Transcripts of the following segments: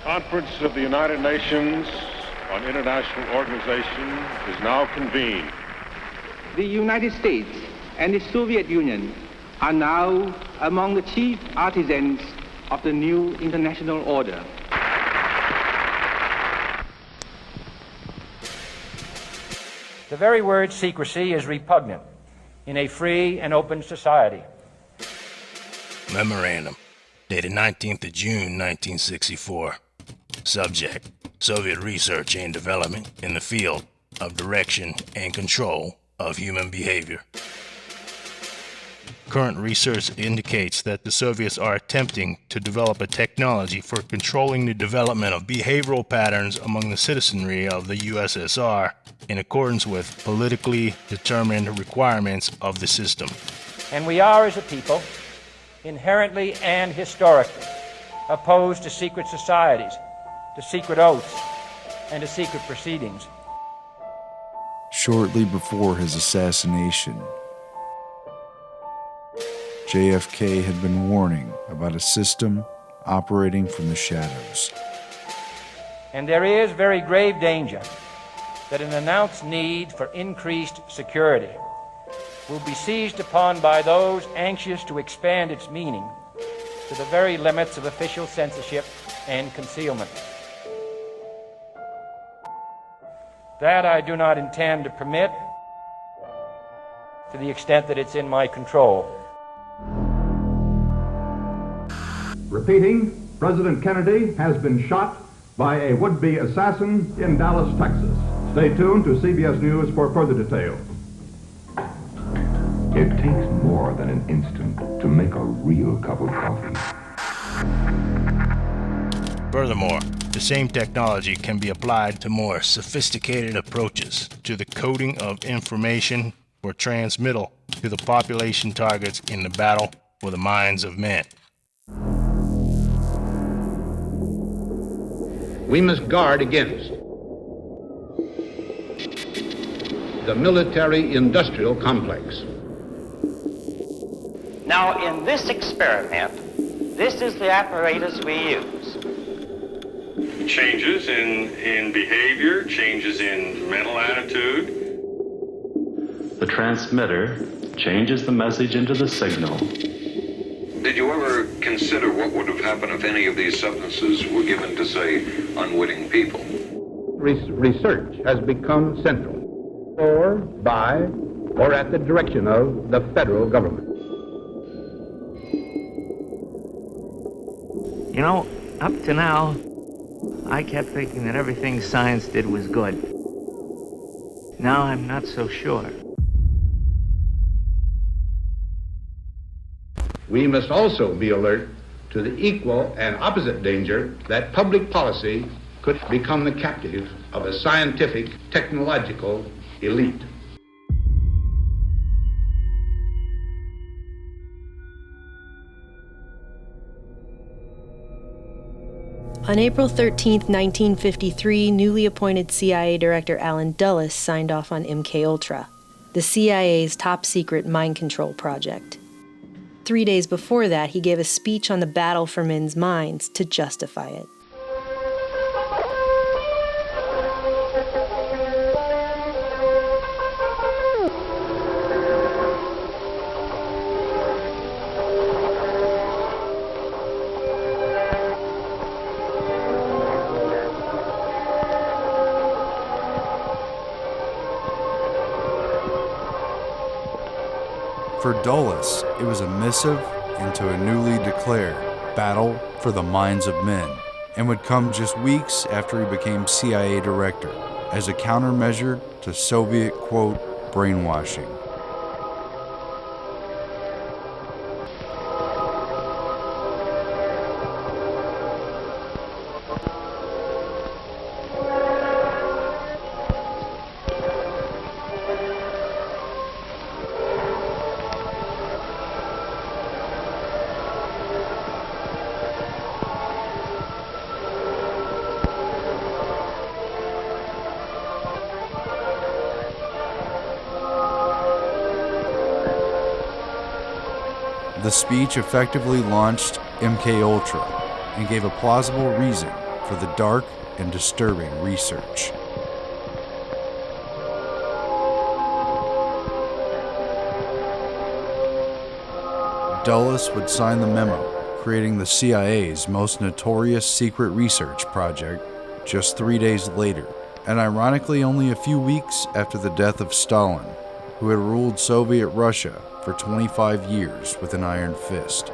Conference of the United Nations on International Organization is now convened. The United States and the Soviet Union are now among the chief artisans of the new international order. The very word secrecy is repugnant in a free and open society. Memorandum, dated 19th of June, 1964. Subject, Soviet research and development in the field of direction and control of human behavior. Current research indicates that the Soviets are attempting to develop a technology for controlling the development of behavioral patterns among the citizenry of the USSR in accordance with politically determined requirements of the system. And we are, as a people, inherently and historically opposed to secret societies, to secret oaths, and to secret proceedings. Shortly before his assassination, JFK had been warning about a system operating from the shadows. And there is very grave danger that an announced need for increased security will be seized upon by those anxious to expand its meaning to the very limits of official censorship and concealment. That I do not intend to permit to the extent that it's in my control. Repeating, President Kennedy has been shot by a would-be assassin in Dallas, Texas. Stay tuned to CBS News for further details. It takes more than an instant to make a real cup of coffee. Furthermore, the same technology can be applied to more sophisticated approaches to the coding of information for transmittal to the population targets in the battle for the minds of men. We must guard against the military-industrial complex. Now, in this experiment, this is the apparatus we use. Changes in behavior, changes in mental attitude. The transmitter changes the message into the signal. Did you ever consider what would have happened if any of these substances were given to, say, unwitting people? Research has become central, or by, or at the direction of the federal government. You know, up to now, I kept thinking that everything science did was good. Now I'm not so sure. We must also be alert to the equal and opposite danger that public policy could become the captive of a scientific, technological elite. On April 13, 1953, newly appointed CIA Director Allen Dulles signed off on MKUltra, the CIA's top-secret mind control project. 3 days before that, he gave a speech on the battle for men's minds to justify it. For Dulles, it was a missive into a newly declared battle for the minds of men, and would come just weeks after he became CIA director, as a countermeasure to Soviet, quote, brainwashing. The speech effectively launched MKUltra and gave a plausible reason for the dark and disturbing research. Dulles would sign the memo, creating the CIA's most notorious secret research project just 3 days later, and ironically only a few weeks after the death of Stalin, who had ruled Soviet Russia for 25 years with an iron fist.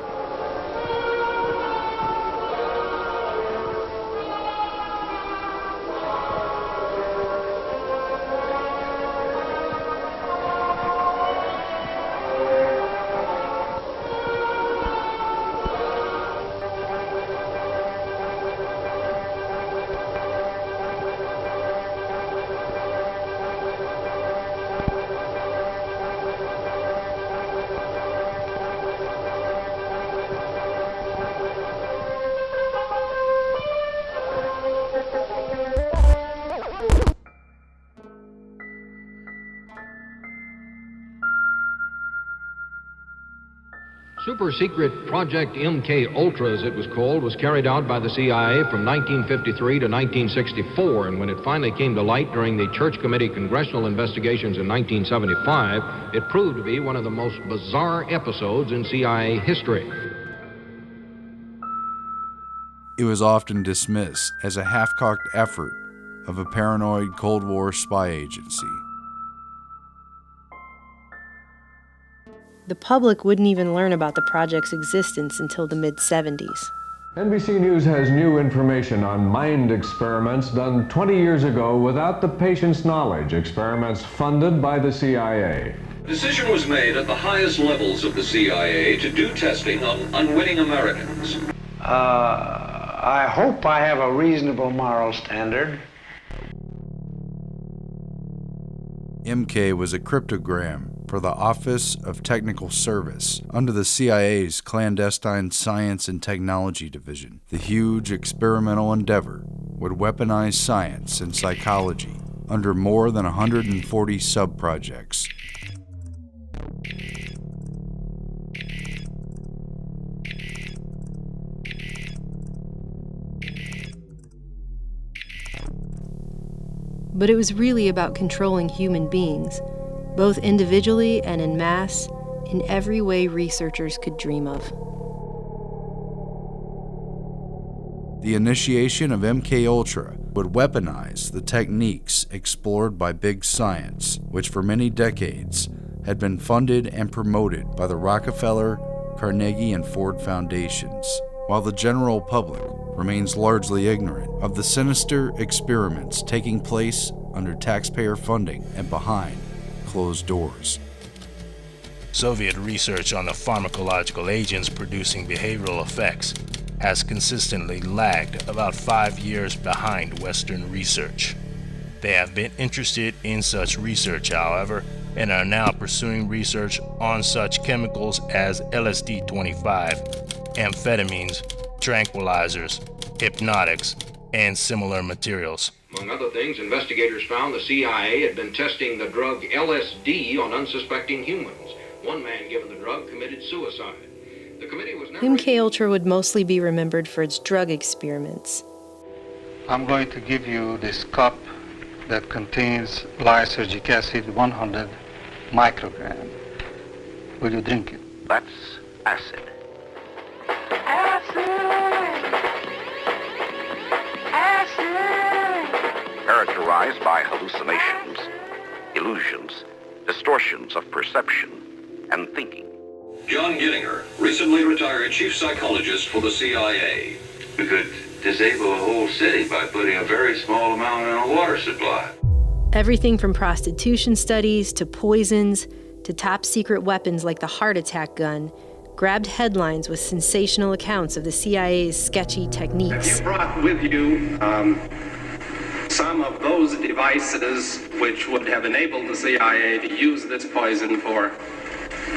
Super secret Project MK Ultra, as it was called, was carried out by the CIA from 1953 to 1964, and when it finally came to light during the Church Committee congressional investigations in 1975, it proved to be one of the most bizarre episodes in CIA history. It was often dismissed as a half-cocked effort of a paranoid Cold War spy agency. The public wouldn't even learn about the project's existence until the mid-70s. NBC News has new information on mind experiments done 20 years ago without the patient's knowledge, experiments funded by the CIA. A decision was made at the highest levels of the CIA to do testing on unwitting Americans. I hope I have a reasonable moral standard. MK was a cryptogram for the Office of Technical Service under the CIA's clandestine Science and Technology Division. The huge experimental endeavor would weaponize science and psychology under more than 140 sub-projects. But it was really about controlling human beings, both individually and en masse, in every way researchers could dream of. The initiation of MK Ultra would weaponize the techniques explored by big science, which for many decades had been funded and promoted by the Rockefeller, Carnegie, and Ford Foundations, while the general public remains largely ignorant of the sinister experiments taking place under taxpayer funding and behind closed doors. Soviet research on the pharmacological agents producing behavioral effects has consistently lagged about 5 years behind Western research. They have been interested in such research, however, and are now pursuing research on such chemicals as LSD-25, amphetamines, tranquilizers, hypnotics, and similar materials. Among other things, investigators found the CIA had been testing the drug LSD on unsuspecting humans. One man given the drug committed suicide. The committee was never... MK Ultra would mostly be remembered for its drug experiments. I'm going to give you this cup that contains lysergic acid 100 microgram. Will you drink it? That's acid. Characterized by hallucinations, illusions, distortions of perception and thinking. John Gittinger, recently retired chief psychologist for the CIA. We could disable a whole city by putting a very small amount in a water supply. Everything from prostitution studies to poisons to top secret weapons like the heart attack gun grabbed headlines with sensational accounts of the CIA's sketchy techniques. Have you brought with you some of those devices which would have enabled the CIA to use this poison for,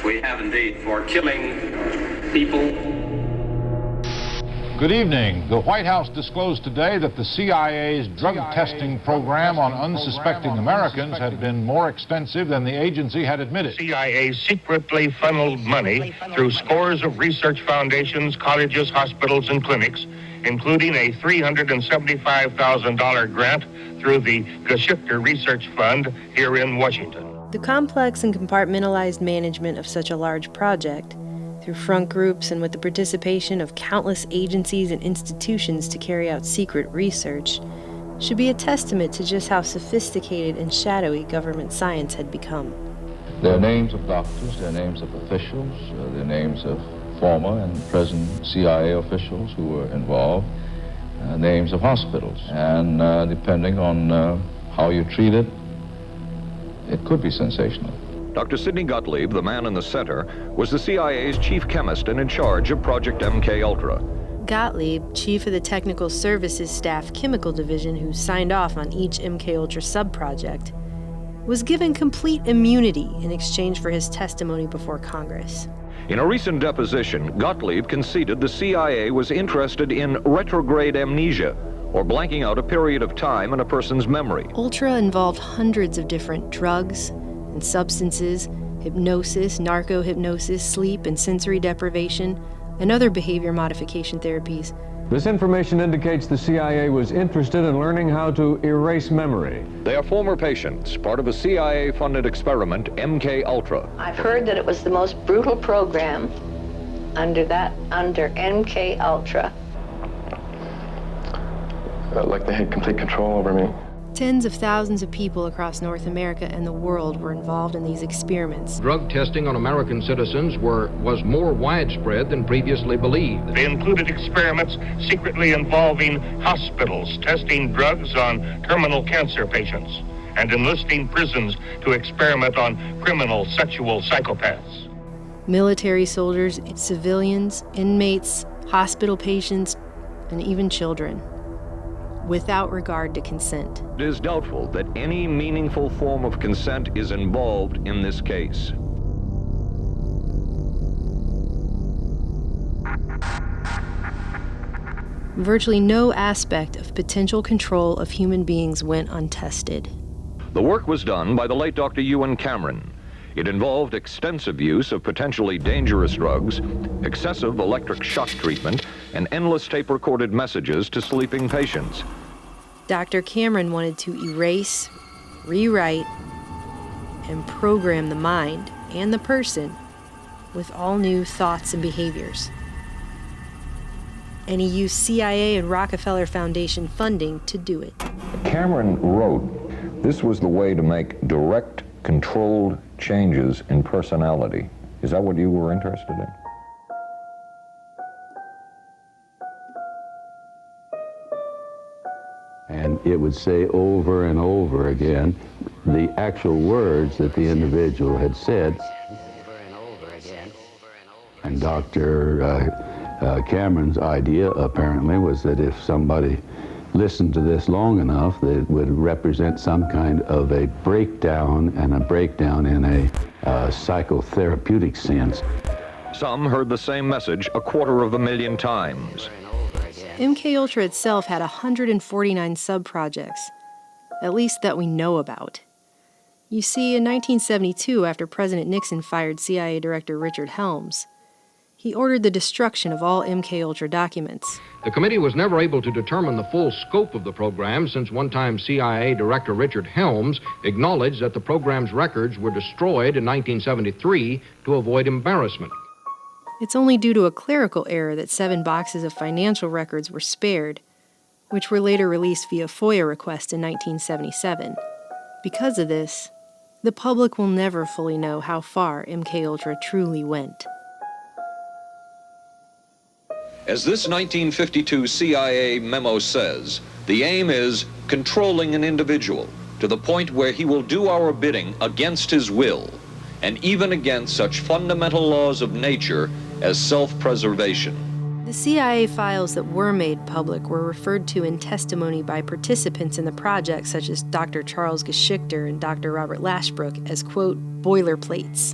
we have indeed, for killing people? Good evening. The White House disclosed today that the CIA's drug testing program on unsuspecting Americans had been more extensive than the agency had admitted. CIA secretly funneled money through scores of research foundations, colleges, hospitals, and clinics including a $375,000 grant through the Geschichter Research Fund here in Washington. The complex and compartmentalized management of such a large project, through front groups and with the participation of countless agencies and institutions to carry out secret research, should be a testament to just how sophisticated and shadowy government science had become. There are names of doctors, there are names of officials, there are names of former and present CIA officials who were involved, names of hospitals, and depending on how you treat it, it could be sensational. Dr. Sidney Gottlieb, the man in the center, was the CIA's chief chemist and in charge of Project MK-Ultra. Gottlieb, chief of the Technical Services Staff Chemical Division who signed off on each MK-Ultra sub-project, was given complete immunity in exchange for his testimony before Congress. In a recent deposition, Gottlieb conceded the CIA was interested in retrograde amnesia, or blanking out a period of time in a person's memory. Ultra involved hundreds of different drugs and substances, hypnosis, narco-hypnosis, sleep and sensory deprivation, and other behavior modification therapies. This information indicates the CIA was interested in learning how to erase memory. They are former patients, part of a CIA-funded experiment, MK-Ultra. I've heard that it was the most brutal program under MK-Ultra. Felt like they had complete control over me. Tens of thousands of people across North America and the world were involved in these experiments. Drug testing on American citizens was more widespread than previously believed. They included experiments secretly involving hospitals testing drugs on terminal cancer patients and enlisting prisons to experiment on criminal sexual psychopaths. Military soldiers, civilians, inmates, hospital patients, and even children, without regard to consent. It is doubtful that any meaningful form of consent is involved in this case. Virtually no aspect of potential control of human beings went untested. The work was done by the late Dr. Ewan Cameron. It involved extensive use of potentially dangerous drugs, excessive electric shock treatment, and endless tape-recorded messages to sleeping patients. Dr. Cameron wanted to erase, rewrite, and program the mind and the person with all new thoughts and behaviors. And he used CIA and Rockefeller Foundation funding to do it. Cameron wrote, "This was the way to make direct, controlled changes in personality." Is that what you were interested in? And it would say over and over again the actual words that the individual had said. And Dr. Cameron's idea apparently was that if somebody listened to this long enough, that it would represent some kind of a breakdown, and a breakdown in a psychotherapeutic sense. Some heard the same message 250,000 times. MK-Ultra itself had 149 sub-projects, at least that we know about. You see, in 1972, after President Nixon fired CIA Director Richard Helms, he ordered the destruction of all MK-Ultra documents. The committee was never able to determine the full scope of the program, since one-time CIA Director Richard Helms acknowledged that the program's records were destroyed in 1973 to avoid embarrassment. It's only due to a clerical error that 7 boxes of financial records were spared, which were later released via FOIA request in 1977. Because of this, the public will never fully know how far MK-Ultra truly went. As this 1952 CIA memo says, the aim is controlling an individual to the point where he will do our bidding against his will, and even against such fundamental laws of nature as self-preservation. The CIA files that were made public were referred to in testimony by participants in the project, such as Dr. Charles Geschichter and Dr. Robert Lashbrook, as, quote, boilerplates.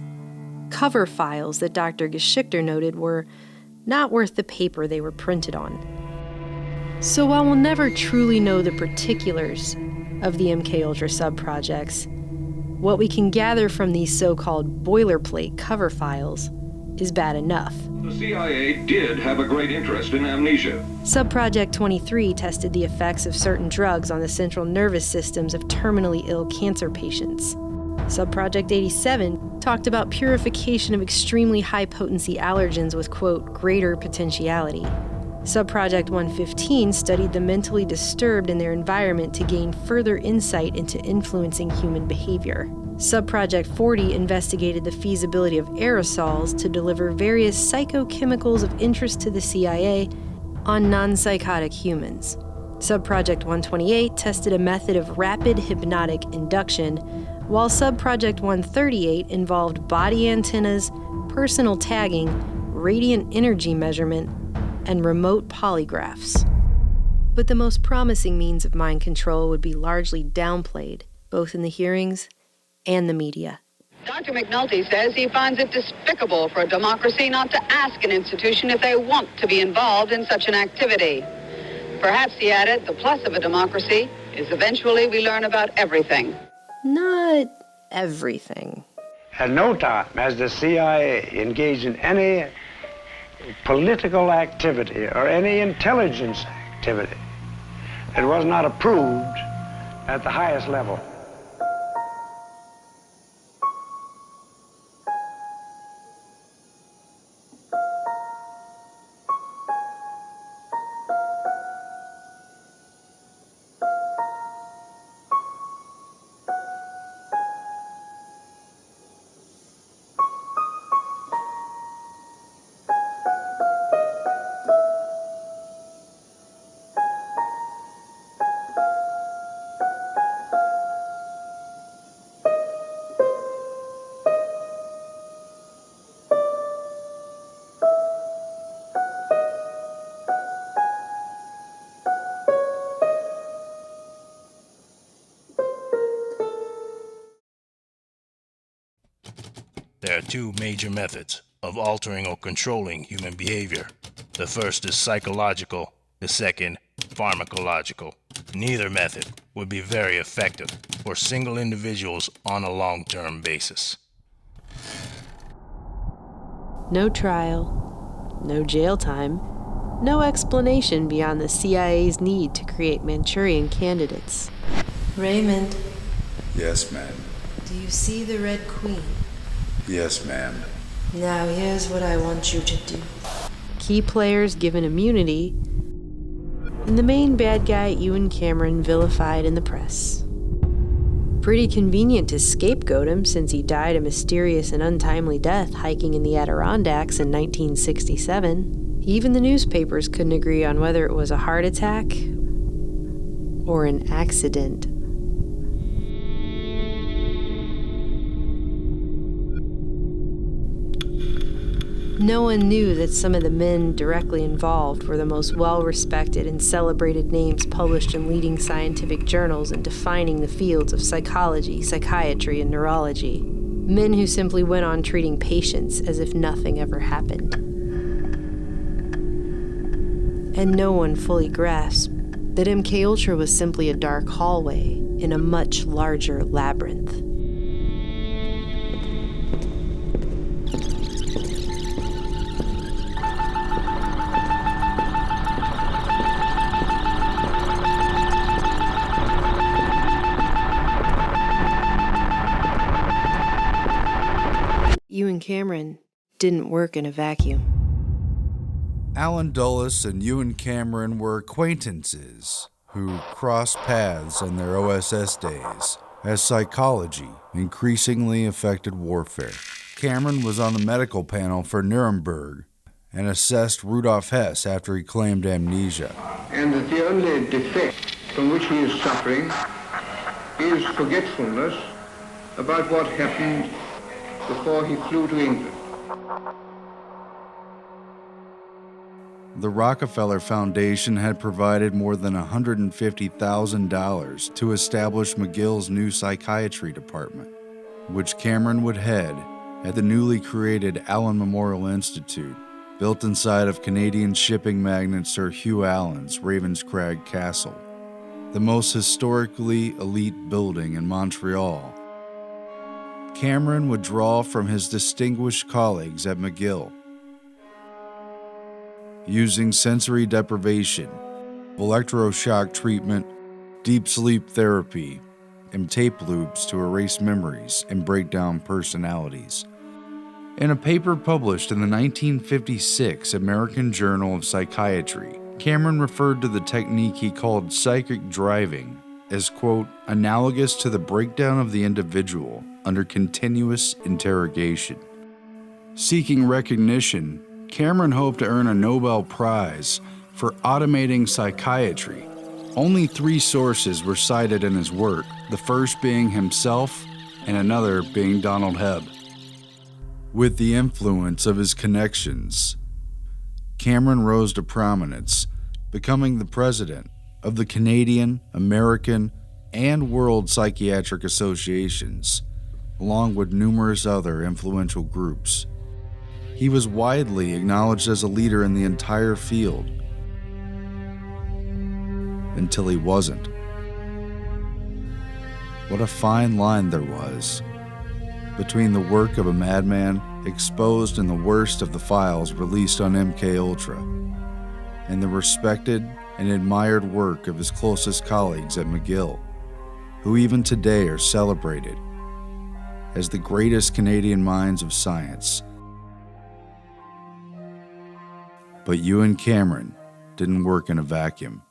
Cover files that Dr. Geschichter noted were not worth the paper they were printed on. So while we'll never truly know the particulars of the MK-Ultra sub-projects, what we can gather from these so-called boilerplate cover files is bad enough. The CIA did have a great interest in amnesia. Subproject 23 tested the effects of certain drugs on the central nervous systems of terminally ill cancer patients. Subproject 87 talked about purification of extremely high-potency allergens with, quote, greater potentiality. Subproject 115 studied the mentally disturbed and their environment to gain further insight into influencing human behavior. Subproject 40 investigated the feasibility of aerosols to deliver various psychochemicals of interest to the CIA on non-psychotic humans. Subproject 128 tested a method of rapid hypnotic induction, while Subproject 138 involved body antennas, personal tagging, radiant energy measurement, and remote polygraphs. But the most promising means of mind control would be largely downplayed, both in the hearings and the media. Dr. McNulty says he finds it despicable for a democracy not to ask an institution if they want to be involved in such an activity. Perhaps, he added, the plus of a democracy is eventually we learn about everything. Not everything. At no time has the CIA engaged in any political activity or any intelligence activity that was not approved at the highest level. There are two major methods of altering or controlling human behavior. The first is psychological, the second, pharmacological. Neither method would be very effective for single individuals on a long-term basis. No trial, no jail time, no explanation beyond the CIA's need to create Manchurian candidates. Raymond, Yes, ma'am. do you see the Red Queen? Yes, ma'am. Now here's what I want you to do. Key players given immunity, and the main bad guy, Ewan Cameron, vilified in the press. Pretty convenient to scapegoat him since he died a mysterious and untimely death hiking in the Adirondacks in 1967. Even the newspapers couldn't agree on whether it was a heart attack or an accident. No one knew that some of the men directly involved were the most well-respected and celebrated names published in leading scientific journals and defining the fields of psychology, psychiatry, and neurology. Men who simply went on treating patients as if nothing ever happened. And no one fully grasped that MKUltra was simply a dark hallway in a much larger labyrinth. Ewan Cameron didn't work in a vacuum. Alan Dulles and Ewan Cameron were acquaintances who crossed paths in their OSS days as psychology increasingly affected warfare. Cameron was on the medical panel for Nuremberg and assessed Rudolf Hess after he claimed amnesia. And that the only defect from which he is suffering is forgetfulness about what happened before he flew to England. The Rockefeller Foundation had provided more than $150,000 to establish McGill's new psychiatry department, which Cameron would head at the newly created Allen Memorial Institute, built inside of Canadian shipping magnate Sir Hugh Allen's Ravenscrag Castle, the most historically elite building in Montreal. Cameron would draw from his distinguished colleagues at McGill. Using sensory deprivation, electroshock treatment, deep sleep therapy, and tape loops to erase memories and break down personalities. In a paper published in the 1956 American Journal of Psychiatry, Cameron referred to the technique he called psychic driving as, quote, analogous to the breakdown of the individual under continuous interrogation. Seeking recognition, Cameron hoped to earn a Nobel Prize for automating psychiatry. Only 3 sources were cited in his work, the first being himself and another being Donald Hebb. With the influence of his connections, Cameron rose to prominence, becoming the president of the Canadian, American, and World Psychiatric Associations, along with numerous other influential groups. He was widely acknowledged as a leader in the entire field, until he wasn't. What a fine line there was between the work of a madman exposed in the worst of the files released on MKUltra and the respected and admired work of his closest colleagues at McGill, who even today are celebrated as the greatest Canadian minds of science. But you and Cameron didn't work in a vacuum.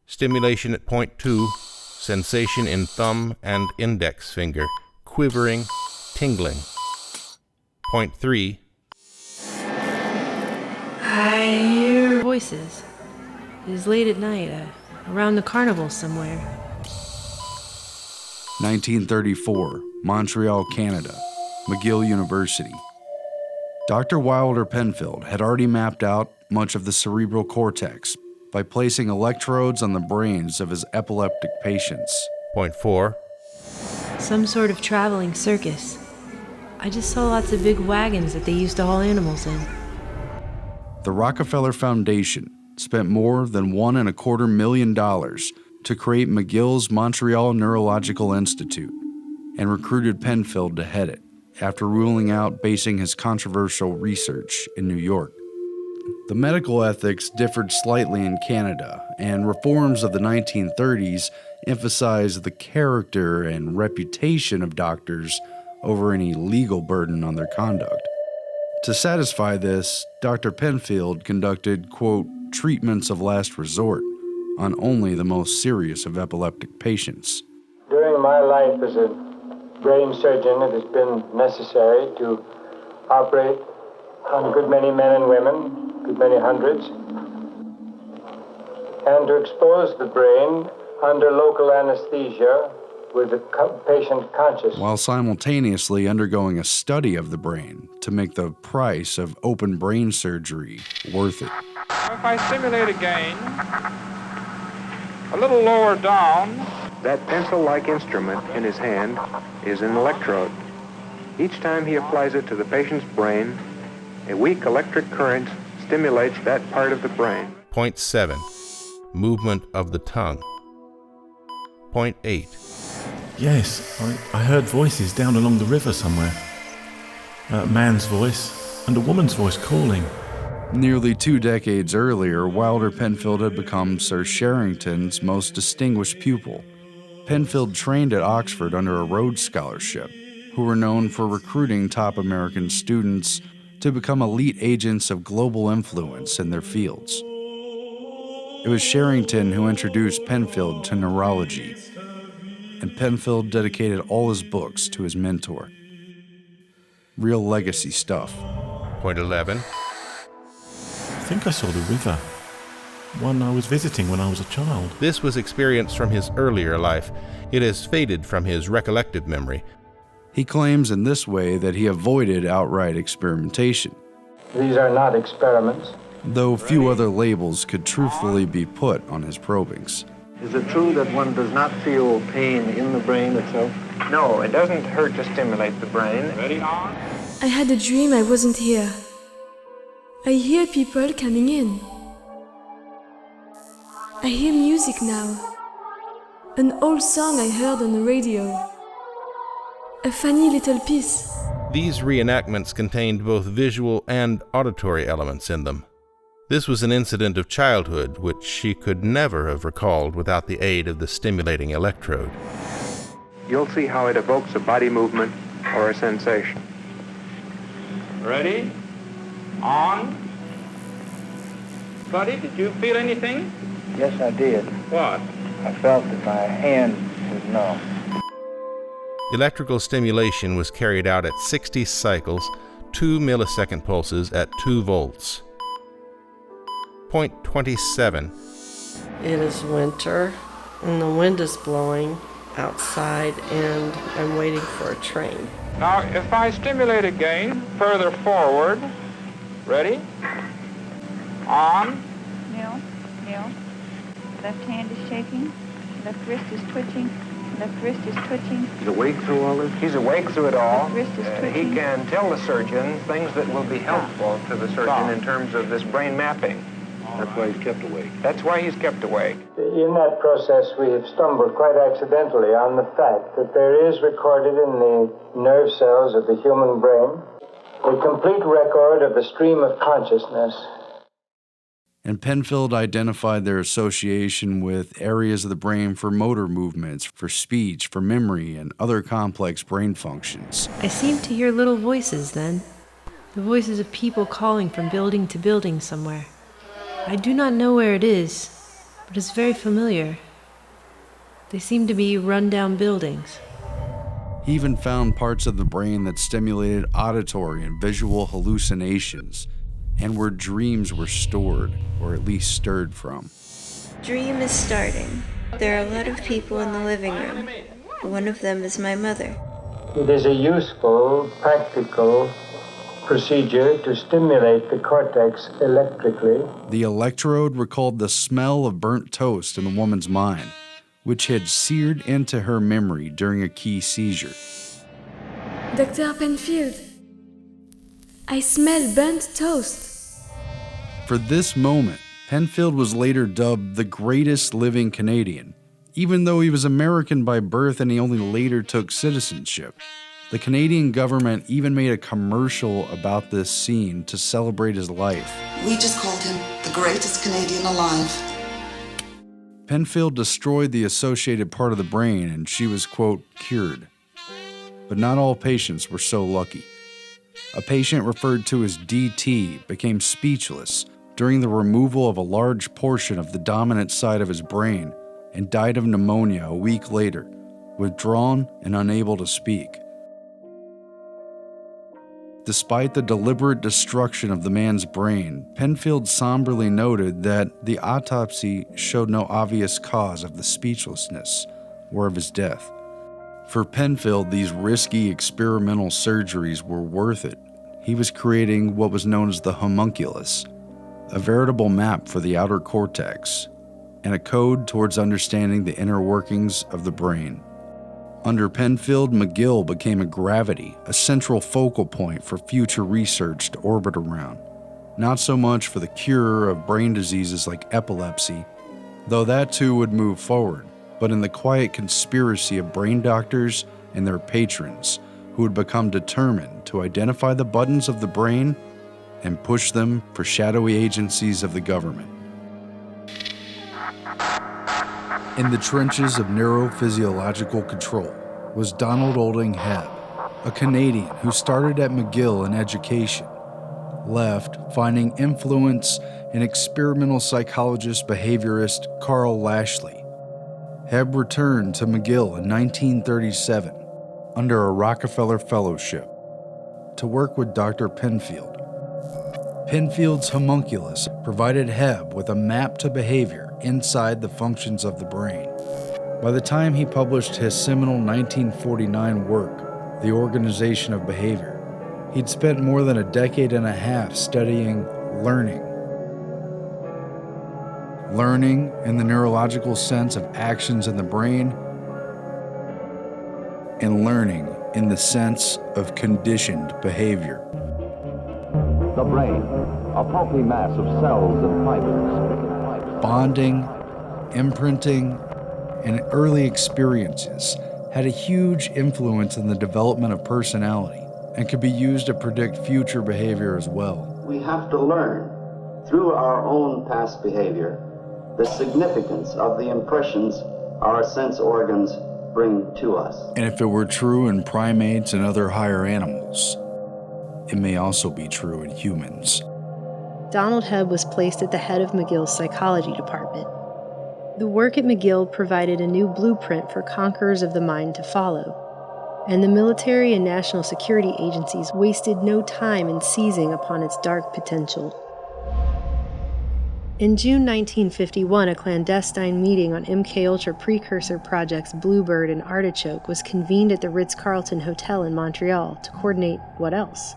Stimulation at point 2, sensation in thumb and index finger, quivering, tingling. Point 3. I hear voices. It is late at night, around the carnival somewhere. 1934, Montreal, Canada, McGill University. Dr. Wilder Penfield had already mapped out much of the cerebral cortex by placing electrodes on the brains of his epileptic patients. Point 4. Some sort of traveling circus. I just saw lots of big wagons that they used to haul animals in. The Rockefeller Foundation spent more than $1.25 million to create McGill's Montreal Neurological Institute and recruited Penfield to head it after ruling out basing his controversial research in New York. The medical ethics differed slightly in Canada, and reforms of the 1930s emphasized the character and reputation of doctors over any legal burden on their conduct. To satisfy this, Dr. Penfield conducted, quote, treatments of last resort on only the most serious of epileptic patients. During my life as a brain surgeon, it has been necessary to operate on a good many men and women, good many hundreds, and to expose the brain under local anesthesia with the patient conscious. While simultaneously undergoing a study of the brain to make the price of open brain surgery worth it. If I stimulate again, a little lower down. That pencil-like instrument in his hand is an electrode. Each time he applies it to the patient's brain, a weak electric current stimulates that part of the brain. Point 7. Movement of the tongue. Point 8. Yes, I heard voices down along the river somewhere. A man's voice and a woman's voice calling. Nearly 2 decades earlier, Wilder Penfield had become Sir Sherrington's most distinguished pupil. Penfield trained at Oxford under a Rhodes Scholarship, who were known for recruiting top American students to become elite agents of global influence in their fields. It was Sherrington who introduced Penfield to neurology, and Penfield dedicated all his books to his mentor. Real legacy stuff. Point 11. I think I saw the river. One I was visiting when I was a child. This was experience from his earlier life. It has faded from his recollected memory. He claims in this way that he avoided outright experimentation. These are not experiments. Though few other labels could truthfully be put on his probings. Is it true that one does not feel pain in the brain itself? No, it doesn't hurt to stimulate the brain. Ready on? I had a dream I wasn't here. I hear people coming in. I hear music now. An old song I heard on the radio. A funny little piece. These reenactments contained both visual and auditory elements in them. This was an incident of childhood which she could never have recalled without the aid of the stimulating electrode. You'll see how it evokes a body movement or a sensation. Ready? On. Buddy, did you feel anything? Yes, I did. What? I felt that my hand was numb. Electrical stimulation was carried out at 60 cycles, 2 millisecond pulses at 2 volts. Point 27. It is winter, and the wind is blowing outside, and I'm waiting for a train. Now, if I stimulate again, further forward. Ready? On. Kneel. Left hand is shaking. Left wrist is twitching. Left wrist is twitching. He's awake through all this? He's awake through it all. Left wrist is twitching. He can tell the surgeon things that will be helpful to the surgeon in terms of this brain mapping. That's why he's kept awake. That's why he's kept awake. In that process, we have stumbled quite accidentally on the fact that there is recorded in the nerve cells of the human brain a complete record of the stream of consciousness. And Penfield identified their association with areas of the brain for motor movements, for speech, for memory, and other complex brain functions. I seemed to hear little voices then, the voices of people calling from building to building somewhere. I do not know where it is, but it's very familiar. They seem to be run-down buildings. He even found parts of the brain that stimulated auditory and visual hallucinations, and where dreams were stored, or at least stirred from. Dream is starting. There are a lot of people in the living room. One of them is my mother. It is a useful, practical procedure to stimulate the cortex electrically. The electrode recalled the smell of burnt toast in the woman's mind, which had seared into her memory during a key seizure. Dr. Penfield, I smell burnt toast. For this moment, Penfield was later dubbed the greatest living Canadian, even though he was American by birth and he only later took citizenship. The Canadian government even made a commercial about this scene to celebrate his life. We just called him the greatest Canadian alive. Penfield destroyed the associated part of the brain and she was, quote, cured. But not all patients were so lucky. A patient referred to as DT became speechless during the removal of a large portion of the dominant side of his brain and died of pneumonia a week later, withdrawn and unable to speak. Despite the deliberate destruction of the man's brain, Penfield somberly noted that the autopsy showed no obvious cause of the speechlessness or of his death. For Penfield, these risky experimental surgeries were worth it. He was creating what was known as the homunculus, a veritable map for the outer cortex, and a code towards understanding the inner workings of the brain. Under Penfield, McGill became a gravity, a central focal point for future research to orbit around. Not so much for the cure of brain diseases like epilepsy, though that too would move forward, but in the quiet conspiracy of brain doctors and their patrons who would become determined to identify the buttons of the brain and push them for shadowy agencies of the government. In the trenches of neurophysiological control was Donald Olding Hebb, a Canadian who started at McGill in education, left finding influence in experimental psychologist behaviorist Carl Lashley. Hebb returned to McGill in 1937 under a Rockefeller Fellowship to work with Dr. Penfield. Penfield's homunculus provided Hebb with a map to behavior inside the functions of the brain. By the time he published his seminal 1949 work, The Organization of Behavior, he'd spent more than a decade and a half studying learning. Learning in the neurological sense of actions in the brain, and learning in the sense of conditioned behavior. The brain, a pulpy mass of cells and fibers. Bonding, imprinting, and early experiences had a huge influence in the development of personality and could be used to predict future behavior as well. We have to learn through our own past behavior the significance of the impressions our sense organs bring to us. And if it were true in primates and other higher animals, it may also be true in humans. Donald Hebb was placed at the head of McGill's psychology department. The work at McGill provided a new blueprint for conquerors of the mind to follow, and the military and national security agencies wasted no time in seizing upon its dark potential. In June 1951, a clandestine meeting on MKUltra precursor projects Bluebird and Artichoke was convened at the Ritz-Carlton Hotel in Montreal to coordinate what else?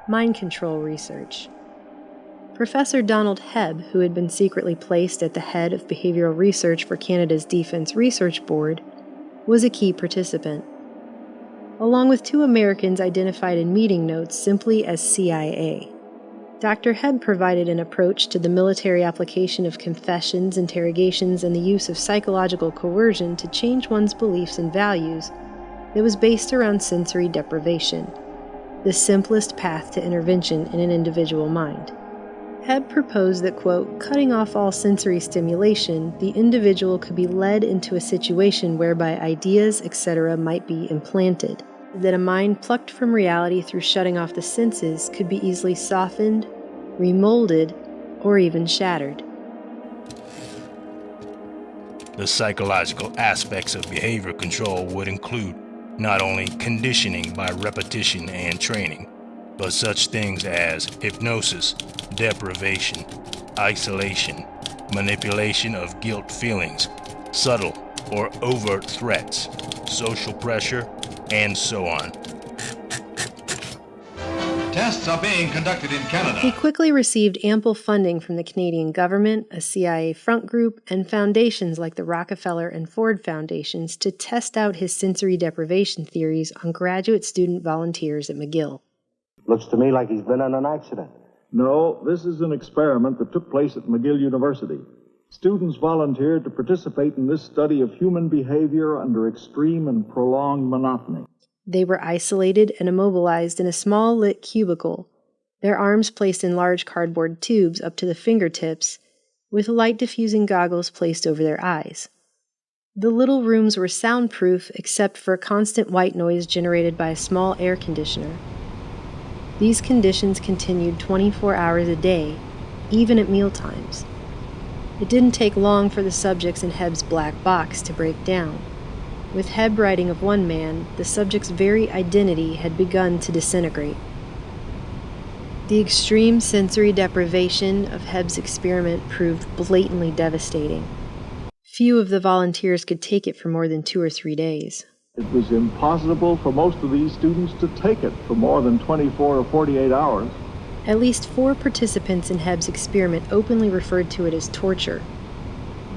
Mind control research. Professor Donald Hebb, who had been secretly placed at the head of behavioral research for Canada's Defense Research Board, was a key participant, along with 2 Americans identified in meeting notes simply as CIA. Dr. Hebb provided an approach to the military application of confessions, interrogations, and the use of psychological coercion to change one's beliefs and values that was based around sensory deprivation, the simplest path to intervention in an individual mind. Hebb proposed that, quote, cutting off all sensory stimulation, the individual could be led into a situation whereby ideas, etc. might be implanted, that a mind plucked from reality through shutting off the senses could be easily softened, remolded, or even shattered. The psychological aspects of behavior control would include not only conditioning by repetition and training, but such things as hypnosis, deprivation, isolation, manipulation of guilt feelings, subtle or overt threats, social pressure, and so on. Tests are being conducted in Canada. He quickly received ample funding from the Canadian government, a CIA front group, and foundations like the Rockefeller and Ford Foundations to test out his sensory deprivation theories on graduate student volunteers at McGill. Looks to me like he's been in an accident. No, this is an experiment that took place at McGill University. Students volunteered to participate in this study of human behavior under extreme and prolonged monotony. They were isolated and immobilized in a small lit cubicle, their arms placed in large cardboard tubes up to the fingertips, with light diffusing goggles placed over their eyes. The little rooms were soundproof except for constant white noise generated by a small air conditioner. These conditions continued 24 hours a day, even at mealtimes. It didn't take long for the subjects in Hebb's black box to break down. With Hebb writing of one man, the subject's very identity had begun to disintegrate. The extreme sensory deprivation of Hebb's experiment proved blatantly devastating. Few of the volunteers could take it for more than 2 or 3 days. It was impossible for most of these students to take it for more than 24 or 48 hours. At least 4 participants in Hebb's experiment openly referred to it as torture.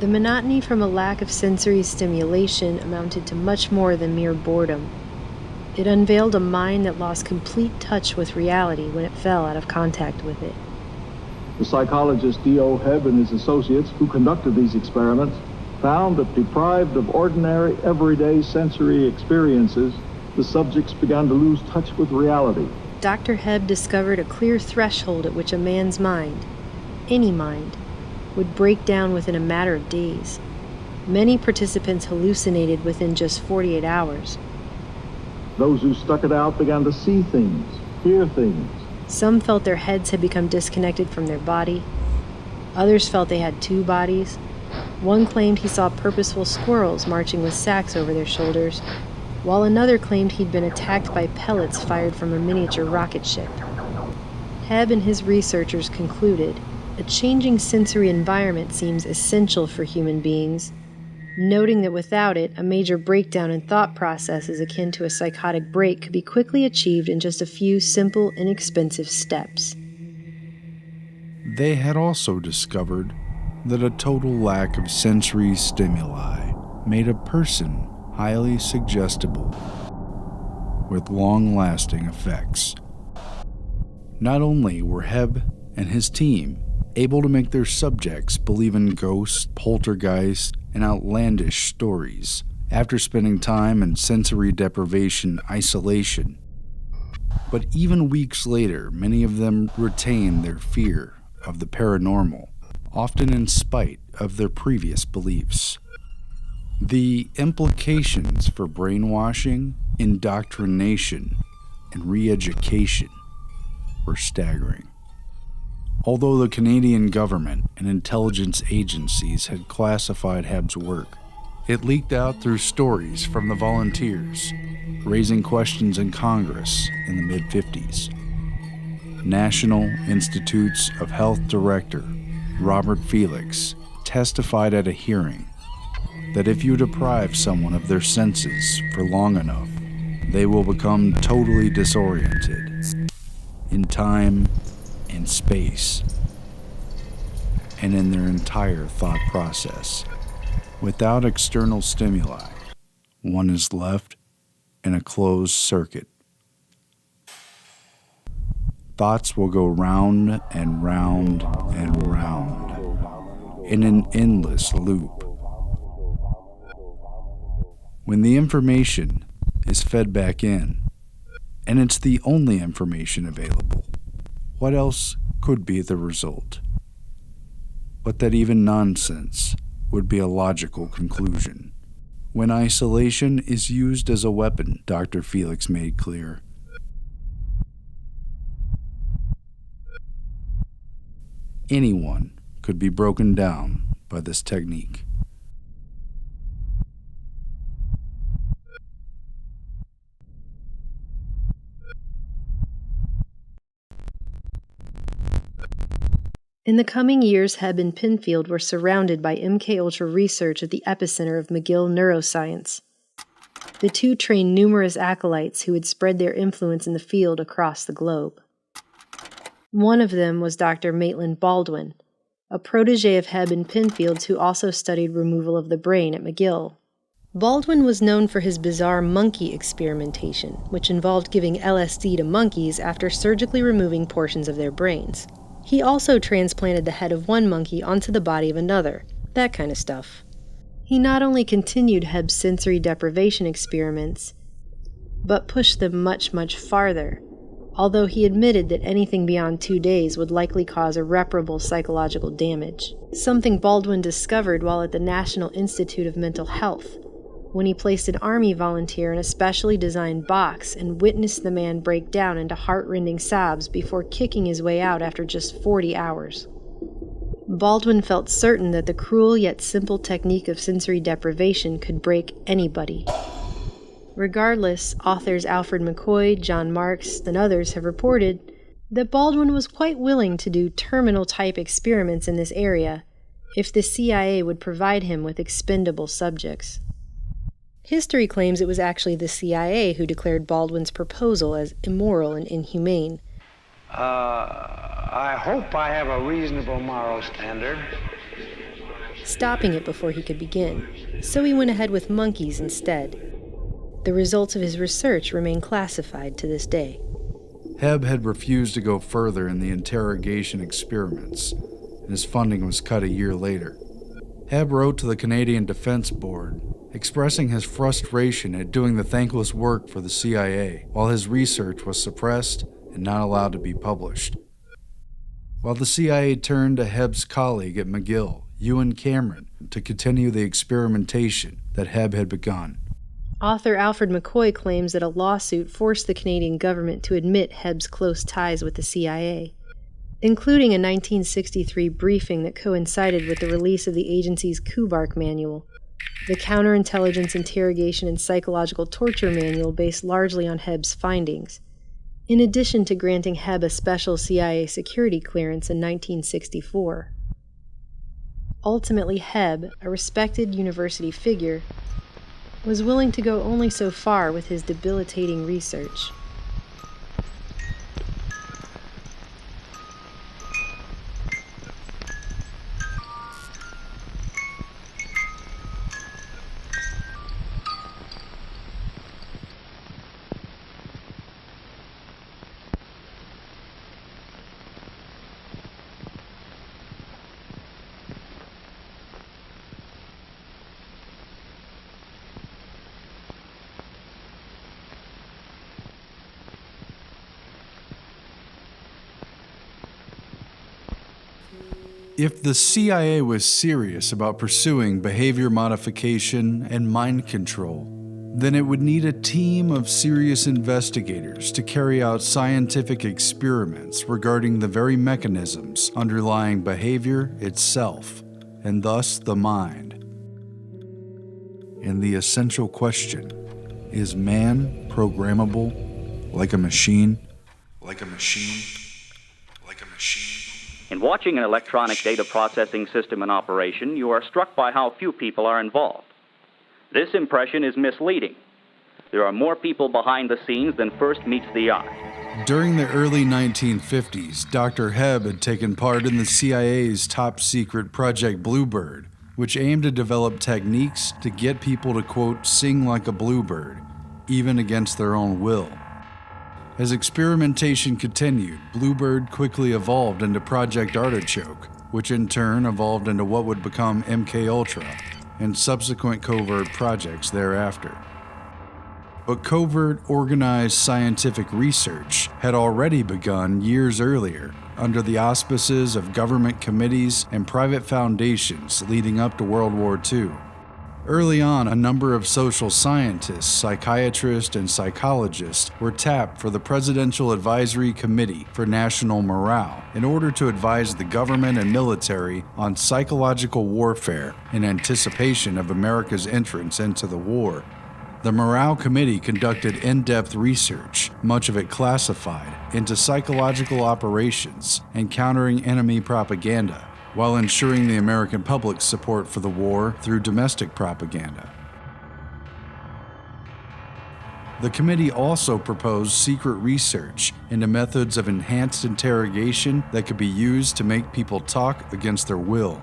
The monotony from a lack of sensory stimulation amounted to much more than mere boredom. It unveiled a mind that lost complete touch with reality when it fell out of contact with it. The psychologist D.O. Hebb and his associates who conducted these experiments found that deprived of ordinary, everyday sensory experiences, the subjects began to lose touch with reality. Dr. Hebb discovered a clear threshold at which a man's mind, any mind, would break down within a matter of days. Many participants hallucinated within just 48 hours. Those who stuck it out began to see things, hear things. Some felt their heads had become disconnected from their body. Others felt they had 2 bodies. One claimed he saw purposeful squirrels marching with sacks over their shoulders, while another claimed he'd been attacked by pellets fired from a miniature rocket ship. Hebb and his researchers concluded a changing sensory environment seems essential for human beings, noting that without it, a major breakdown in thought processes akin to a psychotic break could be quickly achieved in just a few simple, inexpensive steps. They had also discovered that a total lack of sensory stimuli made a person highly suggestible, with long-lasting effects. Not only were Hebb and his team able to make their subjects believe in ghosts, poltergeists, and outlandish stories after spending time in sensory deprivation isolation. But even weeks later, many of them retain their fear of the paranormal, often in spite of their previous beliefs. The implications for brainwashing, indoctrination, and re-education were staggering. Although the Canadian government and intelligence agencies had classified Hebb's work, it leaked out through stories from the volunteers, raising questions in Congress in the mid-50s. National Institutes of Health Director Robert Felix testified at a hearing that if you deprive someone of their senses for long enough, they will become totally disoriented in time and space and in their entire thought process. Without external stimuli, one is left in a closed circuit. Thoughts will go round and round and round in an endless loop. When the information is fed back in, and it's the only information available, what else could be the result? But that even nonsense would be a logical conclusion. When isolation is used as a weapon, Dr. Felix made clear, anyone could be broken down by this technique. In the coming years, Hebb and Pinfield were surrounded by MKUltra research at the epicenter of McGill neuroscience. The two trained numerous acolytes who would spread their influence in the field across the globe. One of them was Dr. Maitland Baldwin, a protege of Hebb and Pinfield's who also studied removal of the brain at McGill. Baldwin was known for his bizarre monkey experimentation, which involved giving LSD to monkeys after surgically removing portions of their brains. He also transplanted the head of one monkey onto the body of another, that kind of stuff. He not only continued Hebb's sensory deprivation experiments, but pushed them much, much farther, although he admitted that anything beyond 2 days would likely cause irreparable psychological damage, something Baldwin discovered while at the National Institute of Mental Health, when he placed an Army volunteer in a specially designed box and witnessed the man break down into heart-rending sobs before kicking his way out after just 40 hours. Baldwin felt certain that the cruel yet simple technique of sensory deprivation could break anybody. Regardless, authors Alfred McCoy, John Marks, and others have reported that Baldwin was quite willing to do terminal-type experiments in this area if the CIA would provide him with expendable subjects. History claims it was actually the CIA who declared Baldwin's proposal as immoral and inhumane. I hope I have a reasonable moral standard. Stopping it before he could begin, so he went ahead with monkeys instead. The results of his research remain classified to this day. Hebb had refused to go further in the interrogation experiments, and his funding was cut a year later. Hebb wrote to the Canadian Defense Board, expressing his frustration at doing the thankless work for the CIA while his research was suppressed and not allowed to be published. While the CIA turned to Hebb's colleague at McGill, Ewan Cameron, to continue the experimentation that Hebb had begun. Author Alfred McCoy claims that a lawsuit forced the Canadian government to admit Hebb's close ties with the CIA, including a 1963 briefing that coincided with the release of the agency's Kubark Manual, the counterintelligence interrogation and psychological torture manual based largely on Hebb's findings, in addition to granting Hebb a special CIA security clearance in 1964. Ultimately, Hebb, a respected university figure, was willing to go only so far with his debilitating research. If the CIA was serious about pursuing behavior modification and mind control, then it would need a team of serious investigators to carry out scientific experiments regarding the very mechanisms underlying behavior itself, and thus the mind. And the essential question, is man programmable like a machine? Like a machine? Like a machine? In watching an electronic data processing system in operation, you are struck by how few people are involved. This impression is misleading. There are more people behind the scenes than first meets the eye. During the early 1950s, Dr. Hebb had taken part in the CIA's top-secret Project Bluebird, which aimed to develop techniques to get people to, quote, sing like a bluebird, even against their own will. As experimentation continued, Bluebird quickly evolved into Project Artichoke, which in turn evolved into what would become MKUltra, and subsequent covert projects thereafter. But covert, organized scientific research had already begun years earlier under the auspices of government committees and private foundations leading up to World War II. Early on, a number of social scientists, psychiatrists, and psychologists were tapped for the Presidential Advisory Committee for National Morale in order to advise the government and military on psychological warfare in anticipation of America's entrance into the war. The Morale Committee conducted in-depth research, much of it classified, into psychological operations and countering enemy propaganda, while ensuring the American public's support for the war through domestic propaganda. The committee also proposed secret research into methods of enhanced interrogation that could be used to make people talk against their will.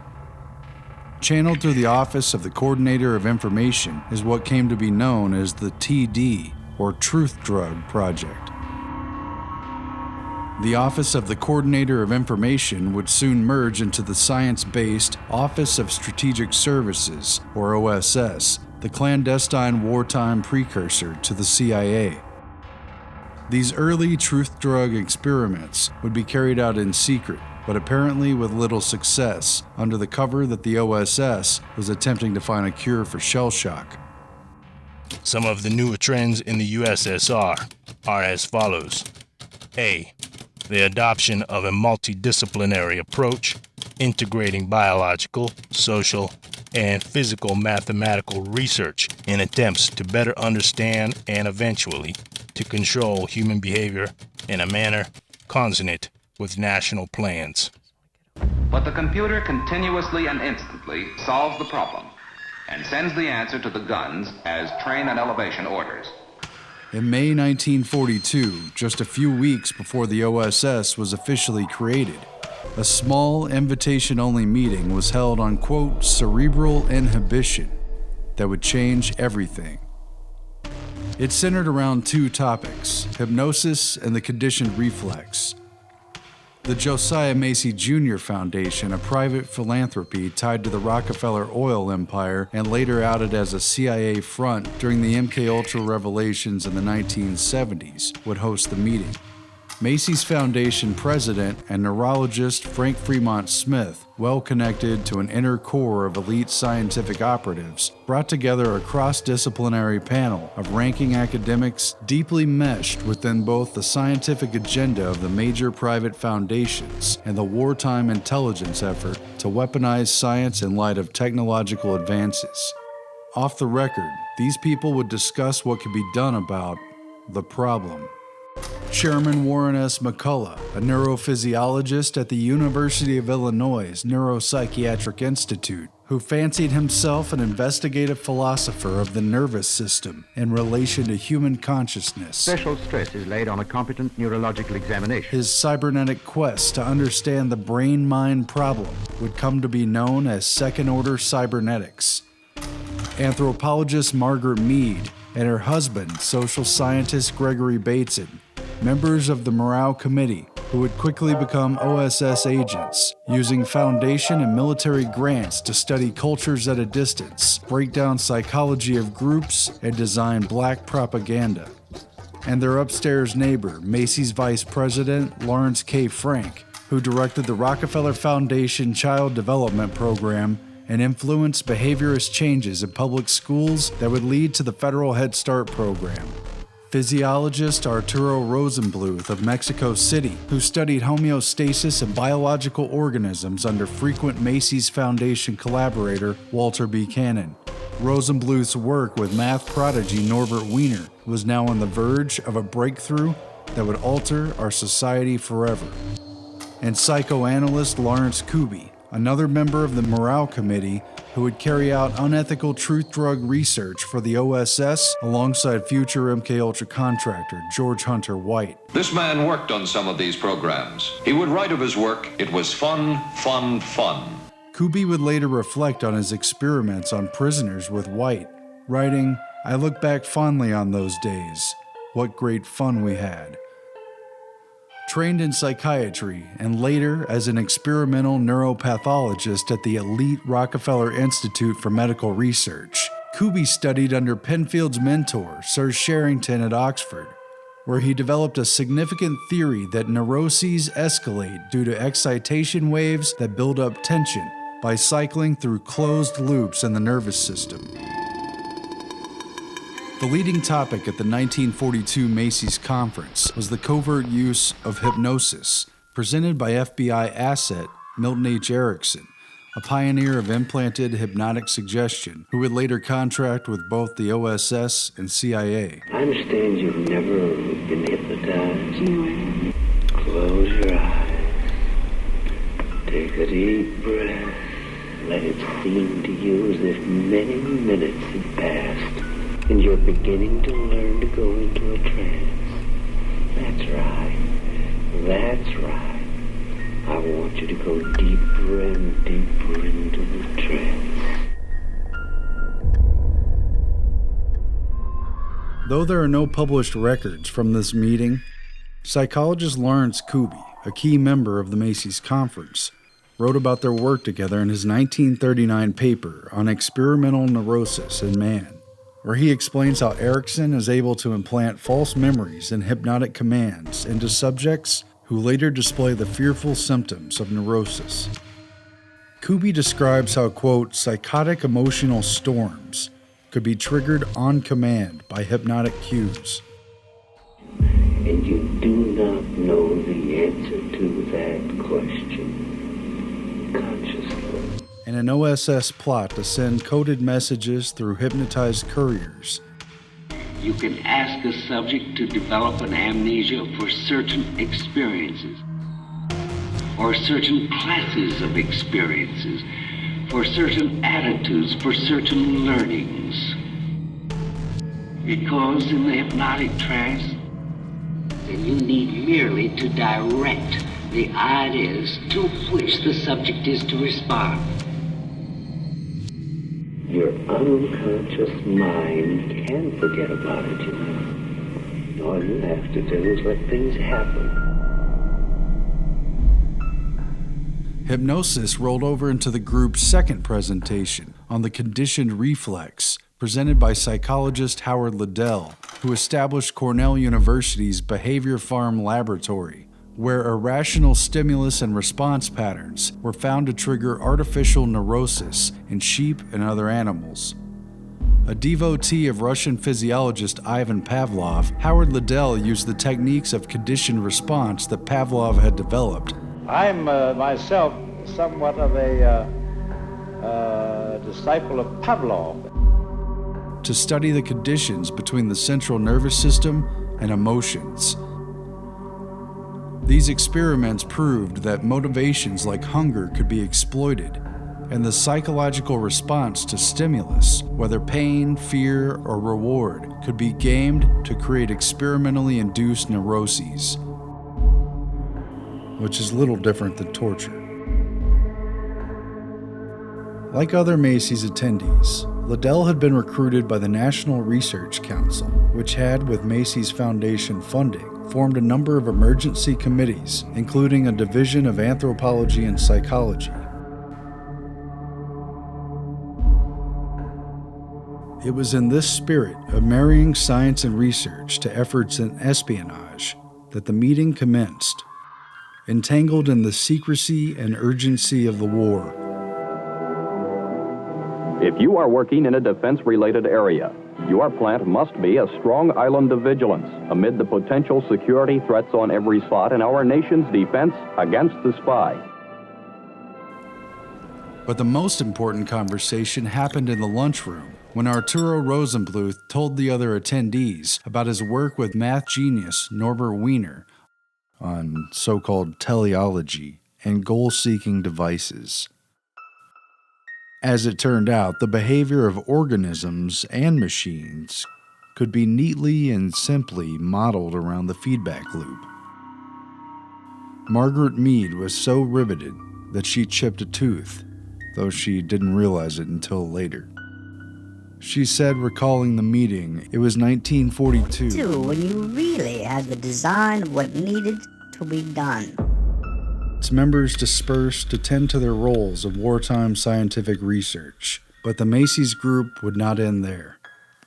Channeled through the Office of the Coordinator of Information is what came to be known as the TD, or Truth Drug Project. The Office of the Coordinator of Information would soon merge into the science-based Office of Strategic Services, or OSS, the clandestine wartime precursor to the CIA. These early truth drug experiments would be carried out in secret, but apparently with little success, under the cover that the OSS was attempting to find a cure for shell shock. Some of the newer trends in the USSR are as follows. A. The adoption of a multidisciplinary approach, integrating biological, social, and physical mathematical research in attempts to better understand and eventually to control human behavior in a manner consonant with national plans. But the computer continuously and instantly solves the problem and sends the answer to the guns as train and elevation orders. In May 1942, just a few weeks before the OSS was officially created, a small invitation-only meeting was held on, quote, cerebral inhibition that would change everything. It centered around two topics, hypnosis and the conditioned reflex. The Josiah Macy Jr. Foundation, a private philanthropy tied to the Rockefeller oil empire and later outed as a CIA front during the MKUltra revelations in the 1970s, would host the meeting. Macy's Foundation president and neurologist Frank Fremont Smith, well connected to an inner core of elite scientific operatives, brought together a cross-disciplinary panel of ranking academics deeply meshed within both the scientific agenda of the major private foundations and the wartime intelligence effort to weaponize science in light of technological advances. Off the record, these people would discuss what could be done about the problem. Chairman Warren S. McCullough, a neurophysiologist at the University of Illinois' Neuropsychiatric Institute, who fancied himself an investigative philosopher of the nervous system in relation to human consciousness. Special stress is laid on a competent neurological examination. His cybernetic quest to understand the brain-mind problem would come to be known as second-order cybernetics. Anthropologist Margaret Mead and her husband, social scientist Gregory Bateson, members of the Morale Committee, who would quickly become OSS agents, using foundation and military grants to study cultures at a distance, break down psychology of groups, and design black propaganda. And their upstairs neighbor, Macy's Vice President Lawrence K. Frank, who directed the Rockefeller Foundation Child Development Program and influenced behaviorist changes in public schools that would lead to the federal Head Start program. Physiologist Arturo Rosenbluth of Mexico City, who studied homeostasis and biological organisms under frequent Macy's Foundation collaborator Walter Buchanan. Rosenbluth's work with math prodigy Norbert Wiener was now on the verge of a breakthrough that would alter our society forever. And psychoanalyst Lawrence Kuby, another member of the Morale Committee who would carry out unethical truth drug research for the OSS alongside future MKUltra contractor George Hunter White. This man worked on some of these programs. He would write of his work, "It was fun, fun, fun." Kuby would later reflect on his experiments on prisoners with White, writing, "I look back fondly on those days. What great fun we had." Trained in psychiatry and later as an experimental neuropathologist at the elite Rockefeller Institute for Medical Research, Kuby studied under Penfield's mentor, Sir Sherrington at Oxford, where he developed a significant theory that neuroses escalate due to excitation waves that build up tension by cycling through closed loops in the nervous system. The leading topic at the 1942 Macy's Conference was the covert use of hypnosis, presented by FBI asset Milton H. Erickson, a pioneer of implanted hypnotic suggestion, who would later contract with both the OSS and CIA. I understand you've never been hypnotized. No. Close your eyes. Take a deep breath. Let it seem to you as if many minutes have passed. And you're beginning to learn to go into a trance. That's right. That's right. I want you to go deeper and deeper into the trance. Though there are no published records from this meeting, psychologist Lawrence Kuby, a key member of the Macy's Conference, wrote about their work together in his 1939 paper on experimental neurosis in man, where he explains how Erickson is able to implant false memories and hypnotic commands into subjects who later display the fearful symptoms of neurosis. Kuby describes how, quote, psychotic emotional storms could be triggered on command by hypnotic cues. And you do not know the answer to that question consciously. And an OSS plot to send coded messages through hypnotized couriers. You can ask a subject to develop an amnesia for certain experiences, or certain classes of experiences, for certain attitudes, for certain learnings. Because in the hypnotic trance, then you need merely to direct the ideas to which the subject is to respond. Your unconscious mind can forget about it, you know. All you have to do is let things happen. Hypnosis rolled over into the group's second presentation on the conditioned reflex, presented by psychologist Howard Liddell, who established Cornell University's Behavior Farm Laboratory, where irrational stimulus and response patterns were found to trigger artificial neurosis in sheep and other animals. A devotee of Russian physiologist Ivan Pavlov, Howard Liddell used the techniques of conditioned response that Pavlov had developed. I'm myself somewhat of a disciple of Pavlov. To study the conditions between the central nervous system and emotions. These experiments proved that motivations like hunger could be exploited, and the psychological response to stimulus, whether pain, fear, or reward, could be gamed to create experimentally induced neuroses, which is little different than torture. Like other Macy's attendees, Liddell had been recruited by the National Research Council, which had, with Macy's Foundation funding, formed a number of emergency committees, including a division of anthropology and psychology. It was in this spirit of marrying science and research to efforts in espionage that the meeting commenced. entangled in the secrecy and urgency of the war. If you are working in a defense-related area, your plant must be a strong island of vigilance amid the potential security threats on every spot in our nation's defense against the spy. But the most important conversation happened in the lunchroom when Arturo Rosenbluth told the other attendees about his work with math genius Norbert Wiener on so-called teleology and goal-seeking devices. As it turned out, the behavior of organisms and machines could be neatly and simply modeled around the feedback loop. Margaret Mead was so riveted that she chipped a tooth, though she didn't realize it until later. She said, recalling the meeting, it was 1942. When you really had the design of what needed to be done. Its members dispersed to tend to their roles of wartime scientific research, but the Macy's group would not end there.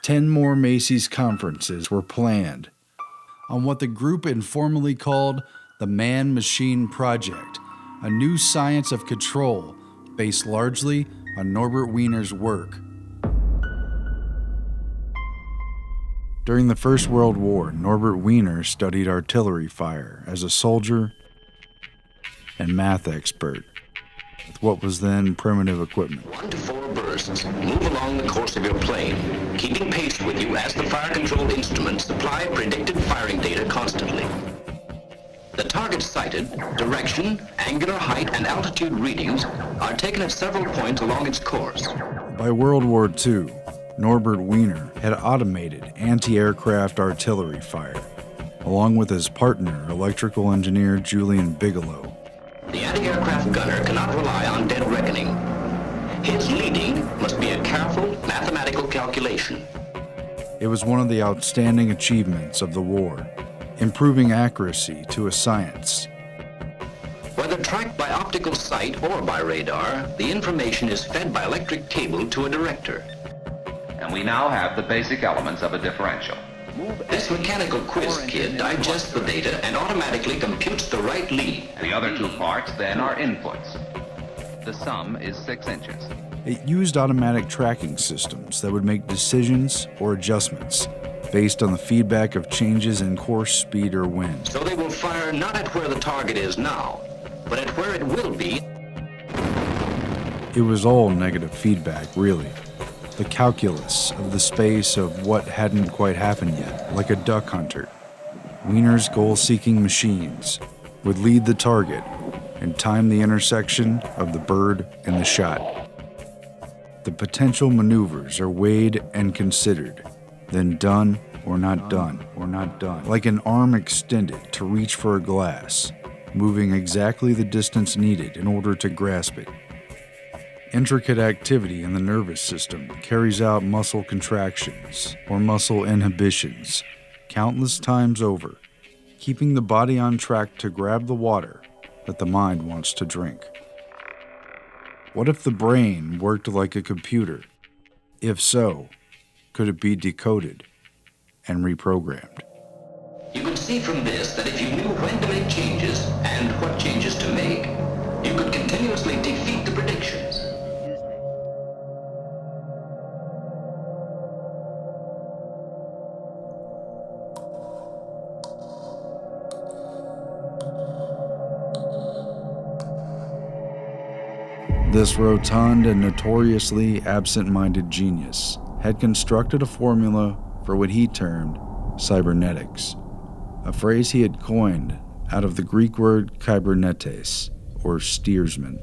10 more Macy's conferences were planned on what the group informally called the Man-Machine Project, a new science of control based largely on Norbert Wiener's work. During the First World War, Norbert Wiener studied artillery fire as a soldier and math expert with what was then primitive equipment. 1 to 4 bursts move along the course of your plane, keeping pace with you as the fire control instruments supply predicted firing data constantly. The target sighted, direction, angular height, and altitude readings are taken at several points along its course. By World War II, Norbert Wiener had automated anti-aircraft artillery fire, along with his partner, electrical engineer Julian Bigelow. The anti-aircraft gunner cannot rely on dead reckoning. His leading must be a careful mathematical calculation. It was one of the outstanding achievements of the war, improving accuracy to a science. Whether tracked by optical sight or by radar, the information is fed by electric cable to a director. And we now have the basic elements of a differential. This mechanical quiz kid digests the data and automatically computes the right lead. The other 2 parts then are inputs. The sum is 6 inches. It used automatic tracking systems that would make decisions or adjustments based on the feedback of changes in course, speed, or wind. So they will fire not at where the target is now, but at where it will be. It was all negative feedback, really. The calculus of the space of what hadn't quite happened yet, like a duck hunter. Wiener's goal-seeking machines would lead the target and time the intersection of the bird and the shot. The potential maneuvers are weighed and considered, then done or not done, like an arm extended to reach for a glass, moving exactly the distance needed in order to grasp it. Intricate activity in the nervous system carries out muscle contractions or muscle inhibitions countless times over, keeping the body on track to grab the water that the mind wants to drink. What if the brain worked like a computer? If so, could it be decoded and reprogrammed? You could see from this that if you knew when to make changes and what changes to make, you could continuously defeat the predictions. This rotund and notoriously absent-minded genius had constructed a formula for what he termed cybernetics, a phrase he had coined out of the Greek word kybernetes, or steersman.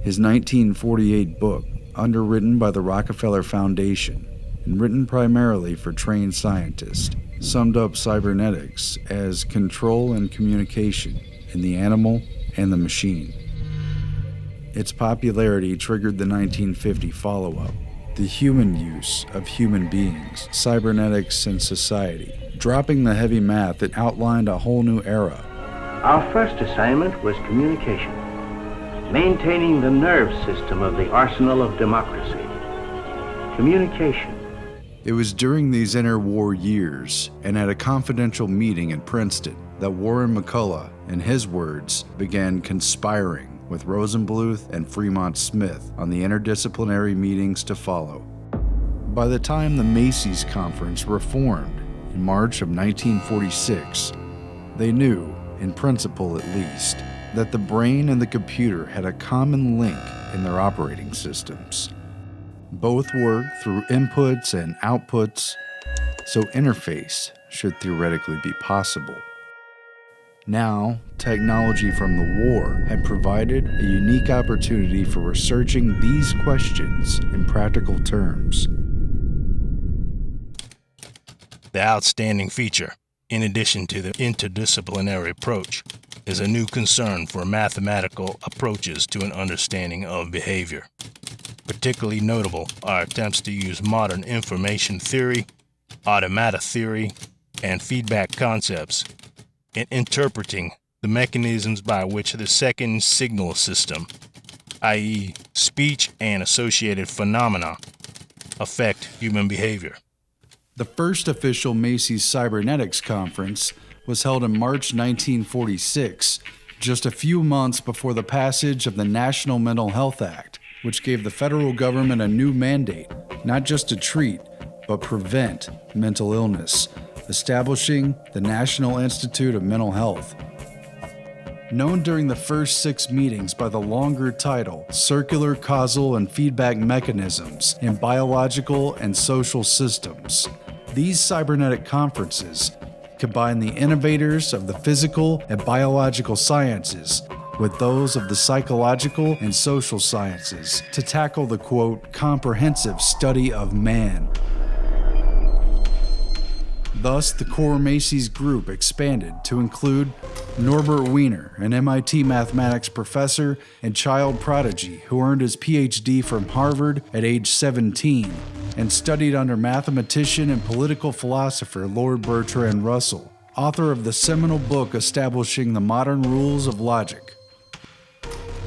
His 1948 book, underwritten by the Rockefeller Foundation and written primarily for trained scientists, summed up cybernetics as control and communication in the animal and the machine. Its popularity triggered the 1950 follow-up, The Human Use of Human Beings, Cybernetics and Society, dropping the heavy math that outlined a whole new era. Our first assignment was communication, maintaining the nerve system of the arsenal of democracy. Communication. It was during these interwar years and at a confidential meeting in Princeton that Warren McCullough in his words, began conspiring with Rosenbluth and Fremont Smith on the interdisciplinary meetings to follow. By the time the Macy's Conference reformed in March of 1946, they knew, in principle at least, that the brain and the computer had a common link in their operating systems. Both work through inputs and outputs, so interface should theoretically be possible. Now, technology from the war had provided a unique opportunity for researching these questions in practical terms. The outstanding feature, in addition to the interdisciplinary approach, is a new concern for mathematical approaches to an understanding of behavior. Particularly notable are attempts to use modern information theory, automata theory, and feedback concepts in interpreting the mechanisms by which the second signal system, i.e., speech and associated phenomena, affect human behavior. The first official Macy's Cybernetics Conference was held in March 1946, just a few months before the passage of the National Mental Health Act, which gave the federal government a new mandate, not just to treat, but prevent mental illness, establishing the National Institute of Mental Health. Known during the first 6 meetings by the longer title, Circular Causal and Feedback Mechanisms in Biological and Social Systems, these cybernetic conferences combine the innovators of the physical and biological sciences with those of the psychological and social sciences to tackle the, quote, comprehensive study of man. Thus, the core Macy's group expanded to include Norbert Wiener, an MIT mathematics professor and child prodigy who earned his PhD from Harvard at age 17 and studied under mathematician and political philosopher Lord Bertrand Russell, author of the seminal book establishing the modern rules of logic.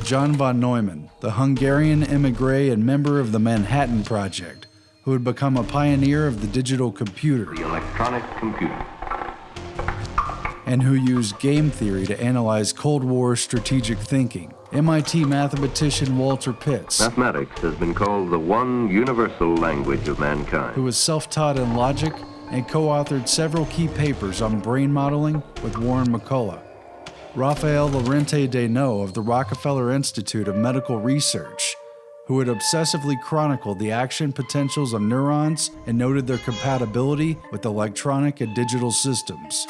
John von Neumann, the Hungarian émigré and member of the Manhattan Project, who had become a pioneer of the digital computer, The electronic computer. and who used game theory to analyze Cold War strategic thinking. MIT mathematician Walter Pitts, Mathematics has been called the one universal language of mankind. who was self-taught in logic and co-authored several key papers on brain modeling with Warren McCullough. Raphael Lorente Deneau of the Rockefeller Institute of Medical Research, who had obsessively chronicled the action potentials of neurons and noted their compatibility with electronic and digital systems.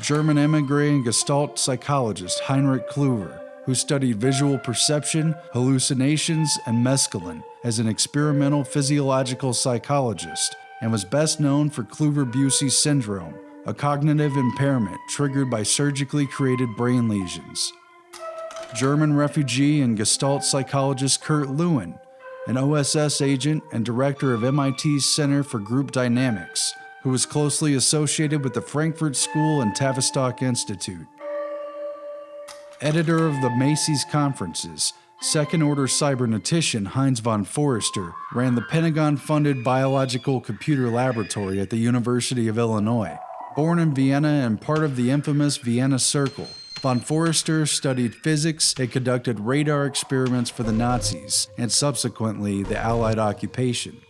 German émigré and Gestalt psychologist Heinrich Kluwer, who studied visual perception, hallucinations, and mescaline as an experimental physiological psychologist, and was best known for Kluver-Bucy syndrome, a cognitive impairment triggered by surgically created brain lesions. German refugee and Gestalt psychologist Kurt Lewin, an OSS agent and director of MIT's Center for Group Dynamics, who was closely associated with the Frankfurt School and Tavistock Institute. Editor of the Macy's Conferences, second-order cybernetician Heinz von Forester ran the Pentagon-funded Biological Computer Laboratory at the University of Illinois. Born in Vienna and part of the infamous Vienna Circle, von Forester studied physics and conducted radar experiments for the Nazis and subsequently the Allied occupation.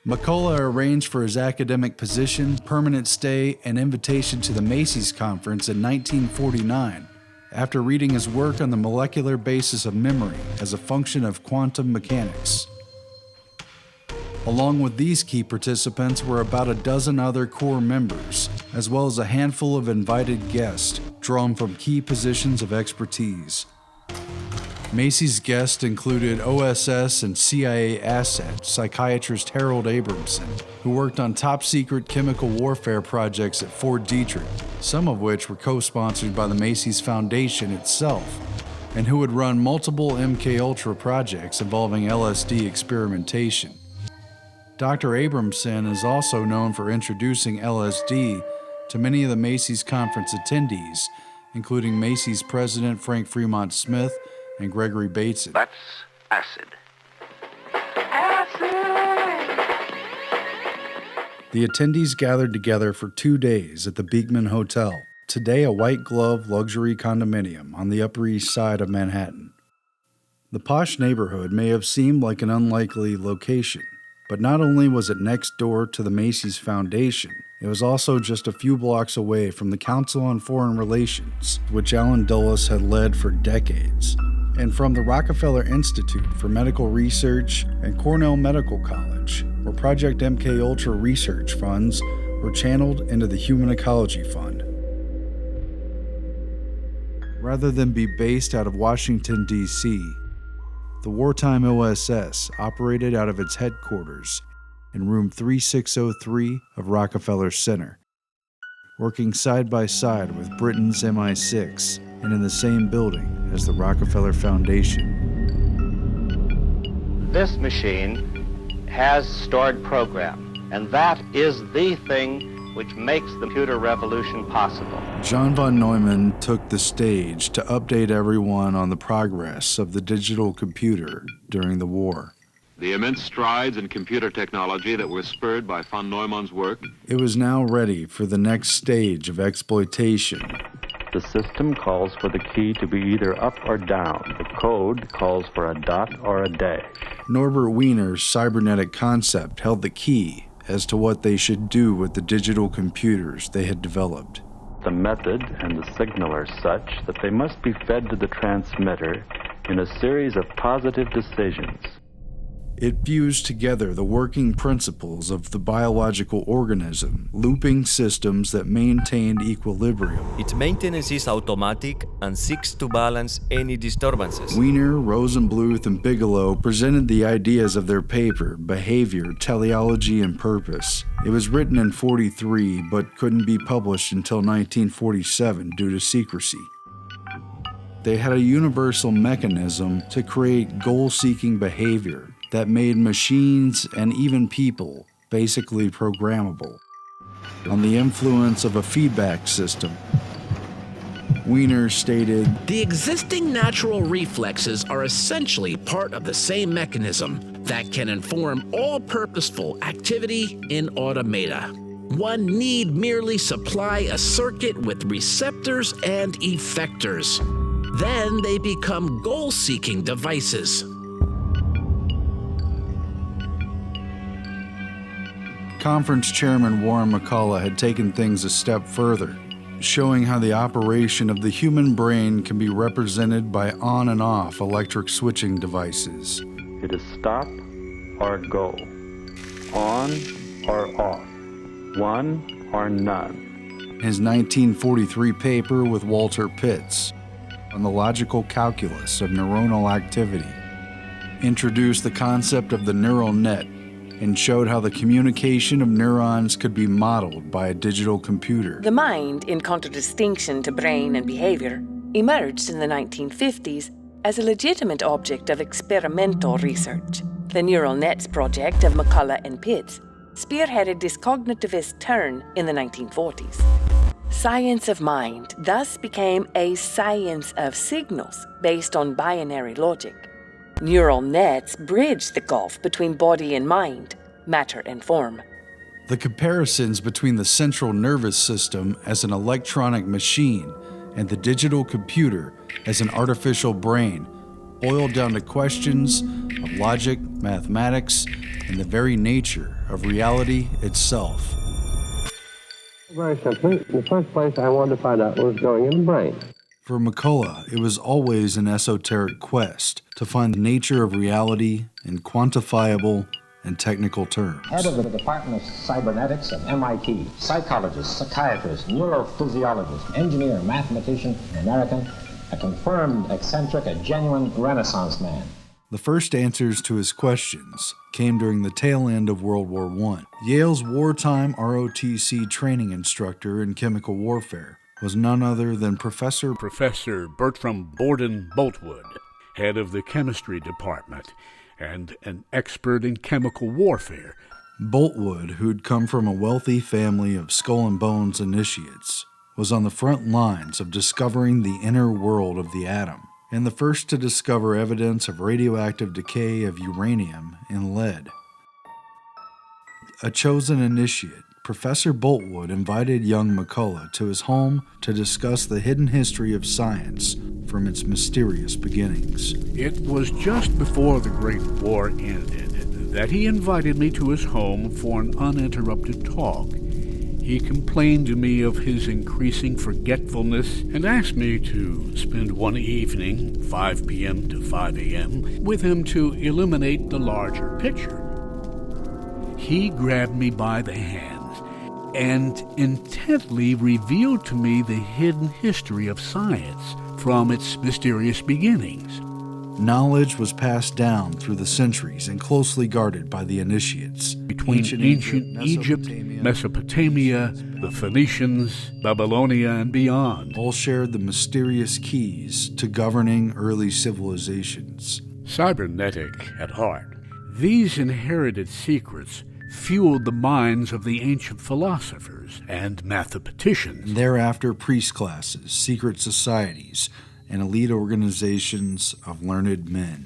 McCullough arranged for his academic position, permanent stay, and invitation to the Macy's Conference in 1949 after reading his work on the molecular basis of memory as a function of quantum mechanics. Along with these key participants were about a dozen other core members, as well as a handful of invited guests drawn from key positions of expertise. Macy's guests included OSS and CIA asset psychiatrist Harold Abramson, who worked on top-secret chemical warfare projects at Fort Detrick, some of which were co-sponsored by the Macy's Foundation itself, and who would run multiple MKUltra projects involving LSD experimentation. Dr. Abramson is also known for introducing LSD to many of the Macy's conference attendees, including Macy's president Frank Fremont Smith and Gregory Bateson. That's acid. The attendees gathered together for 2 days at the Beekman Hotel, today a white-glove luxury condominium on the Upper East Side of Manhattan. The posh neighborhood may have seemed like an unlikely location, but not only was it next door to the Macy's Foundation, it was also just a few blocks away from the Council on Foreign Relations, which Allen Dulles had led for decades, and from the Rockefeller Institute for Medical Research and Cornell Medical College, where Project MKUltra research funds were channeled into the Human Ecology Fund. Rather than be based out of Washington, D.C., the wartime OSS operated out of its headquarters in room 3603 of Rockefeller Center, working side by side with Britain's MI6 and in the same building as the Rockefeller Foundation. This machine has stored program, and that is the thing which makes the computer revolution possible. John von Neumann took the stage to update everyone on the progress of the digital computer during the war. The immense strides in computer technology that were spurred by von Neumann's work. It was now ready for the next stage of exploitation. The system calls for the key to be either up or down. The code calls for a dot or a dash. Norbert Wiener's cybernetic concept held the key as to what they should do with the digital computers they had developed. The method and the signal are such that they must be fed to the transmitter in a series of positive decisions. It fused together the working principles of the biological organism, looping systems that maintained equilibrium. Its maintenance is automatic and seeks to balance any disturbances. Wiener, Rosenbluth, and Bigelow presented the ideas of their paper, Behavior, Teleology, and Purpose. It was written in 1943, but couldn't be published until 1947 due to secrecy. They had a universal mechanism to create goal-seeking behavior that made machines and even people basically programmable. On the influence of a feedback system, Wiener stated, "The existing natural reflexes are essentially part of the same mechanism that can inform all purposeful activity in automata. One need merely supply a circuit with receptors and effectors. Then they become goal-seeking devices." Conference Chairman Warren McCullough had taken things a step further, showing how the operation of the human brain can be represented by on and off electric switching devices. It is stop or go, on or off, one or none. His 1943 paper with Walter Pitts on the logical calculus of neuronal activity introduced the concept of the neural net and showed how the communication of neurons could be modeled by a digital computer. The mind, in contradistinction to brain and behavior, emerged in the 1950s as a legitimate object of experimental research. The neural nets project of McCullough and Pitts spearheaded this cognitivist turn in the 1940s. Science of mind thus became a science of signals based on binary logic. Neural nets bridge the gulf between body and mind, matter and form. The comparisons between the central nervous system as an electronic machine and the digital computer as an artificial brain boiled down to questions of logic, mathematics, and the very nature of reality itself. Very simply, in the first place, I wanted to find out what was going in the brain. For McCullough, it was always an esoteric quest to find the nature of reality in quantifiable and technical terms. Head of the Department of Cybernetics at MIT, psychologist, psychiatrist, neurophysiologist, engineer, mathematician, American, a confirmed eccentric, a genuine Renaissance man. The first answers to his questions came during the tail end of World War I. Yale's wartime ROTC training instructor in chemical warfare was none other than Professor Bertram Borden Boltwood, head of the chemistry department and an expert in chemical warfare. Boltwood, who'd come from a wealthy family of skull and bones initiates, was on the front lines of discovering the inner world of the atom, and the first to discover evidence of radioactive decay of uranium and lead. A chosen initiate, Professor Boltwood invited young McCullough to his home to discuss the hidden history of science from its mysterious beginnings. It was just before the Great War ended that he invited me to his home for an uninterrupted talk. He complained to me of his increasing forgetfulness and asked me to spend one evening, 5 p.m. to 5 a.m., with him to illuminate the larger picture. He grabbed me by the hands and intently revealed to me the hidden history of science from its mysterious beginnings. Knowledge was passed down through the centuries and closely guarded by the initiates. Between ancient Egypt, Mesopotamia, the Phoenicians, Babylonia, and beyond. All shared the mysterious keys to governing early civilizations. Cybernetic at heart, these inherited secrets fueled the minds of the ancient philosophers and mathematicians. Thereafter, priest classes, secret societies, and elite organizations of learned men.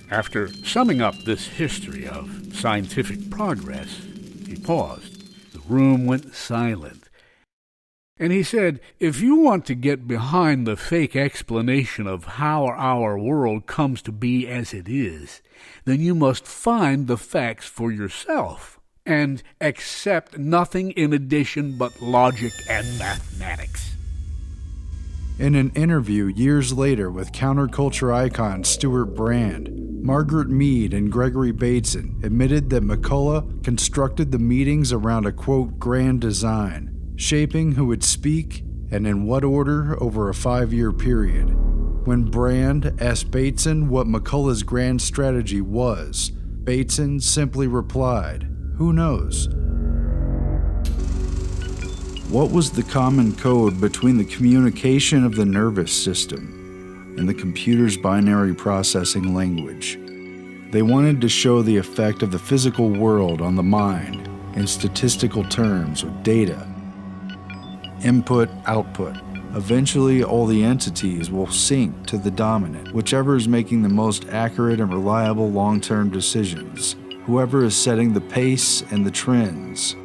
After summing up this history of scientific progress, he paused. The room went silent. And he said, if you want to get behind the fake explanation of how our world comes to be as it is, then you must find the facts for yourself and accept nothing in addition but logic and mathematics. In an interview years later with counterculture icon Stuart Brand, Margaret Mead and Gregory Bateson admitted that McCullough constructed the meetings around a, quote, grand design, shaping who would speak and in what order over a 5-year period. When Brand asked Bateson what McCullough's grand strategy was, Bateson simply replied, "Who knows?" What was the common code between the communication of the nervous system and the computer's binary processing language? They wanted to show the effect of the physical world on the mind in statistical terms with data. Input, output. Eventually, all the entities will sync to the dominant, whichever is making the most accurate and reliable long-term decisions, whoever is setting the pace and the trends,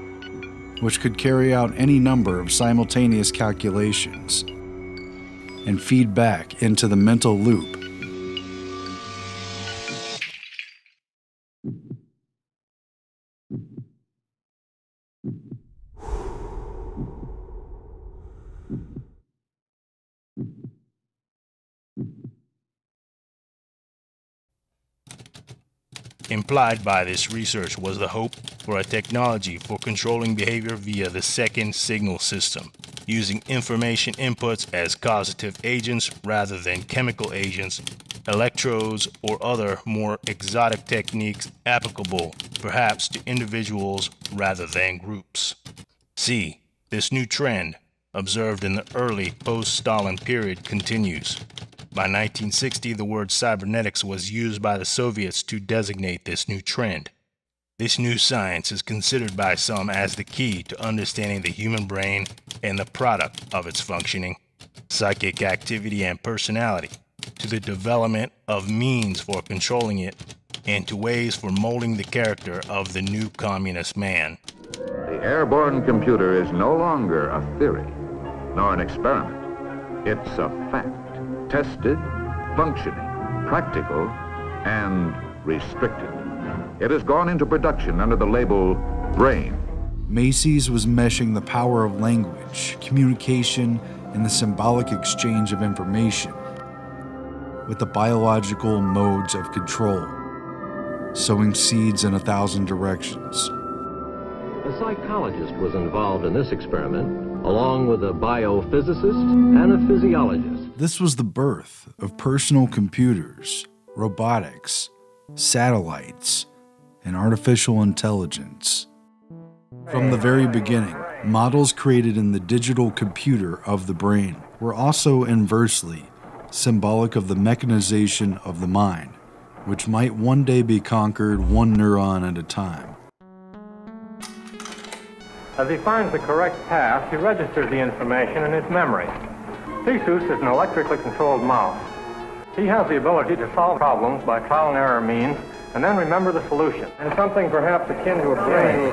which could carry out any number of simultaneous calculations and feed back into the mental loop. Implied by this research was the hope for a technology for controlling behavior via the second signal system, using information inputs as causative agents rather than chemical agents, electrodes, or other more exotic techniques applicable perhaps to individuals rather than groups. See, this new trend, observed in the early post-Stalin period, continues. By 1960, the word cybernetics was used by the Soviets to designate this new trend. This new science is considered by some as the key to understanding the human brain and the product of its functioning, psychic activity and personality, to the development of means for controlling it, and to ways for molding the character of the new communist man. The airborne computer is no longer a theory, nor an experiment. It's a fact. Tested, functioning, practical, and restricted. It has gone into production under the label brain. Macy's was meshing the power of language, communication, and the symbolic exchange of information with the biological modes of control, sowing seeds in 1,000 directions. A psychologist was involved in this experiment, along with a biophysicist and a physiologist. This was the birth of personal computers, robotics, satellites, and artificial intelligence. From the very beginning, models created in the digital computer of the brain were also inversely symbolic of the mechanization of the mind, which might one day be conquered one neuron at a time. As he finds the correct path, he registers the information in his memory. Theseus is an electrically controlled mouse. He has the ability to solve problems by trial and error means and then remember the solution. And something perhaps akin to a brain.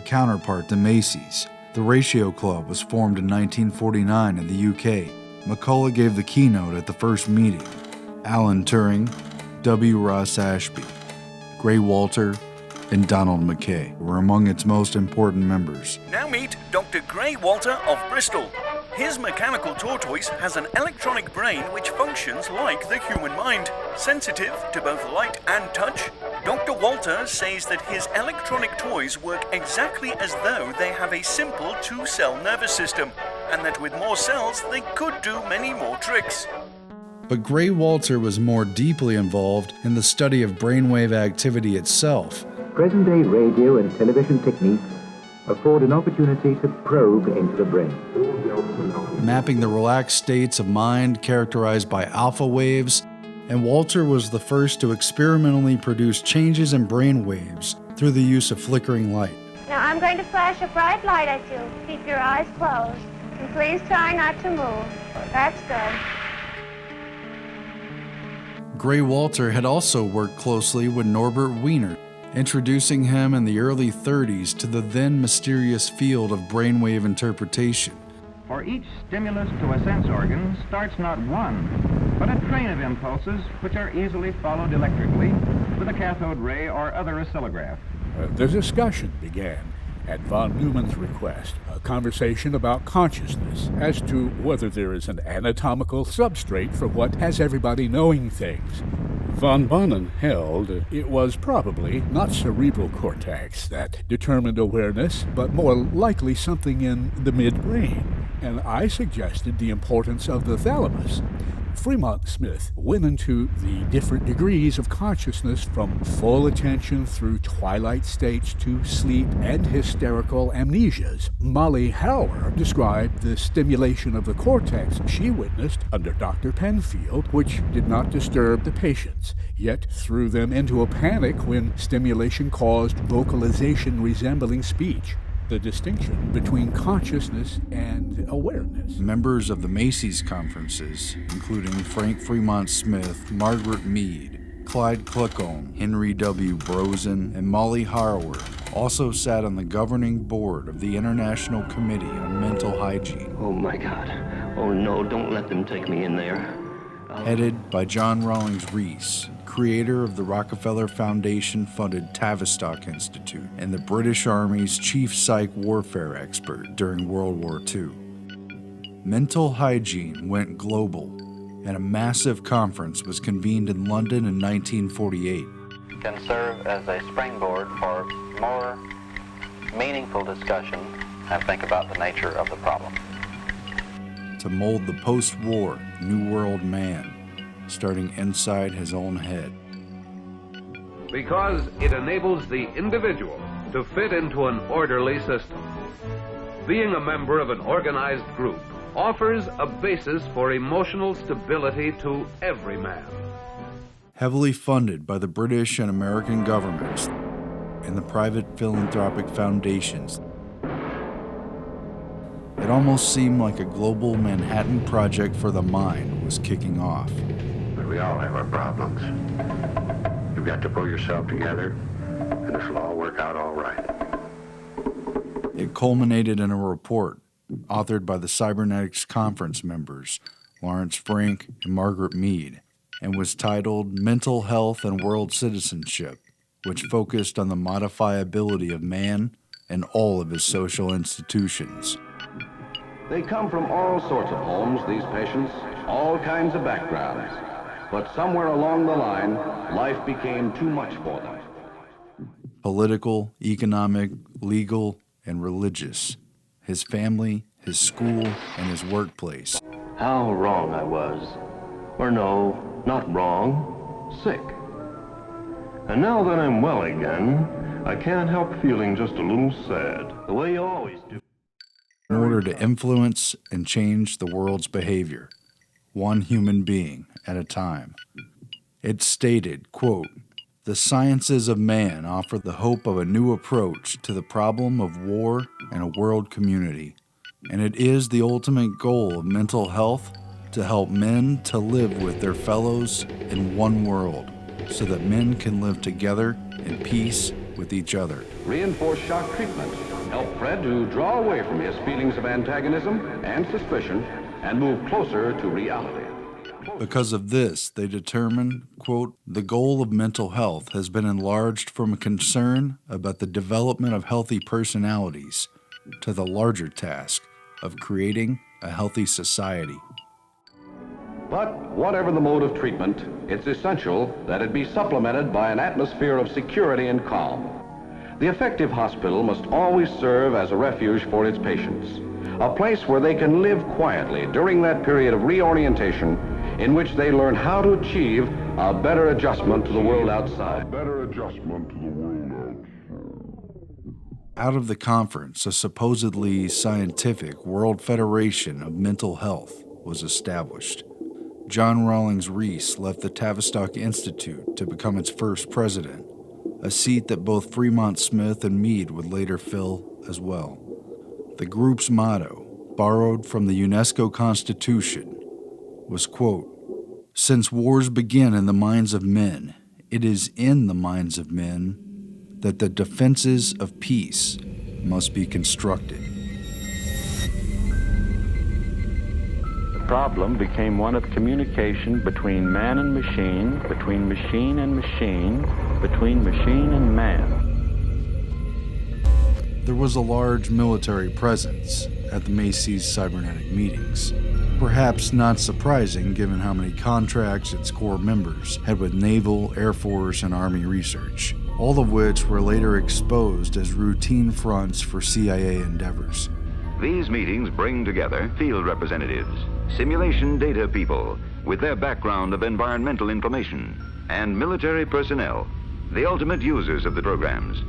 counterpart to Macy's. The Ratio Club was formed in 1949 in the UK. McCullough gave the keynote at the first meeting. Alan Turing, W. Ross Ashby, Gray Walter, and Donald McKay were among its most important members. Now meet Dr. Gray Walter of Bristol. His mechanical tortoise has an electronic brain which functions like the human mind, sensitive to both light and touch. Dr. Walter says that his electronic toys work exactly as though they have a simple 2-cell nervous system, and that with more cells they could do many more tricks. But Gray Walter was more deeply involved in the study of brainwave activity itself. Present-day radio and television techniques afford an opportunity to probe into the brain. Mapping the relaxed states of mind characterized by alpha waves, and Walter was the first to experimentally produce changes in brain waves through the use of flickering light. Now I'm going to flash a bright light at you. Keep your eyes closed, and please try not to move. That's good. Gray Walter had also worked closely with Norbert Wiener, introducing him in the early 30s to the then mysterious field of brainwave interpretation. For each stimulus to a sense organ starts not one, but a train of impulses which are easily followed electrically with a cathode ray or other oscillograph. The discussion began at von Neumann's request, a conversation about consciousness as to whether there is an anatomical substrate for what has everybody knowing things. Von Bonnen held it was probably not cerebral cortex that determined awareness, but more likely something in the midbrain, and I suggested the importance of the thalamus. Fremont Smith went into the different degrees of consciousness from full attention through twilight states to sleep and hysterical amnesias. Molly Hauer described the stimulation of the cortex she witnessed under Dr. Penfield, which did not disturb the patients, yet threw them into a panic when stimulation caused vocalization resembling speech. The distinction between consciousness and awareness. Members of the Macy's conferences, including Frank Fremont Smith, Margaret Mead, Clyde Kluckholm, Henry W. Brosen, and Molly Harwood, also sat on the governing board of the International Committee on Mental Hygiene. Oh my God. Oh no, don't let them take me in there. Headed by John Rawlings Rees, creator of the Rockefeller Foundation-funded Tavistock Institute and the British Army's chief psych warfare expert during World War II. Mental hygiene went global, and a massive conference was convened in London in 1948. Can serve as a springboard for more meaningful discussion and think about the nature of the problem. To mold the post-war New World man, starting inside his own head. Because it enables the individual to fit into an orderly system. Being a member of an organized group offers a basis for emotional stability to every man. Heavily funded by the British and American governments and the private philanthropic foundations, it almost seemed like a global Manhattan Project for the mind was kicking off. But we all have our problems. You've got to pull yourself together, and this will all work out all right. It culminated in a report authored by the Cybernetics Conference members, Lawrence Frank and Margaret Mead, and was titled Mental Health and World Citizenship, which focused on the modifiability of man and all of his social institutions. They come from all sorts of homes, these patients, all kinds of backgrounds. But somewhere along the line, life became too much for them. Political, economic, legal, and religious. His family, his school, and his workplace. How wrong I was. Or no, not wrong, sick. And now that I'm well again, I can't help feeling just a little sad, the way you always do. In order to influence and change the world's behavior, one human being at a time. It stated, quote, "The sciences of man offer the hope of a new approach to the problem of war and a world community, and it is the ultimate goal of mental health to help men to live with their fellows in one world, so that men can live together in peace with each other." Reinforced shock treatment, help Fred to draw away from his feelings of antagonism and suspicion and move closer to reality. Because of this, they determined, quote, the goal of mental health has been enlarged from a concern about the development of healthy personalities to the larger task of creating a healthy society. But whatever the mode of treatment, it's essential that it be supplemented by an atmosphere of security and calm. The effective hospital must always serve as a refuge for its patients, a place where they can live quietly during that period of reorientation in which they learn how to achieve a better adjustment to the world outside. Out of the conference, a supposedly scientific World Federation of Mental Health was established. John Rawlings Rees left the Tavistock Institute to become its first president, a seat that both Fremont Smith and Mead would later fill as well. The group's motto, borrowed from the UNESCO Constitution, was, quote, since wars begin in the minds of men, it is in the minds of men that the defenses of peace must be constructed. The problem became one of communication between man and machine, between machine and machine, between machine and man. There was a large military presence at the Macy's cybernetic meetings. Perhaps not surprising given how many contracts its core members had with Naval, Air Force, and Army research, all of which were later exposed as routine fronts for CIA endeavors. These meetings bring together field representatives, simulation data people with their background of environmental information, and military personnel, the ultimate users of the programs.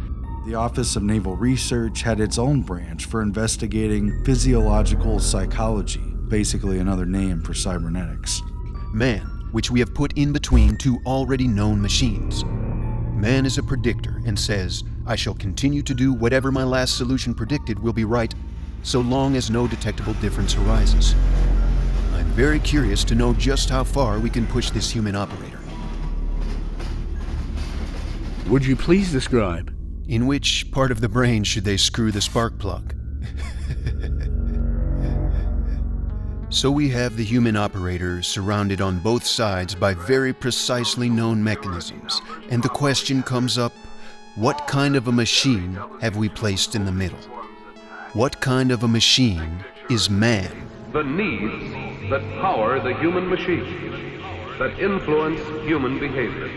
The Office of Naval Research had its own branch for investigating physiological psychology, basically another name for cybernetics. Man, which we have put in between two already known machines. Man is a predictor and says, I shall continue to do whatever my last solution predicted will be right, so long as no detectable difference arises. I'm very curious to know just how far we can push this human operator. Would you please describe? In which part of the brain should they screw the spark plug? So we have the human operator surrounded on both sides by very precisely known mechanisms, and the question comes up, what kind of a machine have we placed in the middle? What kind of a machine is man? The needs that power the human machine, that influence human behavior.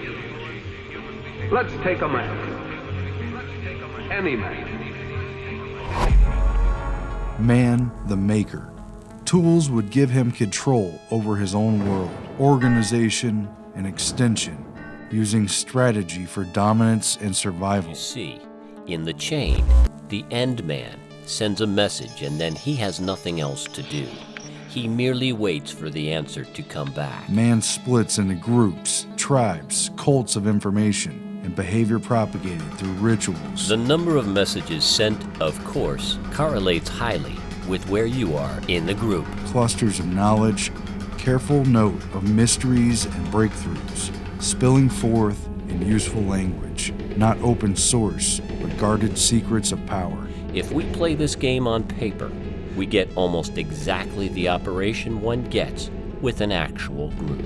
Let's take a man. Any man. Man, the maker. Tools would give him control over his own world, organization, and extension, using strategy for dominance and survival. You see, in the chain, the end man sends a message and then he has nothing else to do. He merely waits for the answer to come back. Man splits into groups, tribes, cults of information, and behavior propagated through rituals. The number of messages sent, of course, correlates highly with where you are in the group. Clusters of knowledge, careful note of mysteries and breakthroughs, spilling forth in useful language, not open source, but guarded secrets of power. If we play this game on paper, we get almost exactly the operation one gets with an actual group.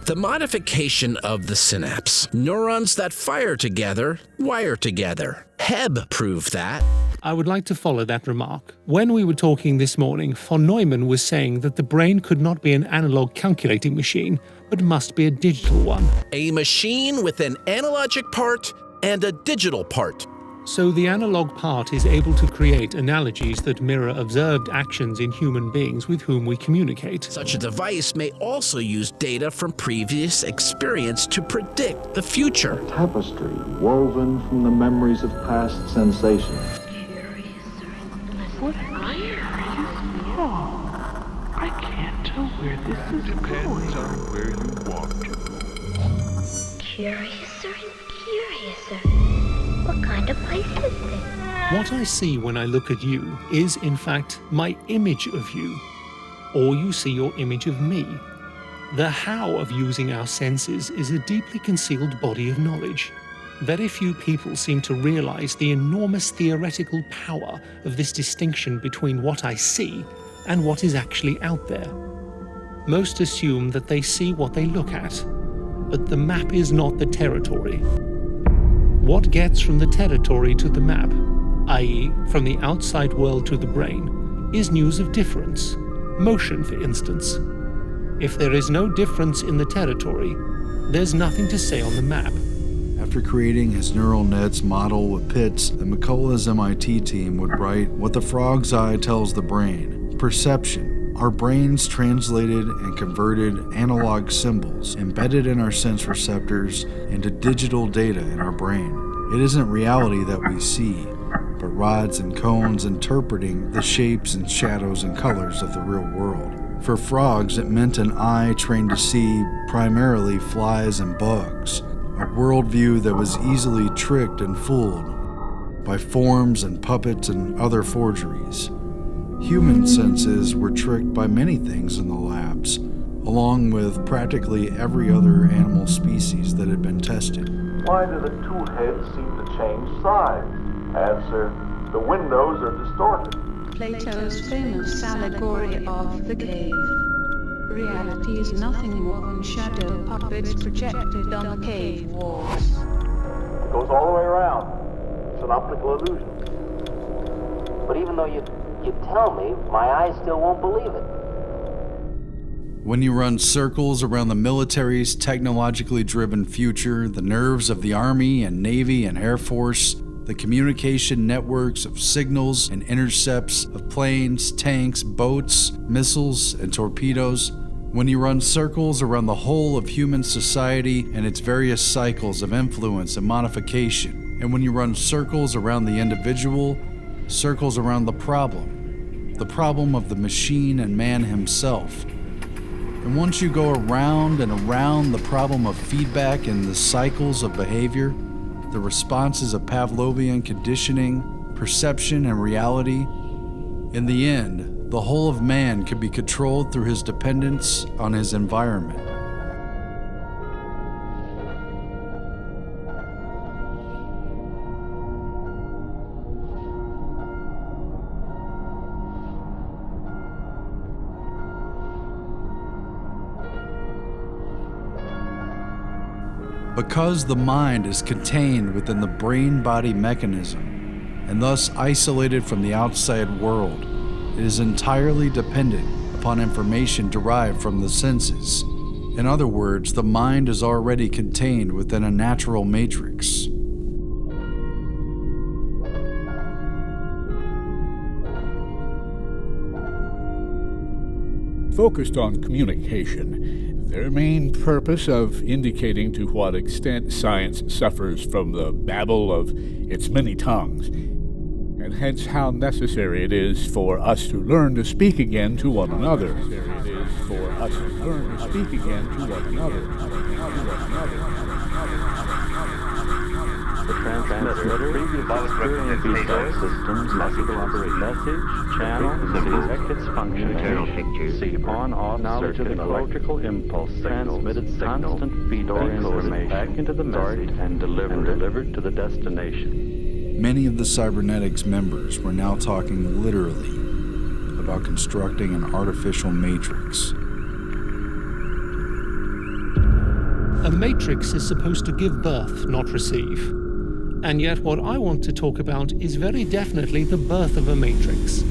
The modification of the synapse. Neurons that fire together, wire together. Hebb proved that. I would like to follow that remark. When we were talking this morning, von Neumann was saying that the brain could not be an analog calculating machine, but must be a digital one. A machine with an analogic part and a digital part. So the analog part is able to create analogies that mirror observed actions in human beings with whom we communicate. Such a device may also use data from previous experience to predict the future. Tapestry woven from the memories of past sensations. What are you? I can't tell where this is going. Depends on where you walk to. Curiouser and curiouser. What kind of place is this? What I see when I look at you is, in fact, my image of you. Or you see your image of me. The how of using our senses is a deeply concealed body of knowledge. Very few people seem to realize the enormous theoretical power of this distinction between what I see and what is actually out there. Most assume that they see what they look at, but the map is not the territory. What gets from the territory to the map, i.e., from the outside world to the brain, is news of difference, motion for instance. If there is no difference in the territory, there's nothing to say on the map. After creating his neural nets model with pits, the McCullough's MIT team would write what the frog's eye tells the brain: perception. Our brains translated and converted analog symbols embedded in our sense receptors into digital data in our brain. It isn't reality that we see, but rods and cones interpreting the shapes and shadows and colors of the real world. For frogs, it meant an eye trained to see primarily flies and bugs, a worldview that was easily tricked and fooled by forms and puppets and other forgeries. Human senses were tricked by many things in the labs, along with practically every other animal species that had been tested. Why do the two heads seem to change size? Answer: the windows are distorted. Plato's famous allegory of the cave. Reality is nothing more than shadow puppets projected on the cave walls. It goes all the way around. It's an optical illusion. But even though you tell me, my eyes still won't believe it. When you run circles around the military's technologically driven future, the nerves of the Army and Navy and Air Force, the communication networks of signals and intercepts of planes, tanks, boats, missiles, and torpedoes, when you run circles around the whole of human society and its various cycles of influence and modification, and when you run circles around the individual, circles around the problem of the machine and man himself. And once you go around and around the problem of feedback and the cycles of behavior, the responses of Pavlovian conditioning, perception, and reality, in the end, the whole of man can be controlled through his dependence on his environment. Because the mind is contained within the brain-body mechanism, and thus isolated from the outside world, it is entirely dependent upon information derived from the senses. In other words, the mind is already contained within a natural matrix. Focused on communication, their main purpose of indicating to what extent science suffers from the babble of its many tongues, and hence how necessary it is for us to learn to speak again to one another. The transmitter previously feedback systems must operate message, channel, its function, see on-off knowledge of electrical impulse transmitted constant feedback information back into the message and delivered to the destination. Many of the cybernetics members were now talking literally about constructing an artificial matrix. A matrix is supposed to give birth, not receive. And yet what I want to talk about is very definitely the birth of a matrix.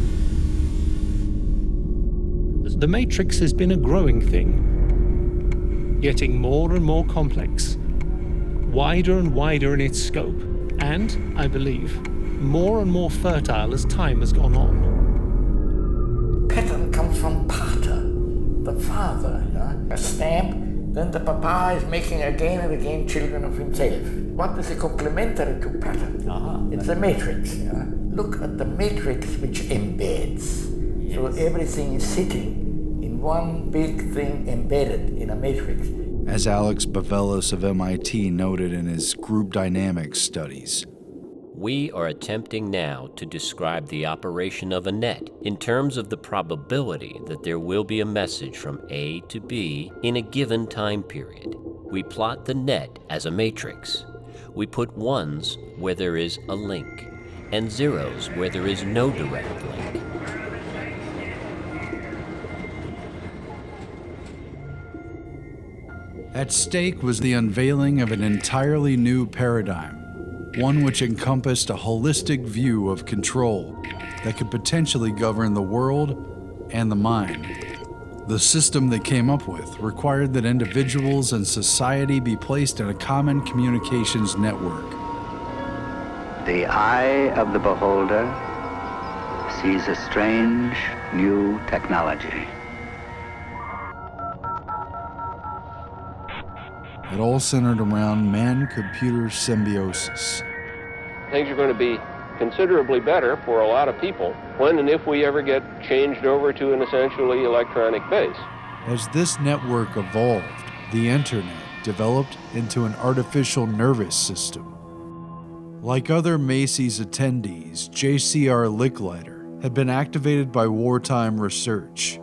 The matrix has been a growing thing, getting more and more complex, wider and wider in its scope, and, I believe, more and more fertile as time has gone on. Pattern comes from pater, the father, a stamp. Then the papa is making again and again children of himself. What is a complementary to pattern? It's a matrix. Look at the matrix which embeds. Yes. So everything is sitting in one big thing embedded in a matrix. As Alex Bavelos of MIT noted in his group dynamics studies, we are attempting now to describe the operation of a net in terms of the probability that there will be a message from A to B in a given time period. We plot the net as a matrix. We put ones where there is a link, and zeros where there is no direct link. At stake was the unveiling of an entirely new paradigm, one which encompassed a holistic view of control that could potentially govern the world and the mind. The system they came up with required that individuals and society be placed in a common communications network. The eye of the beholder sees a strange new technology. It all centered around man-computer symbiosis. Things are going to be considerably better for a lot of people when and if we ever get changed over to an essentially electronic base. As this network evolved, the internet developed into an artificial nervous system. Like other Macy's attendees, J.C.R. Licklider had been activated by wartime research.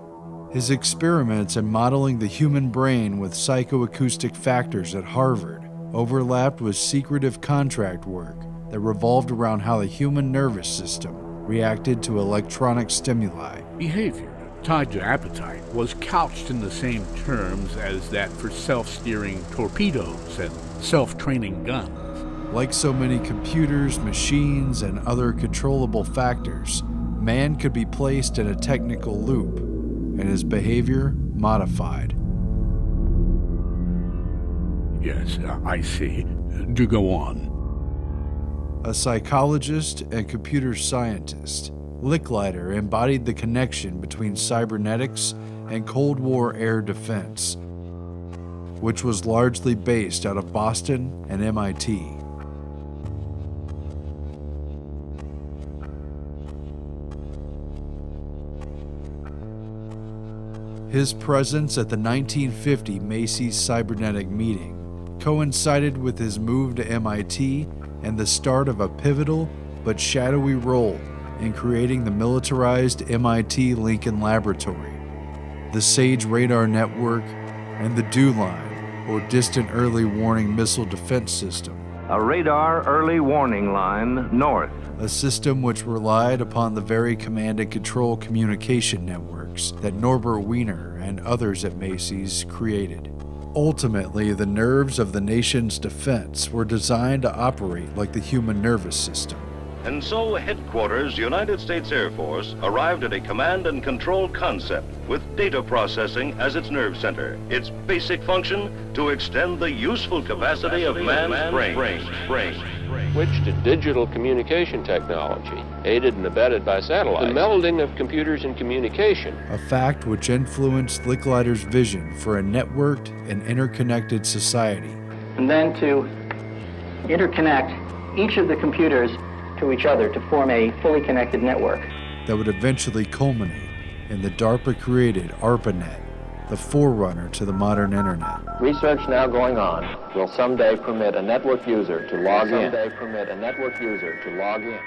His experiments in modeling the human brain with psychoacoustic factors at Harvard overlapped with secretive contract work that revolved around how the human nervous system reacted to electronic stimuli. Behavior tied to appetite was couched in the same terms as that for self-steering torpedoes and self-training guns. Like so many computers, machines, and other controllable factors, man could be placed in a technical loop and his behavior modified. Yes, I see. Do go on. A psychologist and computer scientist, Licklider embodied the connection between cybernetics and Cold War air defense, which was largely based out of Boston and MIT. His presence at the 1950 Macy's Cybernetic meeting coincided with his move to MIT and the start of a pivotal but shadowy role in creating the militarized MIT Lincoln Laboratory, the SAGE radar network, and the DEW line, or Distant Early Warning Missile Defense System. A radar early warning line north. A system which relied upon the very command and control communication networks that Norbert Wiener and others at Macy's created. Ultimately, the nerves of the nation's defense were designed to operate like the human nervous system. And so Headquarters, United States Air Force, arrived at a command and control concept with data processing as its nerve center. Its basic function, to extend the useful capacity of man's brain. Switch to digital communication technology, aided and abetted by satellite. The melding of computers and communication. A fact which influenced Licklider's vision for a networked and interconnected society. And then to interconnect each of the computers to each other to form a fully connected network. That would eventually culminate in the DARPA-created ARPANET, the forerunner to the modern internet. Research now going on will someday permit a network user to log in. Will someday permit a network user to log in.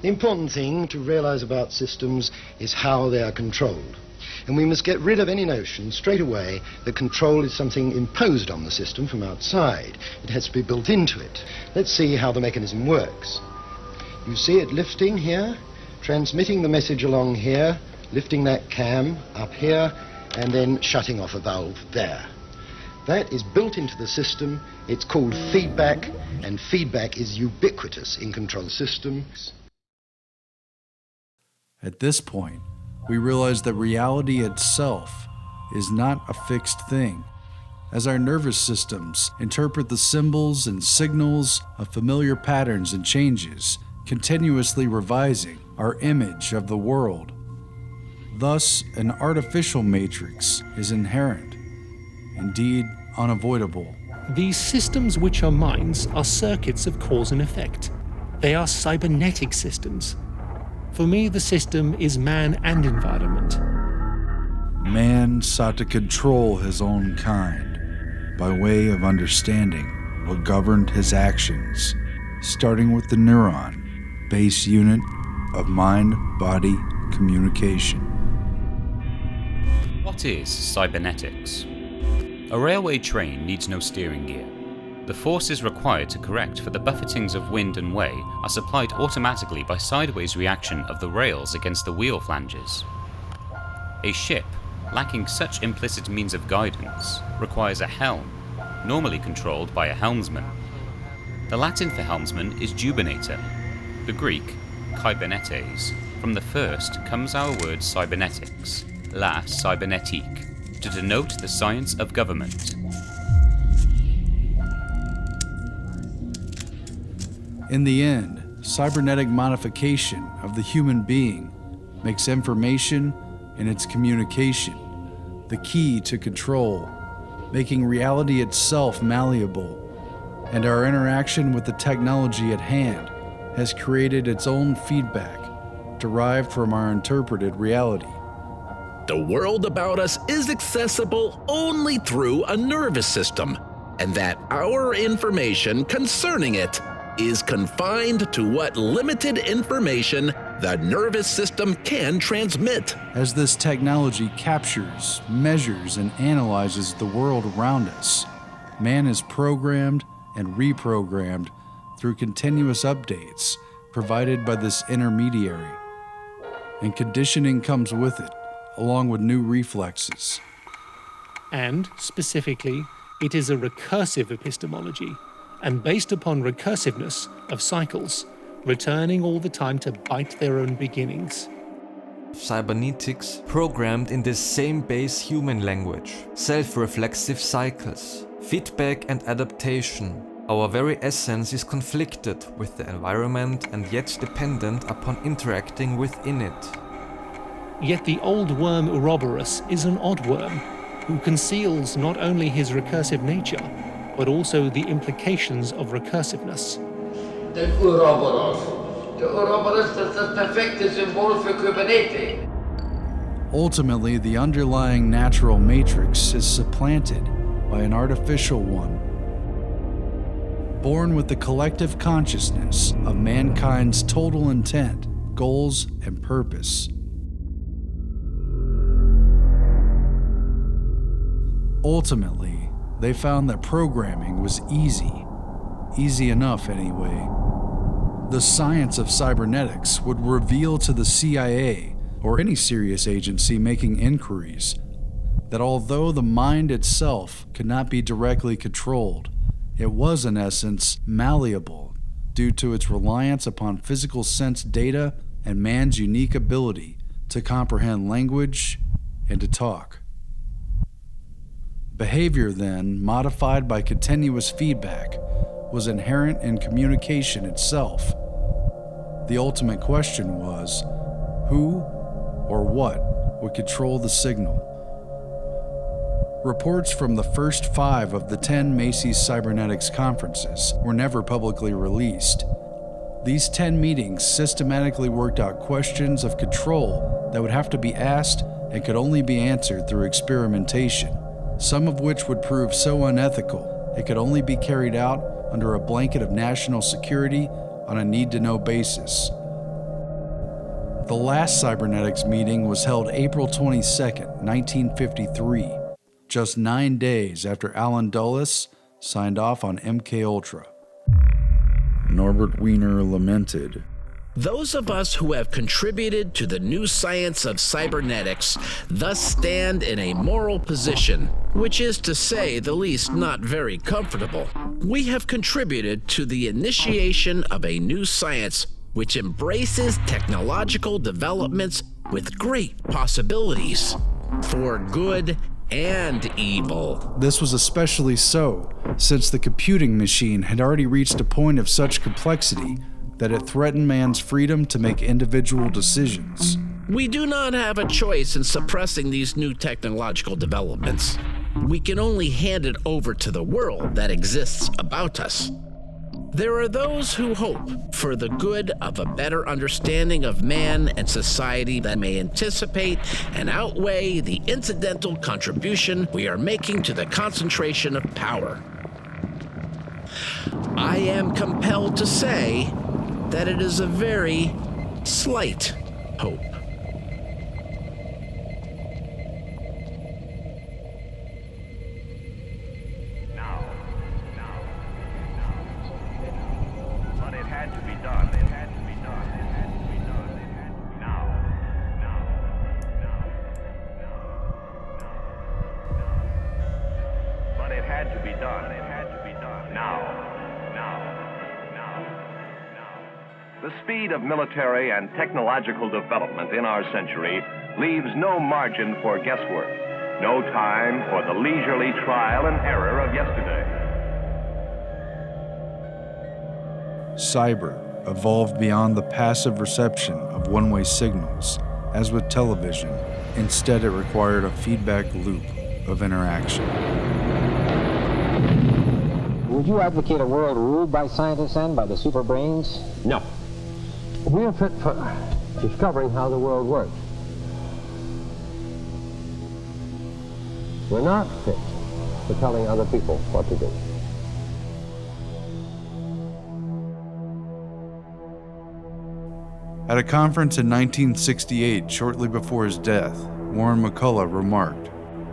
The important thing to realize about systems is how they are controlled. And we must get rid of any notion straight away that control is something imposed on the system from outside. It has to be built into it. Let's see how the mechanism works. You see it lifting here, transmitting the message along here, lifting that cam up here, and then shutting off a valve there. That is built into the system. It's called feedback, and feedback is ubiquitous in control systems. At this point, we realize that reality itself is not a fixed thing. As our nervous systems interpret the symbols and signals of familiar patterns and changes, continuously revising our image of the world. Thus, an artificial matrix is inherent, indeed unavoidable. These systems which are minds are circuits of cause and effect. They are cybernetic systems. For me, the system is man and environment. Man sought to control his own kind by way of understanding what governed his actions starting with the neuron, base unit of mind-body communication. What is cybernetics? A railway train needs no steering gear. The forces required to correct for the buffetings of wind and way are supplied automatically by sideways reaction of the rails against the wheel flanges. A ship, lacking such implicit means of guidance, requires a helm, normally controlled by a helmsman. The Latin for helmsman is jubinator. The Greek, kybernetes. From the first comes our word cybernetics, la cybernetique, to denote the science of government. In the end, cybernetic modification of the human being makes information and its communication the key to control, making reality itself malleable, and our interaction with the technology at hand has created its own feedback derived from our interpreted reality. The world about us is accessible only through a nervous system, and that our information concerning it is confined to what limited information the nervous system can transmit. As this technology captures, measures, and analyzes the world around us, man is programmed and reprogrammed through continuous updates provided by this intermediary. And conditioning comes with it, along with new reflexes. And, specifically, it is a recursive epistemology, and based upon recursiveness of cycles, returning all the time to bite their own beginnings. Cybernetics programmed in this same base human language, self-reflexive cycles, feedback and adaptation. Our very essence is conflicted with the environment and yet dependent upon interacting within it. Yet the old worm Ouroboros is an odd worm, who conceals not only his recursive nature, but also the implications of recursiveness. The Ouroboros ist das perfekte Symbol für Kybernetik. Ultimately, the underlying natural matrix is supplanted by an artificial one, born with the collective consciousness of mankind's total intent, goals, and purpose. Ultimately, they found that programming was easy enough anyway. The science of cybernetics would reveal to the CIA, or any serious agency making inquiries, that although the mind itself could not be directly controlled, it was in essence malleable due to its reliance upon physical sense data and man's unique ability to comprehend language and to talk. Behavior, then, modified by continuous feedback, was inherent in communication itself. The ultimate question was, who or what would control the signal? Reports from the first 5 of the 10 Macy's Cybernetics conferences were never publicly released. These 10 meetings systematically worked out questions of control that would have to be asked and could only be answered through experimentation, some of which would prove so unethical it could only be carried out under a blanket of national security on a need-to-know basis. The last cybernetics meeting was held April 22, 1953, just 9 days after Alan Dulles signed off on MKUltra. Norbert Wiener lamented, Those of us who have contributed to the new science of cybernetics thus stand in a moral position, which is to say the least not very comfortable. We have contributed to the initiation of a new science which embraces technological developments with great possibilities for good and evil. This was especially so since the computing machine had already reached a point of such complexity that it threatened man's freedom to make individual decisions. We do not have a choice in suppressing these new technological developments. We can only hand it over to the world that exists about us. There are those who hope for the good of a better understanding of man and society that may anticipate and outweigh the incidental contribution we are making to the concentration of power. I am compelled to say that it is a very slight hope. But it had to be done. It had to be done. It had to be done. It had to be now. But it had to be done. It had to be done. Now. The speed of military and technological development in our century leaves no margin for guesswork, no time for the leisurely trial and error of yesterday. Cyber evolved beyond the passive reception of one-way signals, as with television. Instead, it required a feedback loop of interaction. Would you advocate a world ruled by scientists and by the super brains? No. We are fit for discovering how the world works. We're not fit for telling other people what to do. At a conference in 1968, shortly before his death, Warren McCullough remarked,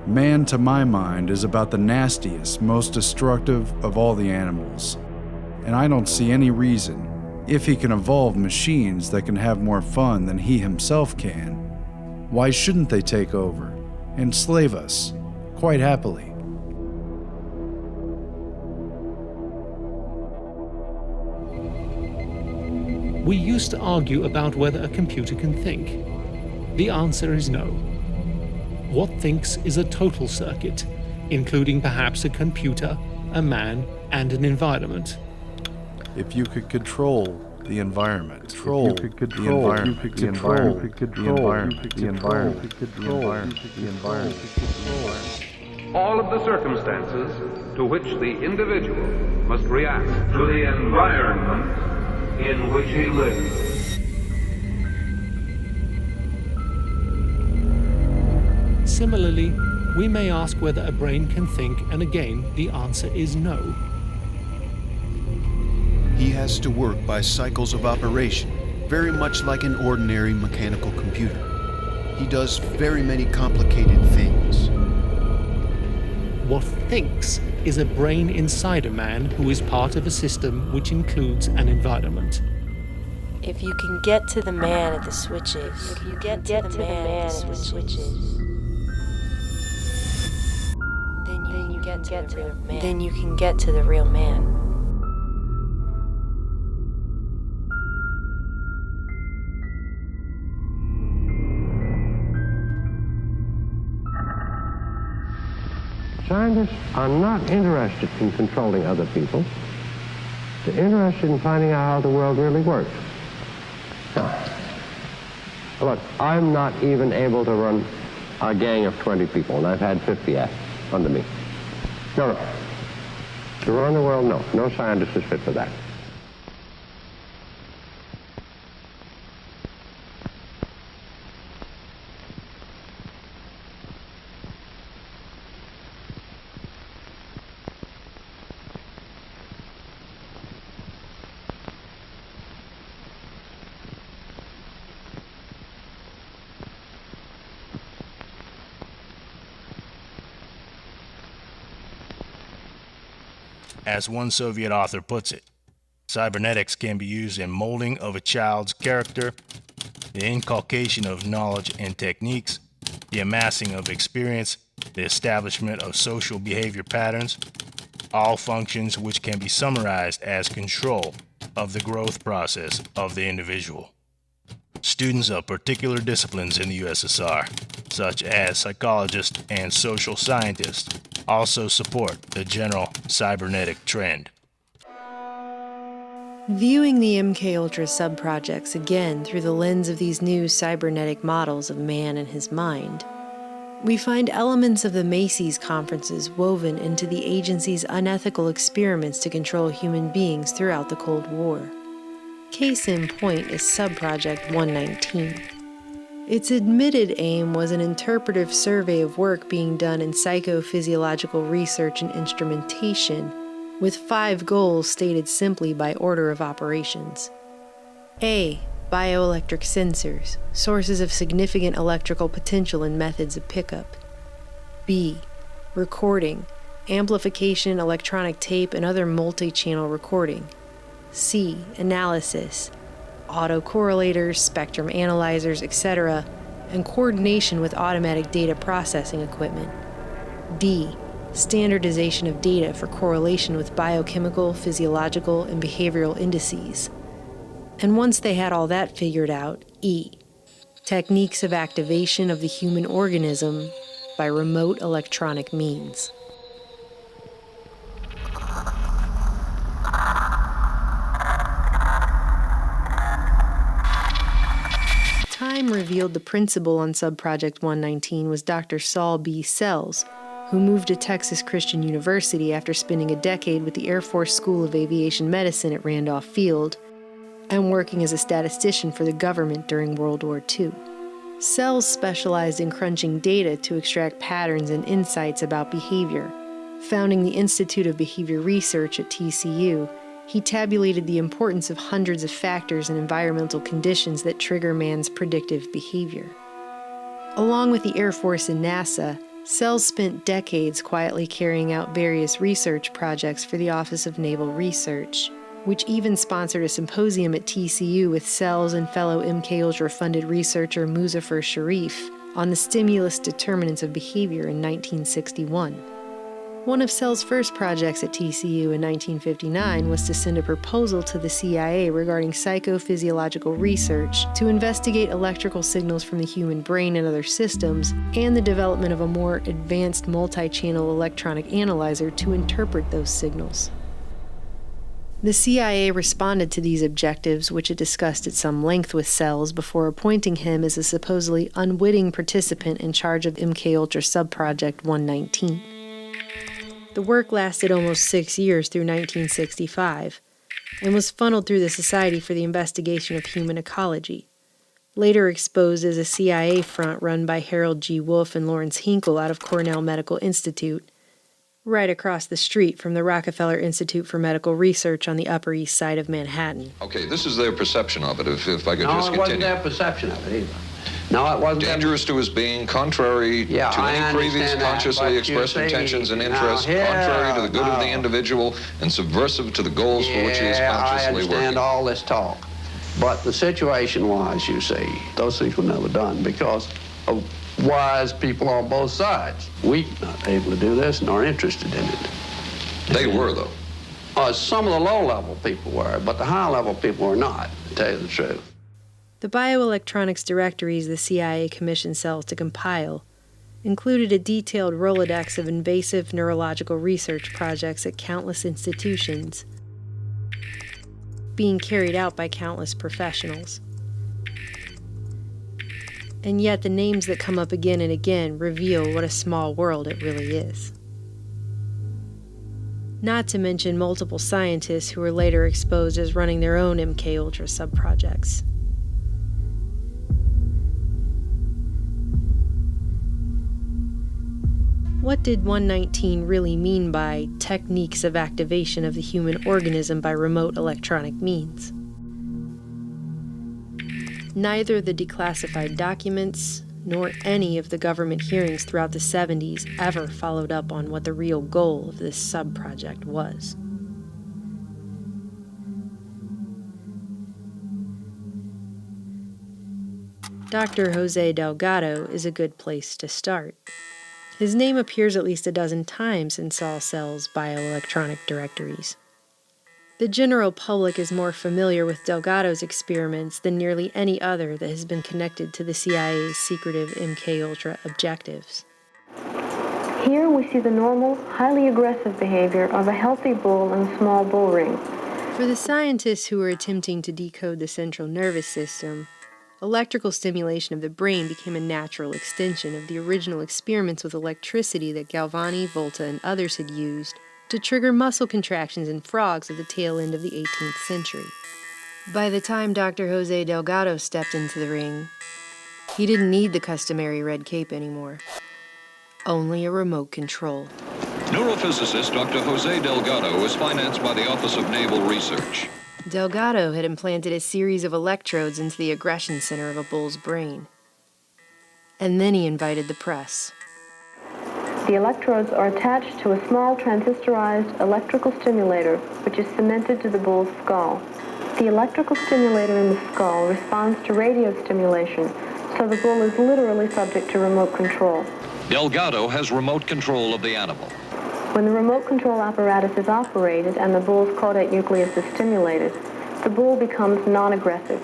"Man, to my mind, is about the nastiest, most destructive of all the animals. And I don't see any reason, if he can evolve machines that can have more fun than he himself can, why shouldn't they take over, enslave us, quite happily?" We used to argue about whether a computer can think. The answer is no. What thinks is a total circuit, including perhaps a computer, a man, and an environment. If you could control the environment, control the environment, the environment, the environment, the environment, the environment, the environment. All of the circumstances to which the individual must react to the environment in which he lives. Similarly, we may ask whether a brain can think, and again, the answer is no. He has to work by cycles of operation, very much like an ordinary mechanical computer. He does very many complicated things. What thinks is a brain inside a man who is part of a system which includes an environment. If you can get to the man at the switches, if you get to the man at the switches, then you can get to the real man. Scientists are not interested in controlling other people. They're interested in finding out how the world really works. Now, look, I'm not even able to run a gang of 20 people, and I've had 50 under me. No. To run the world, no. No scientist is fit for that. As one Soviet author puts it, cybernetics can be used in molding of a child's character, the inculcation of knowledge and techniques, the amassing of experience, the establishment of social behavior patterns, all functions which can be summarized as control of the growth process of the individual. Students of particular disciplines in the USSR, such as psychologists and social scientists, also support the general cybernetic trend. Viewing the MKUltra sub-projects again through the lens of these new cybernetic models of man and his mind, we find elements of the Macy's conferences woven into the agency's unethical experiments to control human beings throughout the Cold War. Case in point is Sub-Project 119. Its admitted aim was an interpretive survey of work being done in psychophysiological research and instrumentation with 5 goals stated simply by order of operations. A. Bioelectric sensors, sources of significant electrical potential and methods of pickup. B. Recording, amplification, electronic tape, and other multi-channel recording. C. Analysis, autocorrelators, spectrum analyzers, etc., and coordination with automatic data processing equipment. D. Standardization of data for correlation with biochemical, physiological, and behavioral indices. And once they had all that figured out, E. Techniques of activation of the human organism by remote electronic means. Time revealed the principal on Subproject 119 was Dr. Saul B. Sells, who moved to Texas Christian University after spending a decade with the Air Force School of Aviation Medicine at Randolph Field and working as a statistician for the government during World War II. Sells specialized in crunching data to extract patterns and insights about behavior. Founding the Institute of Behavior Research at TCU, he tabulated the importance of hundreds of factors and environmental conditions that trigger man's predictive behavior. Along with the Air Force and NASA, Sells spent decades quietly carrying out various research projects for the Office of Naval Research, which even sponsored a symposium at TCU with Sells and fellow MKUltra-funded researcher Muzaffar Sharif on the stimulus determinants of behavior in 1961. One of Sells' first projects at TCU in 1959 was to send a proposal to the CIA regarding psychophysiological research to investigate electrical signals from the human brain and other systems, and the development of a more advanced multi-channel electronic analyzer to interpret those signals. The CIA responded to these objectives, which it discussed at some length with Sells before appointing him as a supposedly unwitting participant in charge of MKUltra Subproject 119. The work lasted almost 6 years through 1965 and was funneled through the Society for the Investigation of Human Ecology, later exposed as a CIA front run by Harold G. Wolff and Lawrence Hinkle out of Cornell Medical Institute, right across the street from the Rockefeller Institute for Medical Research on the Upper East Side of Manhattan. Okay, this is their perception of it, if I could just continue. No, it wasn't their perception of it either. No, it wasn't. Dangerous to his being, contrary to any previous consciously expressed intentions and interests, contrary to the good of the individual, and subversive to the goals for which he is consciously working. I understand all this talk. But the situation was, you see, those things were never done because of wise people on both sides. We not able to do this nor interested in it. They were, though. Some of the low-level people were, but the high-level people were not, to tell you the truth. The bioelectronics directories the CIA commissioned Sells to compile included a detailed Rolodex of invasive neurological research projects at countless institutions, being carried out by countless professionals. And yet the names that come up again and again reveal what a small world it really is. Not to mention multiple scientists who were later exposed as running their own MKUltra subprojects. What did 119 really mean by techniques of activation of the human organism by remote electronic means? Neither the declassified documents nor any of the government hearings throughout the 70s ever followed up on what the real goal of this sub-project was. Dr. Jose Delgado is a good place to start. His name appears at least a dozen times in Saul Sells' bioelectronic directories. The general public is more familiar with Delgado's experiments than nearly any other that has been connected to the CIA's secretive MKUltra objectives. Here we see the normal, highly aggressive behavior of a healthy bull in a small bull ring. For the scientists who were attempting to decode the central nervous system, electrical stimulation of the brain became a natural extension of the original experiments with electricity that Galvani, Volta, and others had used to trigger muscle contractions in frogs at the tail end of the 18th century. By the time Dr. Jose Delgado stepped into the ring, he didn't need the customary red cape anymore. Only a remote control. Neurophysicist Dr. Jose Delgado was financed by the Office of Naval Research. Delgado had implanted a series of electrodes into the aggression center of a bull's brain. And then he invited the press. The electrodes are attached to a small transistorized electrical stimulator, which is cemented to the bull's skull. The electrical stimulator in the skull responds to radio stimulation, so the bull is literally subject to remote control. Delgado has remote control of the animal. When the remote control apparatus is operated and the bull's caudate nucleus is stimulated, the bull becomes non-aggressive.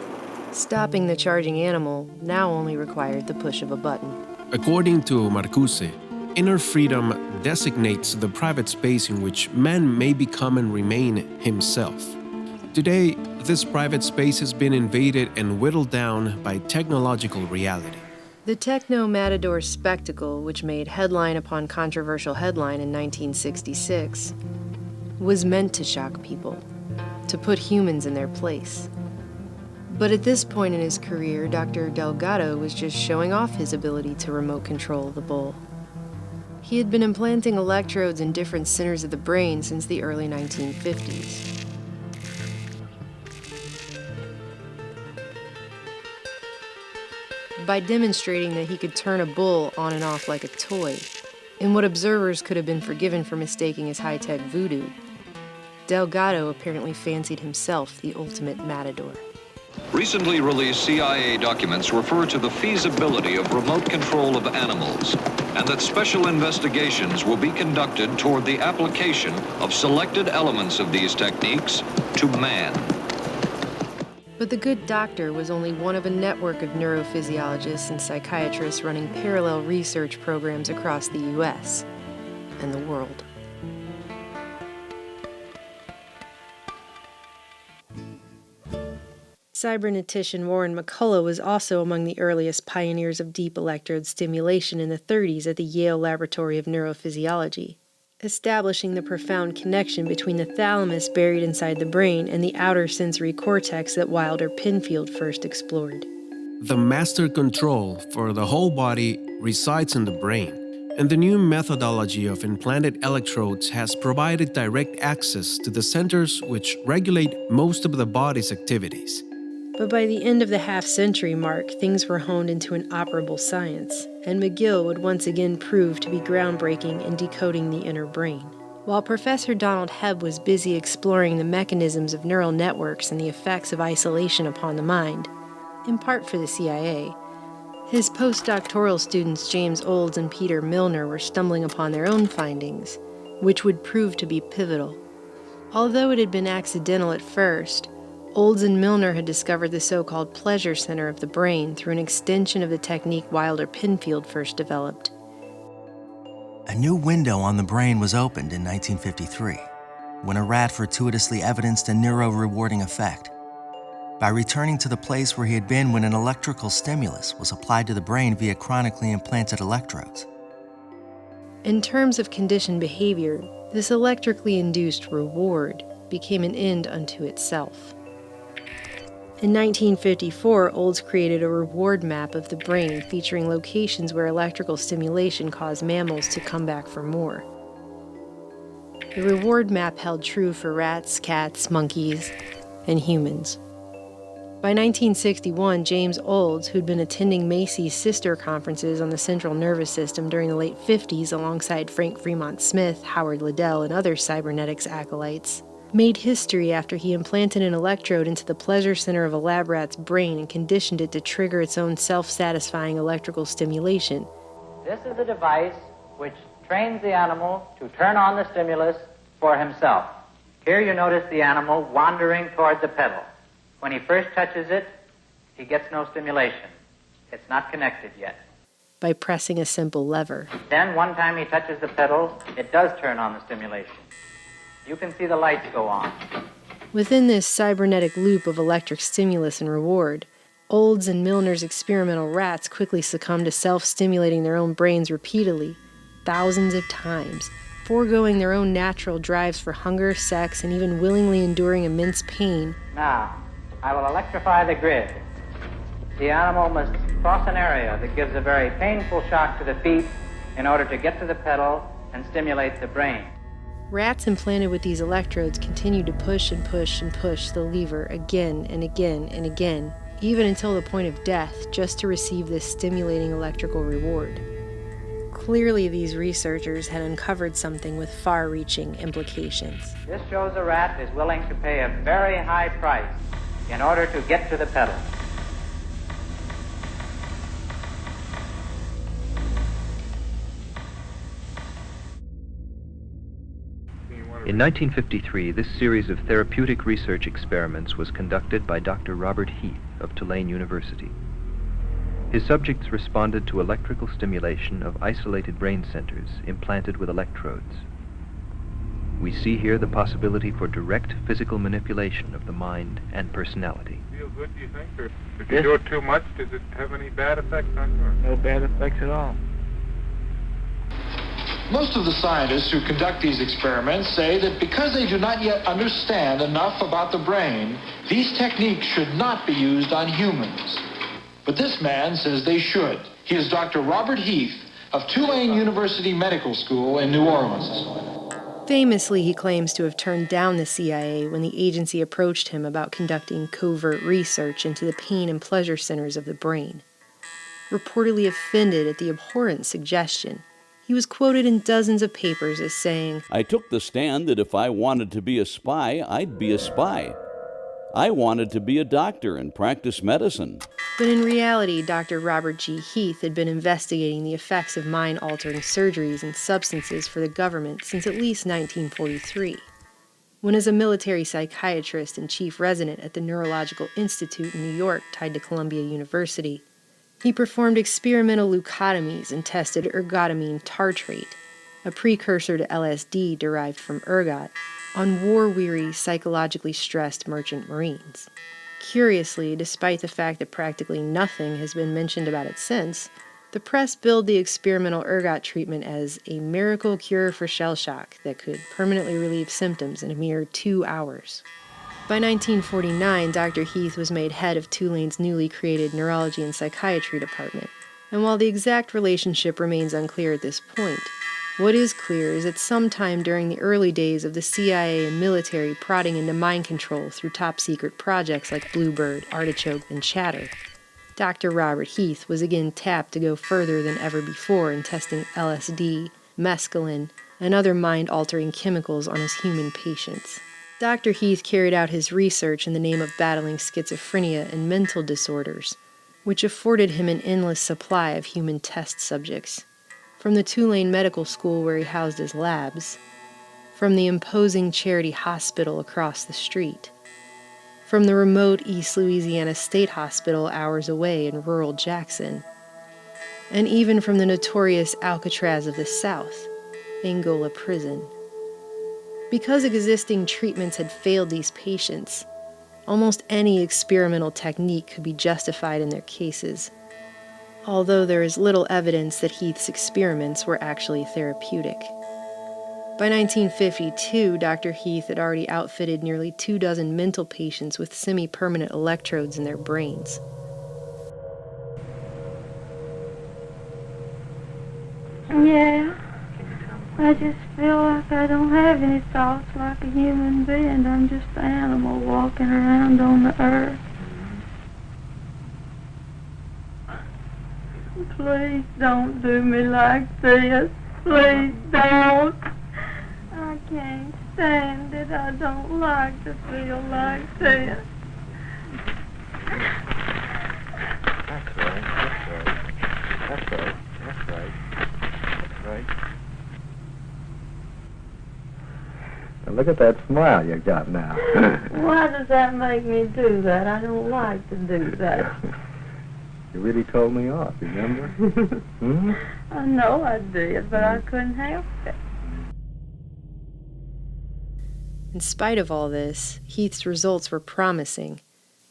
Stopping the charging animal now only required the push of a button. According to Marcuse, inner freedom designates the private space in which man may become and remain himself. Today, this private space has been invaded and whittled down by technological reality. The techno-matador spectacle, which made headline upon controversial headline in 1966, was meant to shock people, to put humans in their place. But at this point in his career, Dr. Delgado was just showing off his ability to remote control the bull. He had been implanting electrodes in different centers of the brain since the early 1950s. By demonstrating that he could turn a bull on and off like a toy, in what observers could have been forgiven for mistaking as high-tech voodoo, Delgado apparently fancied himself the ultimate matador. Recently released CIA documents refer to the feasibility of remote control of animals, and that special investigations will be conducted toward the application of selected elements of these techniques to man. But the good doctor was only one of a network of neurophysiologists and psychiatrists running parallel research programs across the U.S. and the world. Cybernetician Warren McCullough was also among the earliest pioneers of deep electrode stimulation in the 30s at the Yale Laboratory of Neurophysiology, establishing the profound connection between the thalamus buried inside the brain and the outer sensory cortex that Wilder Penfield first explored. The master control for the whole body resides in the brain, and the new methodology of implanted electrodes has provided direct access to the centers which regulate most of the body's activities. But by the end of the half-century mark, things were honed into an operable science, and McGill would once again prove to be groundbreaking in decoding the inner brain. While Professor Donald Hebb was busy exploring the mechanisms of neural networks and the effects of isolation upon the mind, in part for the CIA, his postdoctoral students James Olds and Peter Milner were stumbling upon their own findings, which would prove to be pivotal. Although it had been accidental at first, Olds and Milner had discovered the so-called pleasure center of the brain through an extension of the technique Wilder Penfield first developed. A new window on the brain was opened in 1953, when a rat fortuitously evidenced a neuro-rewarding effect. By returning to the place where he had been when an electrical stimulus was applied to the brain via chronically implanted electrodes. In terms of conditioned behavior, this electrically induced reward became an end unto itself. In 1954, Olds created a reward map of the brain featuring locations where electrical stimulation caused mammals to come back for more. The reward map held true for rats, cats, monkeys, and humans. By 1961, James Olds, who'd been attending Macy's sister conferences on the central nervous system during the late 50s alongside Frank Fremont Smith, Howard Liddell, and other cybernetics acolytes, made history after he implanted an electrode into the pleasure center of a lab rat's brain and conditioned it to trigger its own self-satisfying electrical stimulation. This is a device which trains the animal to turn on the stimulus for himself. Here you notice the animal wandering toward the pedal. When he first touches it, he gets no stimulation. It's not connected yet. By pressing a simple lever. Then, one time he touches the pedal, it does turn on the stimulation. You can see the lights go on. Within this cybernetic loop of electric stimulus and reward, Olds and Milner's experimental rats quickly succumbed to self-stimulating their own brains repeatedly, thousands of times, foregoing their own natural drives for hunger, sex, and even willingly enduring immense pain. Now, I will electrify the grid. The animal must cross an area that gives a very painful shock to the feet in order to get to the pedal and stimulate the brain. Rats implanted with these electrodes continued to push and push and push the lever again and again and again, even until the point of death, just to receive this stimulating electrical reward. Clearly, these researchers had uncovered something with far-reaching implications. This shows a rat is willing to pay a very high price in order to get to the pedal. In 1953, this series of therapeutic research experiments was conducted by Dr. Robert Heath of Tulane University. His subjects responded to electrical stimulation of isolated brain centers implanted with electrodes. We see here the possibility for direct physical manipulation of the mind and personality. Feel good, do you think? Or if you do it too much, does it have any bad effects on you? No bad effects at all. Most of the scientists who conduct these experiments say that because they do not yet understand enough about the brain, these techniques should not be used on humans. But this man says they should. He is Dr. Robert Heath of Tulane University Medical School in New Orleans. Famously, he claims to have turned down the CIA when the agency approached him about conducting covert research into the pain and pleasure centers of the brain. Reportedly offended at the abhorrent suggestion, he was quoted in dozens of papers as saying, "I took the stand that if I wanted to be a spy, I'd be a spy. I wanted to be a doctor and practice medicine." But in reality, Dr. Robert G. Heath had been investigating the effects of mind-altering surgeries and substances for the government since at least 1943, when as a military psychiatrist and chief resident at the Neurological Institute in New York tied to Columbia University, he performed experimental leucotomies and tested ergotamine tartrate, a precursor to LSD derived from ergot, on war-weary, psychologically stressed merchant marines. Curiously, despite the fact that practically nothing has been mentioned about it since, the press billed the experimental ergot treatment as a miracle cure for shell shock that could permanently relieve symptoms in a mere 2 hours. By 1949, Dr. Heath was made head of Tulane's newly created Neurology and Psychiatry Department, and while the exact relationship remains unclear at this point, what is clear is that sometime during the early days of the CIA and military prodding into mind control through top-secret projects like Bluebird, Artichoke, and Chatter, Dr. Robert Heath was again tapped to go further than ever before in testing LSD, mescaline, and other mind-altering chemicals on his human patients. Dr. Heath carried out his research in the name of battling schizophrenia and mental disorders, which afforded him an endless supply of human test subjects. From the Tulane Medical School where he housed his labs, from the imposing charity hospital across the street, from the remote East Louisiana State Hospital hours away in rural Jackson, and even from the notorious Alcatraz of the South, Angola Prison. Because existing treatments had failed these patients, almost any experimental technique could be justified in their cases, although there is little evidence that Heath's experiments were actually therapeutic. By 1952, Dr. Heath had already outfitted nearly 24 mental patients with semi-permanent electrodes in their brains. Yeah, I just feel like I don't have any thoughts like a human being. I'm just an animal walking around on the earth. Please don't do me like this. Please don't. I can't stand it. I don't like to feel like this. That's right. That's right. That's right. That's right. That's right. Now look at that smile you got now. Why does that make me do that? I don't like to do that. You really told me off, remember? Hmm? I know I did, but I couldn't help it. In spite of all this, Heath's results were promising,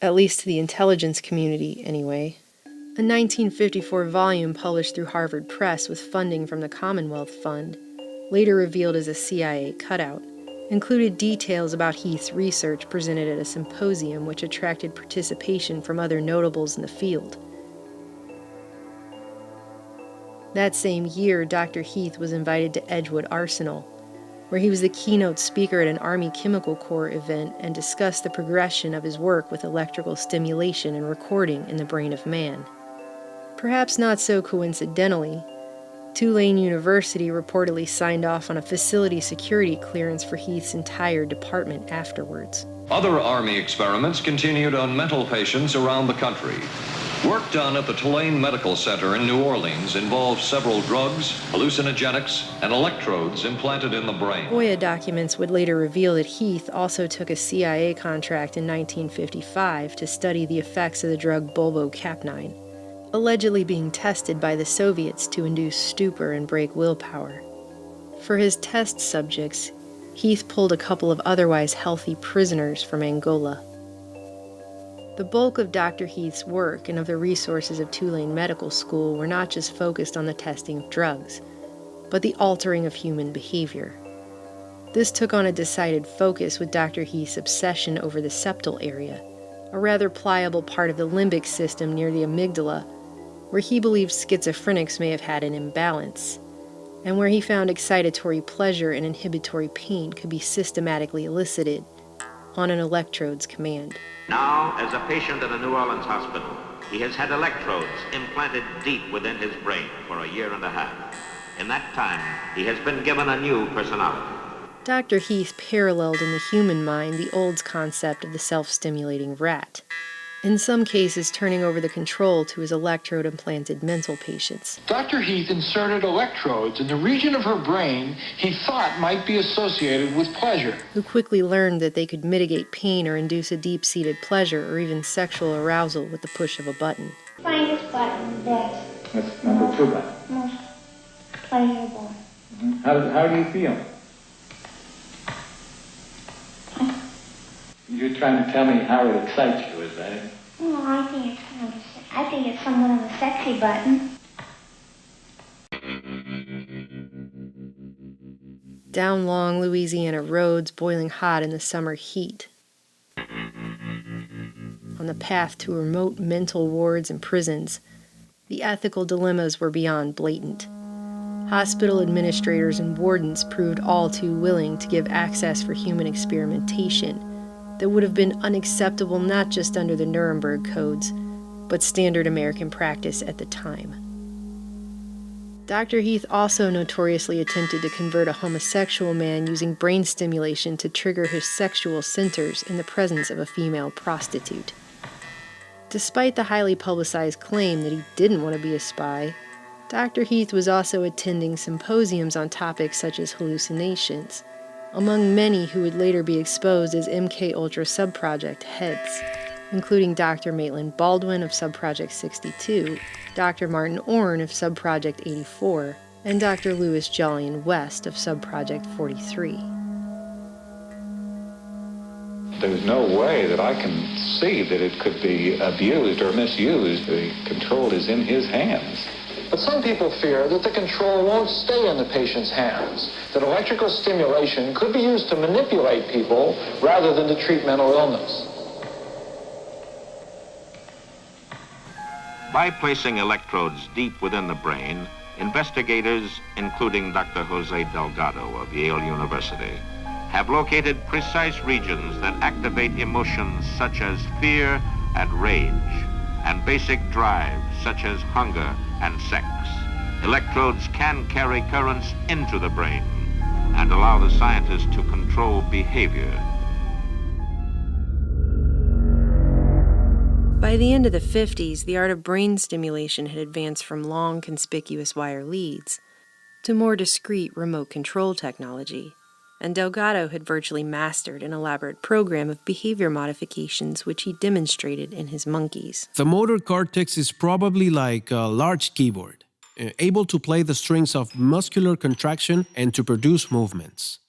at least to the intelligence community anyway. A 1954 volume published through Harvard Press with funding from the Commonwealth Fund, later revealed as a CIA cutout, included details about Heath's research presented at a symposium which attracted participation from other notables in the field. That same year, Dr. Heath was invited to Edgewood Arsenal, where he was the keynote speaker at an Army Chemical Corps event and discussed the progression of his work with electrical stimulation and recording in the brain of man. Perhaps not so coincidentally, Tulane University reportedly signed off on a facility security clearance for Heath's entire department afterwards. Other Army experiments continued on mental patients around the country. Work done at the Tulane Medical Center in New Orleans involved several drugs, hallucinogenics, and electrodes implanted in the brain. FOIA documents would later reveal that Heath also took a CIA contract in 1955 to study the effects of the drug bulbocapnine, allegedly being tested by the Soviets to induce stupor and break willpower. For his test subjects, Heath pulled a couple of otherwise healthy prisoners from Angola. The bulk of Dr. Heath's work and of the resources of Tulane Medical School were not just focused on the testing of drugs, but the altering of human behavior. This took on a decided focus with Dr. Heath's obsession over the septal area, a rather pliable part of the limbic system near the amygdala, where he believed schizophrenics may have had an imbalance, and where he found excitatory pleasure and inhibitory pain could be systematically elicited on an electrode's command. Now, as a patient at a New Orleans hospital, he has had electrodes implanted deep within his brain for a year and a half. In that time, he has been given a new personality. Dr. Heath paralleled in the human mind the old concept of the self-stimulating rat, in some cases turning over the control to his electrode-implanted mental patients. Dr. Heath inserted electrodes in the region of her brain he thought might be associated with pleasure. Who quickly learned that they could mitigate pain or induce a deep-seated pleasure or even sexual arousal with the push of a button. Find this button there. That's number 2 button. Most pleasurable. Mm-hmm. How do you feel? You're trying to tell me how it excites you, is that it? Oh, I think it's somewhat of a sexy button. Down long Louisiana roads, boiling hot in the summer heat. On the path to remote mental wards and prisons, the ethical dilemmas were beyond blatant. Hospital administrators and wardens proved all too willing to give access for human experimentation that would have been unacceptable not just under the Nuremberg codes, but standard American practice at the time. Dr. Heath also notoriously attempted to convert a homosexual man using brain stimulation to trigger his sexual centers in the presence of a female prostitute. Despite the highly publicized claim that he didn't want to be a spy, Dr. Heath was also attending symposiums on topics such as hallucinations, among many who would later be exposed as MK-Ultra subproject heads, including Dr. Maitland Baldwin of Subproject 62, Dr. Martin Orne of Subproject 84, and Dr. Louis Jolyon West of Subproject 43. There's no way that I can see that it could be abused or misused. The control is in his hands. But some people fear that the control won't stay in the patient's hands, that electrical stimulation could be used to manipulate people rather than to treat mental illness. By placing electrodes deep within the brain, investigators, including Dr. Jose Delgado of Yale University, have located precise regions that activate emotions such as fear and rage, and basic drives such as hunger and sex. Electrodes can carry currents into the brain and allow the scientists to control behavior. By the end of the 50s, the art of brain stimulation had advanced from long, conspicuous wire leads to more discreet remote control technology, and Delgado had virtually mastered an elaborate program of behavior modifications which he demonstrated in his monkeys. The motor cortex is probably like a large keyboard, able to play the strings of muscular contraction and to produce movements.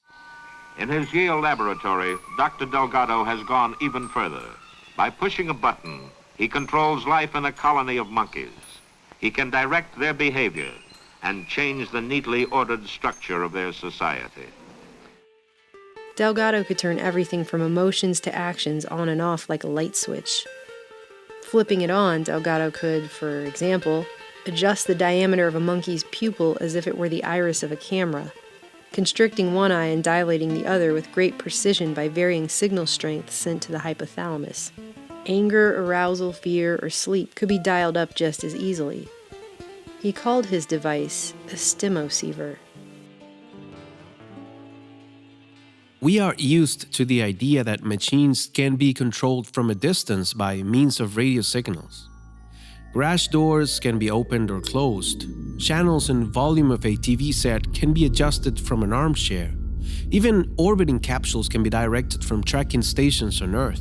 In his Yale laboratory, Dr. Delgado has gone even further. By pushing a button, he controls life in a colony of monkeys. He can direct their behavior and change the neatly ordered structure of their society. Delgado could turn everything from emotions to actions on and off like a light switch. Flipping it on, Delgado could, for example, adjust the diameter of a monkey's pupil as if it were the iris of a camera, constricting one eye and dilating the other with great precision by varying signal strength sent to the hypothalamus. Anger, arousal, fear, or sleep could be dialed up just as easily. He called his device a stimoceiver. We are used to the idea that machines can be controlled from a distance by means of radio signals. Garage doors can be opened or closed. Channels and volume of a TV set can be adjusted from an armchair. Even orbiting capsules can be directed from tracking stations on Earth.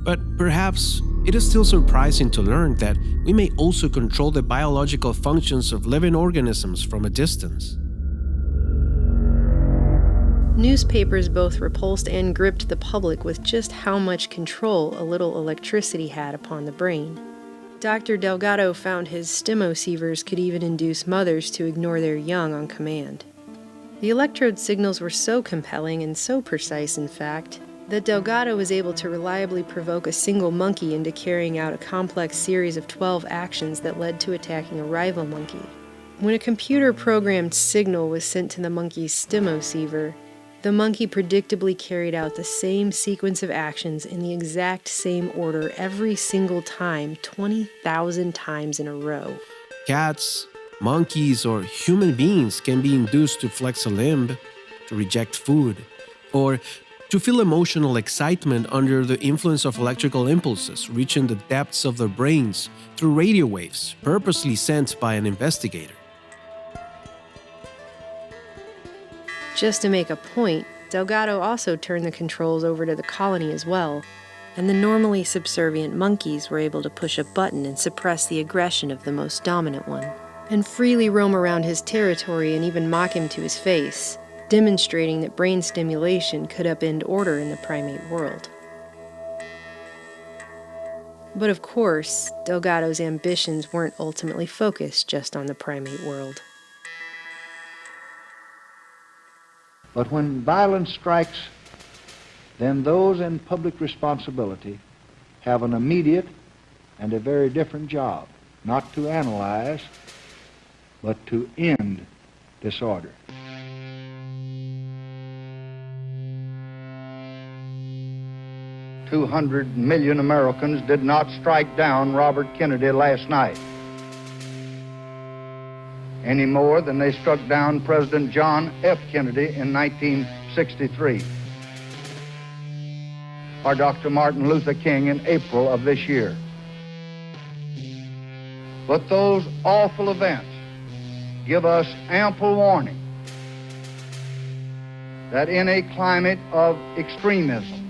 But perhaps it is still surprising to learn that we may also control the biological functions of living organisms from a distance. Newspapers both repulsed and gripped the public with just how much control a little electricity had upon the brain. Dr. Delgado found his stimocievers could even induce mothers to ignore their young on command. The electrode signals were so compelling and so precise, in fact, that Delgado was able to reliably provoke a single monkey into carrying out a complex series of 12 actions that led to attacking a rival monkey. When a computer-programmed signal was sent to the monkey's stimoceiver, the monkey predictably carried out the same sequence of actions in the exact same order every single time, 20,000 times in a row. Cats, monkeys, or human beings can be induced to flex a limb, to reject food, or to feel emotional excitement under the influence of electrical impulses reaching the depths of their brains through radio waves purposely sent by an investigator. Just to make a point, Delgado also turned the controls over to the colony as well, and the normally subservient monkeys were able to push a button and suppress the aggression of the most dominant one, and freely roam around his territory and even mock him to his face, demonstrating that brain stimulation could upend order in the primate world. But of course, Delgado's ambitions weren't ultimately focused just on the primate world. But when violence strikes, then those in public responsibility have an immediate and a very different job, not to analyze, but to end disorder. $200 million Americans did not strike down Robert Kennedy last night, any more than they struck down President John F. Kennedy in 1963, or Dr. Martin Luther King in April of this year. But those awful events give us ample warning that in a climate of extremism,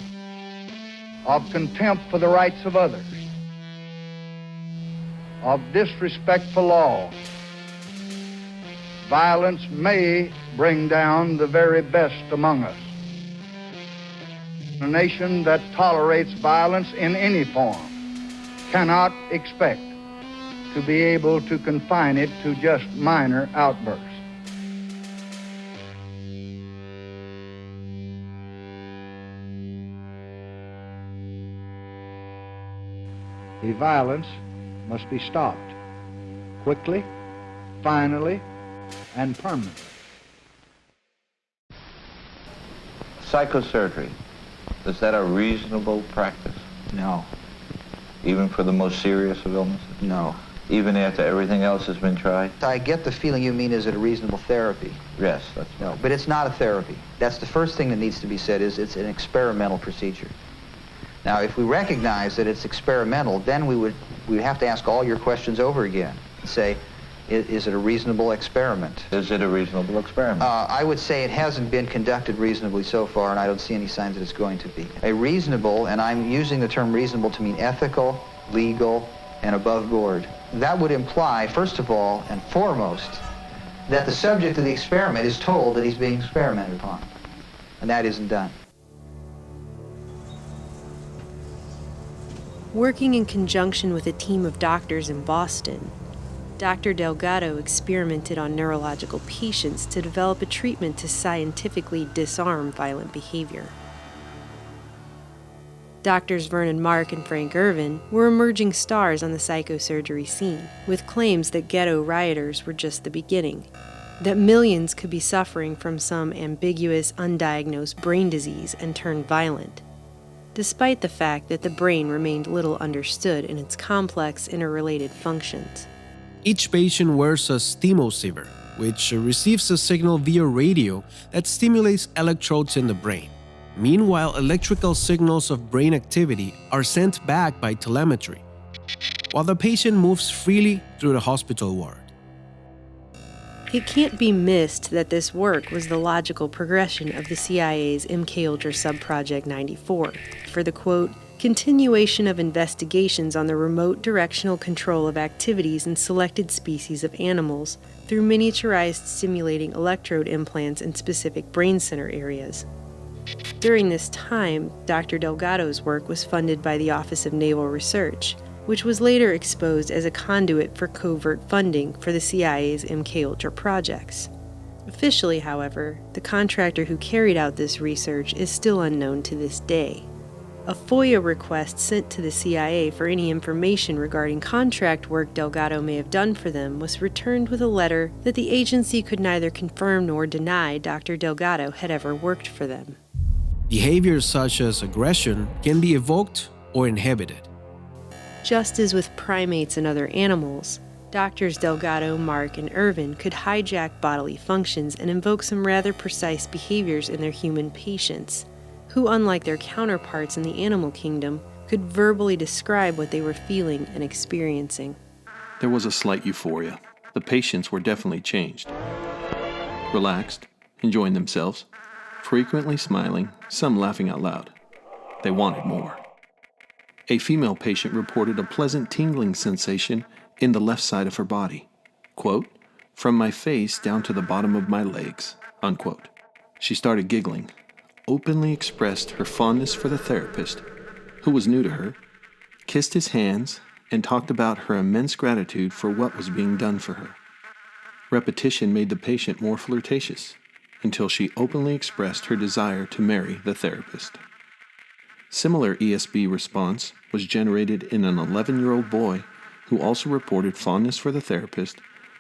of contempt for the rights of others, of disrespect for law, violence may bring down the very best among us. A nation that tolerates violence in any form cannot expect to be able to confine it to just minor outbursts. The violence must be stopped quickly, finally, and permanently. Psychosurgery, is that a reasonable practice? No. Even for the most serious of illnesses? No. Even after everything else has been tried? I get the feeling you mean, is it a reasonable therapy? Yes, that's right. No, but it's not a therapy. That's the first thing that needs to be said, is it's an experimental procedure. Now, if we recognize that it's experimental, then we would have to ask all your questions over again and say, is it a reasonable experiment? Is it a reasonable experiment? I would say it hasn't been conducted reasonably so far, and I don't see any signs that it's going to be. A reasonable, and I'm using the term reasonable to mean ethical, legal, and above board. That would imply, first of all and foremost, that the subject of the experiment is told that he's being experimented upon, and that isn't done. Working in conjunction with a team of doctors in Boston, Dr. Delgado experimented on neurological patients to develop a treatment to scientifically disarm violent behavior. Doctors Vernon Mark and Frank Irvin were emerging stars on the psychosurgery scene, with claims that ghetto rioters were just the beginning, that millions could be suffering from some ambiguous, undiagnosed brain disease and turn violent, despite the fact that the brain remained little understood in its complex, interrelated functions. Each patient wears a stimosiever, which receives a signal via radio that stimulates electrodes in the brain. Meanwhile, electrical signals of brain activity are sent back by telemetry, while the patient moves freely through the hospital ward. It can't be missed that this work was the logical progression of the CIA's MKUltra Subproject 94 for the, quote, continuation of investigations on the remote directional control of activities in selected species of animals through miniaturized stimulating electrode implants in specific brain center areas. During this time, Dr. Delgado's work was funded by the Office of Naval Research, which was later exposed as a conduit for covert funding for the CIA's MKUltra projects. Officially, however, the contractor who carried out this research is still unknown to this day. A FOIA request sent to the CIA for any information regarding contract work Delgado may have done for them was returned with a letter that the agency could neither confirm nor deny Dr. Delgado had ever worked for them. Behaviors such as aggression can be evoked or inhibited. Just as with primates and other animals, Doctors Delgado, Mark, and Irvin could hijack bodily functions and invoke some rather precise behaviors in their human patients, who, unlike their counterparts in the animal kingdom, could verbally describe what they were feeling and experiencing. There was a slight euphoria. The patients were definitely changed. Relaxed, enjoying themselves, frequently smiling, some laughing out loud. They wanted more. A female patient reported a pleasant tingling sensation in the left side of her body. Quote, from my face down to the bottom of my legs, unquote. She started giggling, openly expressed her fondness for the therapist, who was new to her, kissed his hands, and talked about her immense gratitude for what was being done for her. Repetition made the patient more flirtatious, until she openly expressed her desire to marry the therapist. Similar ESB response was generated in an 11-year-old boy who also reported fondness for the therapist,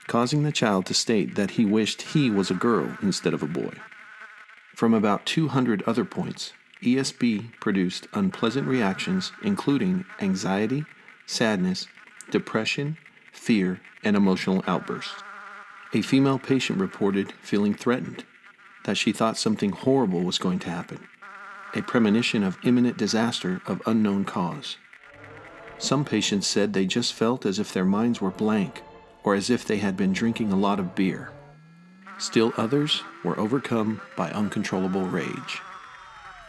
causing the child to state that he wished he was a girl instead of a boy. From about 200 other points, ESB produced unpleasant reactions including anxiety, sadness, depression, fear, and emotional outbursts. A female patient reported feeling threatened, that she thought something horrible was going to happen, a premonition of imminent disaster of unknown cause. Some patients said they just felt as if their minds were blank or as if they had been drinking a lot of beer. Still others were overcome by uncontrollable rage.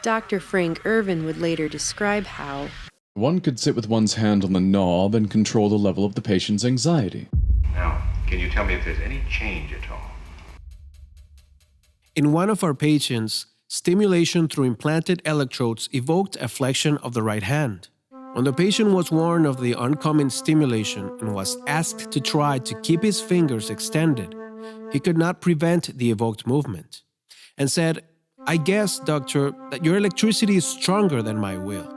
Dr. Frank Irvin would later describe how one could sit with one's hand on the knob and control the level of the patient's anxiety. Now, can you tell me if there's any change at all? In one of our patients, stimulation through implanted electrodes evoked a flexion of the right hand. When the patient was warned of the oncoming stimulation and was asked to try to keep his fingers extended, he could not prevent the evoked movement, and said, I guess, doctor, that your electricity is stronger than my will.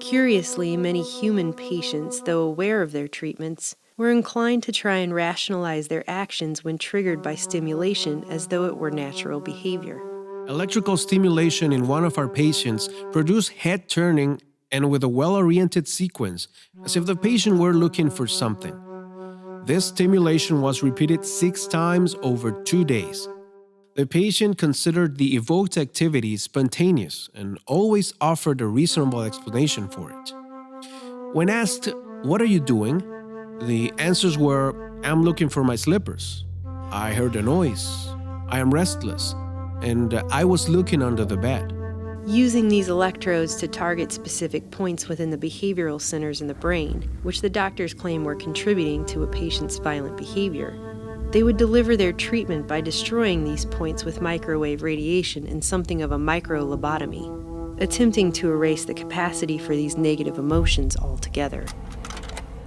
Curiously, many human patients, though aware of their treatments, were inclined to try and rationalize their actions when triggered by stimulation as though it were natural behavior. Electrical stimulation in one of our patients produced head turning and with a well-oriented sequence, as if the patient were looking for something. This stimulation was repeated 6 times over 2 days. The patient considered the evoked activity spontaneous and always offered a reasonable explanation for it. When asked, what are you doing? The answers were, I'm looking for my slippers. I heard a noise. I am restless. And I was looking under the bed. Using these electrodes to target specific points within the behavioral centers in the brain, which the doctors claim were contributing to a patient's violent behavior, they would deliver their treatment by destroying these points with microwave radiation in something of a micro-lobotomy, attempting to erase the capacity for these negative emotions altogether.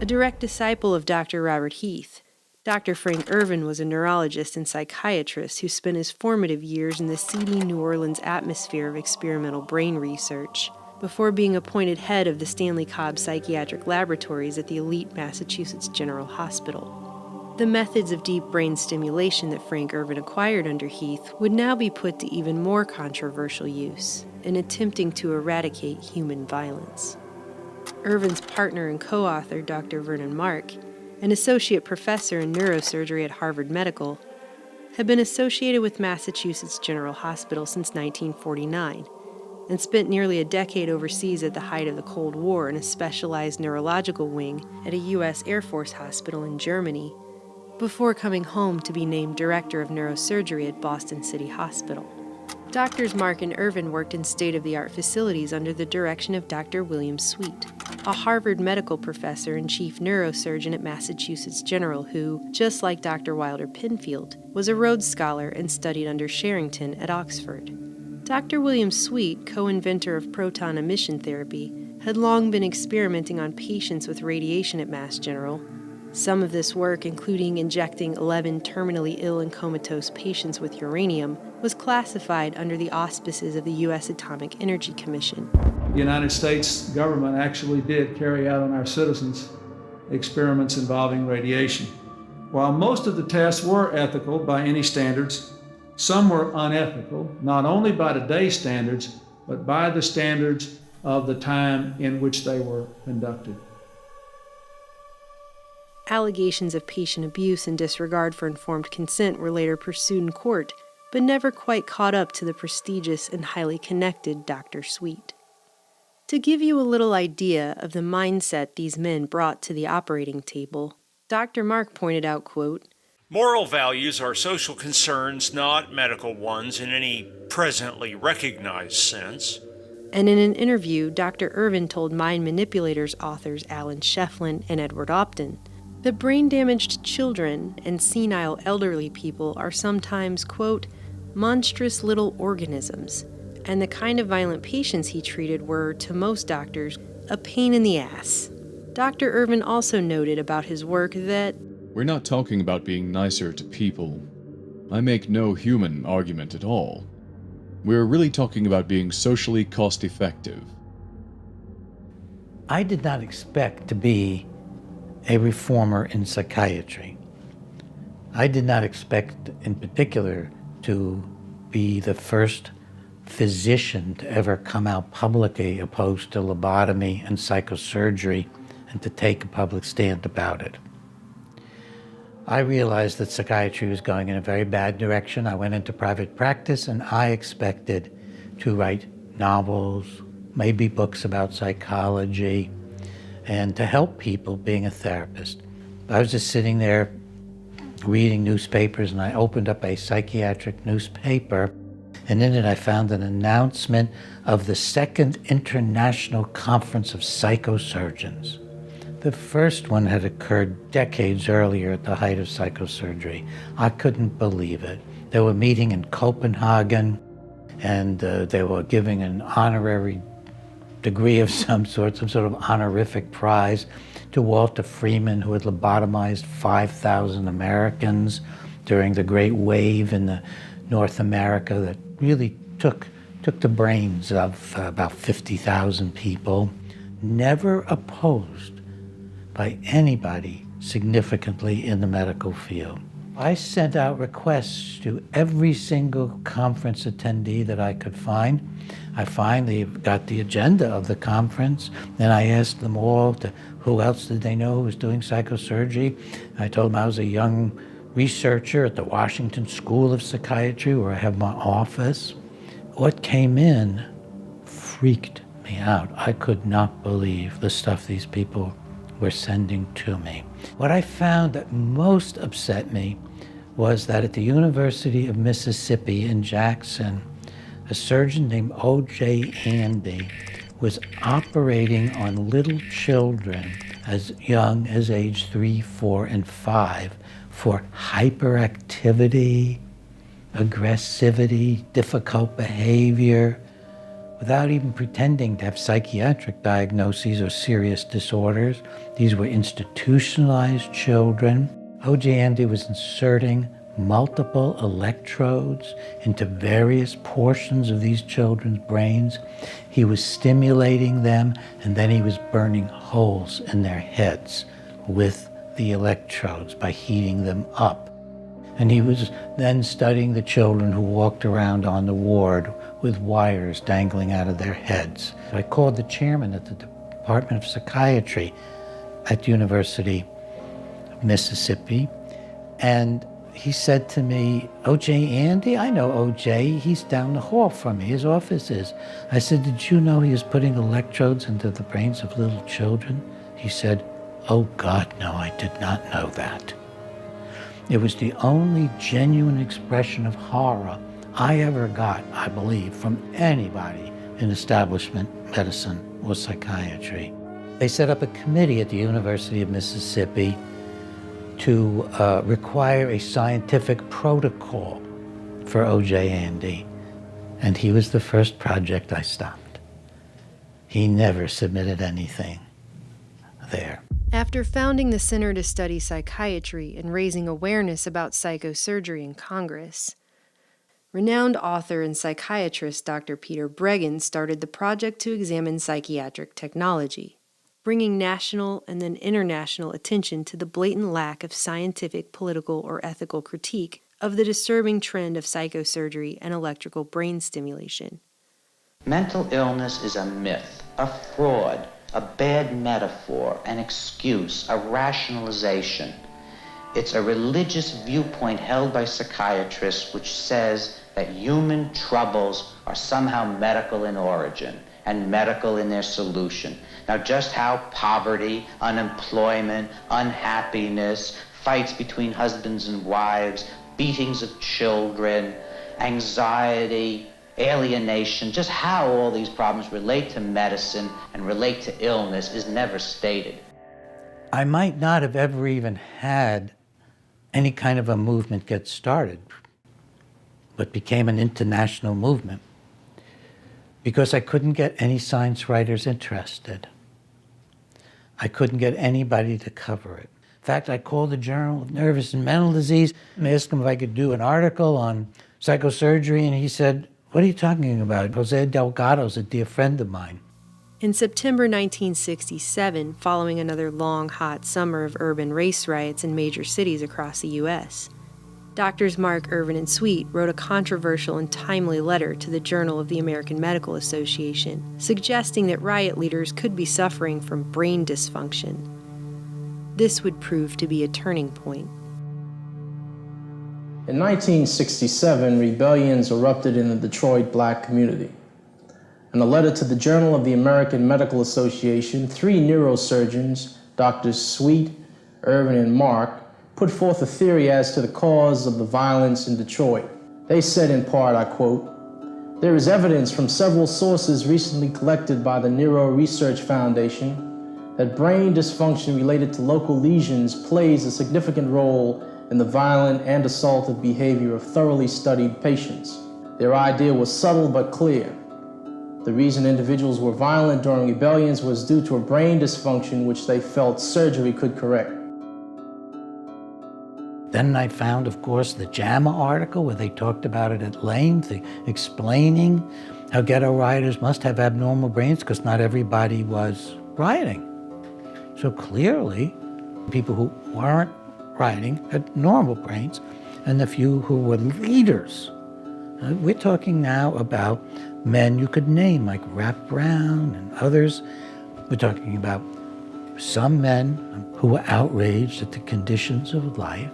A direct disciple of Dr. Robert Heath, Dr. Frank Irvin was a neurologist and psychiatrist who spent his formative years in the seedy New Orleans atmosphere of experimental brain research, before being appointed head of the Stanley Cobb Psychiatric Laboratories at the elite Massachusetts General Hospital. The methods of deep brain stimulation that Frank Ervin acquired under Heath would now be put to even more controversial use in attempting to eradicate human violence. Ervin's partner and co-author, Dr. Vernon Mark, an associate professor in neurosurgery at Harvard Medical, had been associated with Massachusetts General Hospital since 1949 and spent nearly a decade overseas at the height of the Cold War in a specialized neurological wing at a U.S. Air Force hospital in Germany, before coming home to be named director of neurosurgery at Boston City Hospital. Doctors Mark and Ervin worked in state-of-the-art facilities under the direction of Dr. William Sweet, a Harvard medical professor and chief neurosurgeon at Massachusetts General who, just like Dr. Wilder Penfield, was a Rhodes Scholar and studied under Sherrington at Oxford. Dr. William Sweet, co-inventor of proton emission therapy, had long been experimenting on patients with radiation at Mass General. Some of this work, including injecting 11 terminally ill and comatose patients with uranium, was classified under the auspices of the U.S. Atomic Energy Commission. The United States government actually did carry out on our citizens experiments involving radiation. While most of the tests were ethical by any standards, some were unethical, not only by today's standards, but by the standards of the time in which they were conducted. Allegations of patient abuse and disregard for informed consent were later pursued in court, but never quite caught up to the prestigious and highly connected Dr. Sweet. To give you a little idea of the mindset these men brought to the operating table, Dr. Mark pointed out, quote, "Moral values are social concerns, not medical ones in any presently recognized sense." And in an interview, Dr. Ervin told Mind Manipulators authors Alan Shefflin and Edward Opton that brain-damaged children and senile elderly people are sometimes, quote, monstrous little organisms, and the kind of violent patients he treated were, to most doctors, a pain in the ass. Dr. Ervin also noted about his work that, "We're not talking about being nicer to people. I make no human argument at all. We're really talking about being socially cost-effective." I did not expect to be a reformer in psychiatry. I did not expect, in particular, to be the first physician to ever come out publicly opposed to lobotomy and psychosurgery and to take a public stand about it. I realized that psychiatry was going in a very bad direction. I went into private practice and I expected to write novels, maybe books about psychology, and to help people being a therapist. I was just sitting there reading newspapers and I opened up a psychiatric newspaper, and in it I found an announcement of the Second International Conference of Psychosurgeons. The first one had occurred decades earlier at the height of psychosurgery. I couldn't believe it. They were meeting in Copenhagen and they were giving an honorary degree of some sort of honorific prize to Walter Freeman, who had lobotomized 5,000 Americans during the Great Wave in North America that really took the brains of about 50,000 people. Never opposed by anybody significantly in the medical field. I sent out requests to every single conference attendee that I could find. I finally got the agenda of the conference, and I asked them all who else did they know who was doing psychosurgery. I told them I was a young researcher at the Washington School of Psychiatry, where I have my office. What came in freaked me out. I could not believe the stuff these people were sending to me. What I found that most upset me was that at the University of Mississippi in Jackson, a surgeon named O.J. Andy was operating on little children as young as age 3, 4, and 5 for hyperactivity, aggressivity, difficult behavior, without even pretending to have psychiatric diagnoses or serious disorders. These were institutionalized children. O.J. Andy was inserting multiple electrodes into various portions of these children's brains. He was stimulating them, and then he was burning holes in their heads with the electrodes by heating them up. And he was then studying the children who walked around on the ward with wires dangling out of their heads. I called the chairman at the Department of Psychiatry at the University of Mississippi, and he said to me, O.J. Andy? I know O.J. He's down the hall from me. His office is. I said, did you know he was putting electrodes into the brains of little children? He said, oh, God, no, I did not know that. It was the only genuine expression of horror I ever got, I believe, from anybody in establishment medicine or psychiatry. They set up a committee at the University of Mississippi to require a scientific protocol for O.J. Andy, and he was the first project I stopped. He never submitted anything there. After founding the Center to Study Psychiatry and raising awareness about psychosurgery in Congress, renowned author and psychiatrist Dr. Peter Breggin started the project to examine psychiatric technology, bringing national and then international attention to the blatant lack of scientific, political, or ethical critique of the disturbing trend of psychosurgery and electrical brain stimulation. Mental illness is a myth, a fraud, a bad metaphor, an excuse, a rationalization. It's a religious viewpoint held by psychiatrists which says that human troubles are somehow medical in origin and medical in their solution. Now, just how poverty, unemployment, unhappiness, fights between husbands and wives, beatings of children, anxiety, alienation, just how all these problems relate to medicine and relate to illness is never stated. I might not have ever even had any kind of a movement get started, but became an international movement because I couldn't get any science writers interested. I couldn't get anybody to cover it. In fact, I called the Journal of Nervous and Mental Disease and asked him if I could do an article on psychosurgery, and he said, what are you talking about? Jose Delgado's a dear friend of mine. In September 1967, following another long, hot summer of urban race riots in major cities across the U.S., Doctors Mark, Irvin, and Sweet wrote a controversial and timely letter to the Journal of the American Medical Association, suggesting that riot leaders could be suffering from brain dysfunction. This would prove to be a turning point. In 1967, rebellions erupted in the Detroit black community. In a letter to the Journal of the American Medical Association, 3 neurosurgeons, Drs. Sweet, Irvin, and Mark, put forth a theory as to the cause of the violence in Detroit. They said in part, I quote, "There is evidence from several sources recently collected by the Neuro Research Foundation that brain dysfunction related to local lesions plays a significant role in the violent and assaultive behavior of thoroughly studied patients. Their idea was subtle but clear. The reason individuals were violent during rebellions was due to a brain dysfunction which they felt surgery could correct." Then I found, of course, the JAMA article where they talked about it at length, explaining how ghetto rioters must have abnormal brains because not everybody was rioting. So clearly, people who weren't rioting had normal brains, and the few who were leaders. We're talking now about men you could name, like Rap Brown and others. We're talking about some men who were outraged at the conditions of life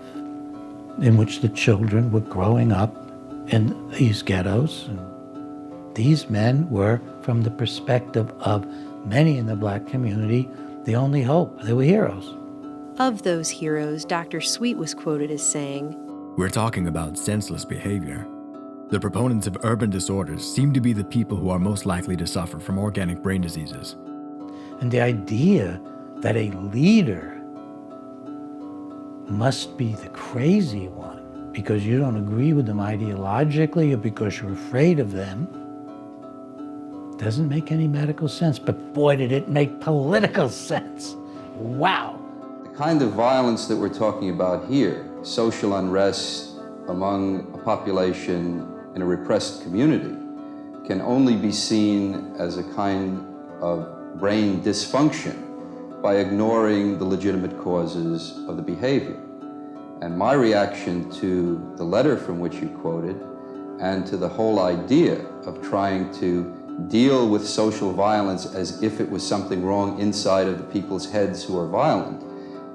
in which the children were growing up in these ghettos. And these men were, from the perspective of many in the black community, the only hope. They were heroes. Of those heroes, Dr. Sweet was quoted as saying, "We're talking about senseless behavior. The proponents of urban disorders seem to be the people who are most likely to suffer from organic brain diseases." And the idea that a leader must be the crazy one because you don't agree with them ideologically or because you're afraid of them doesn't make any medical sense. But boy, did it make political sense. Wow. The kind of violence that we're talking about here, social unrest, among a population in a repressed community can only be seen as a kind of brain dysfunction by ignoring the legitimate causes of the behavior. And my reaction to the letter from which you quoted and to the whole idea of trying to deal with social violence as if it was something wrong inside of the people's heads who are violent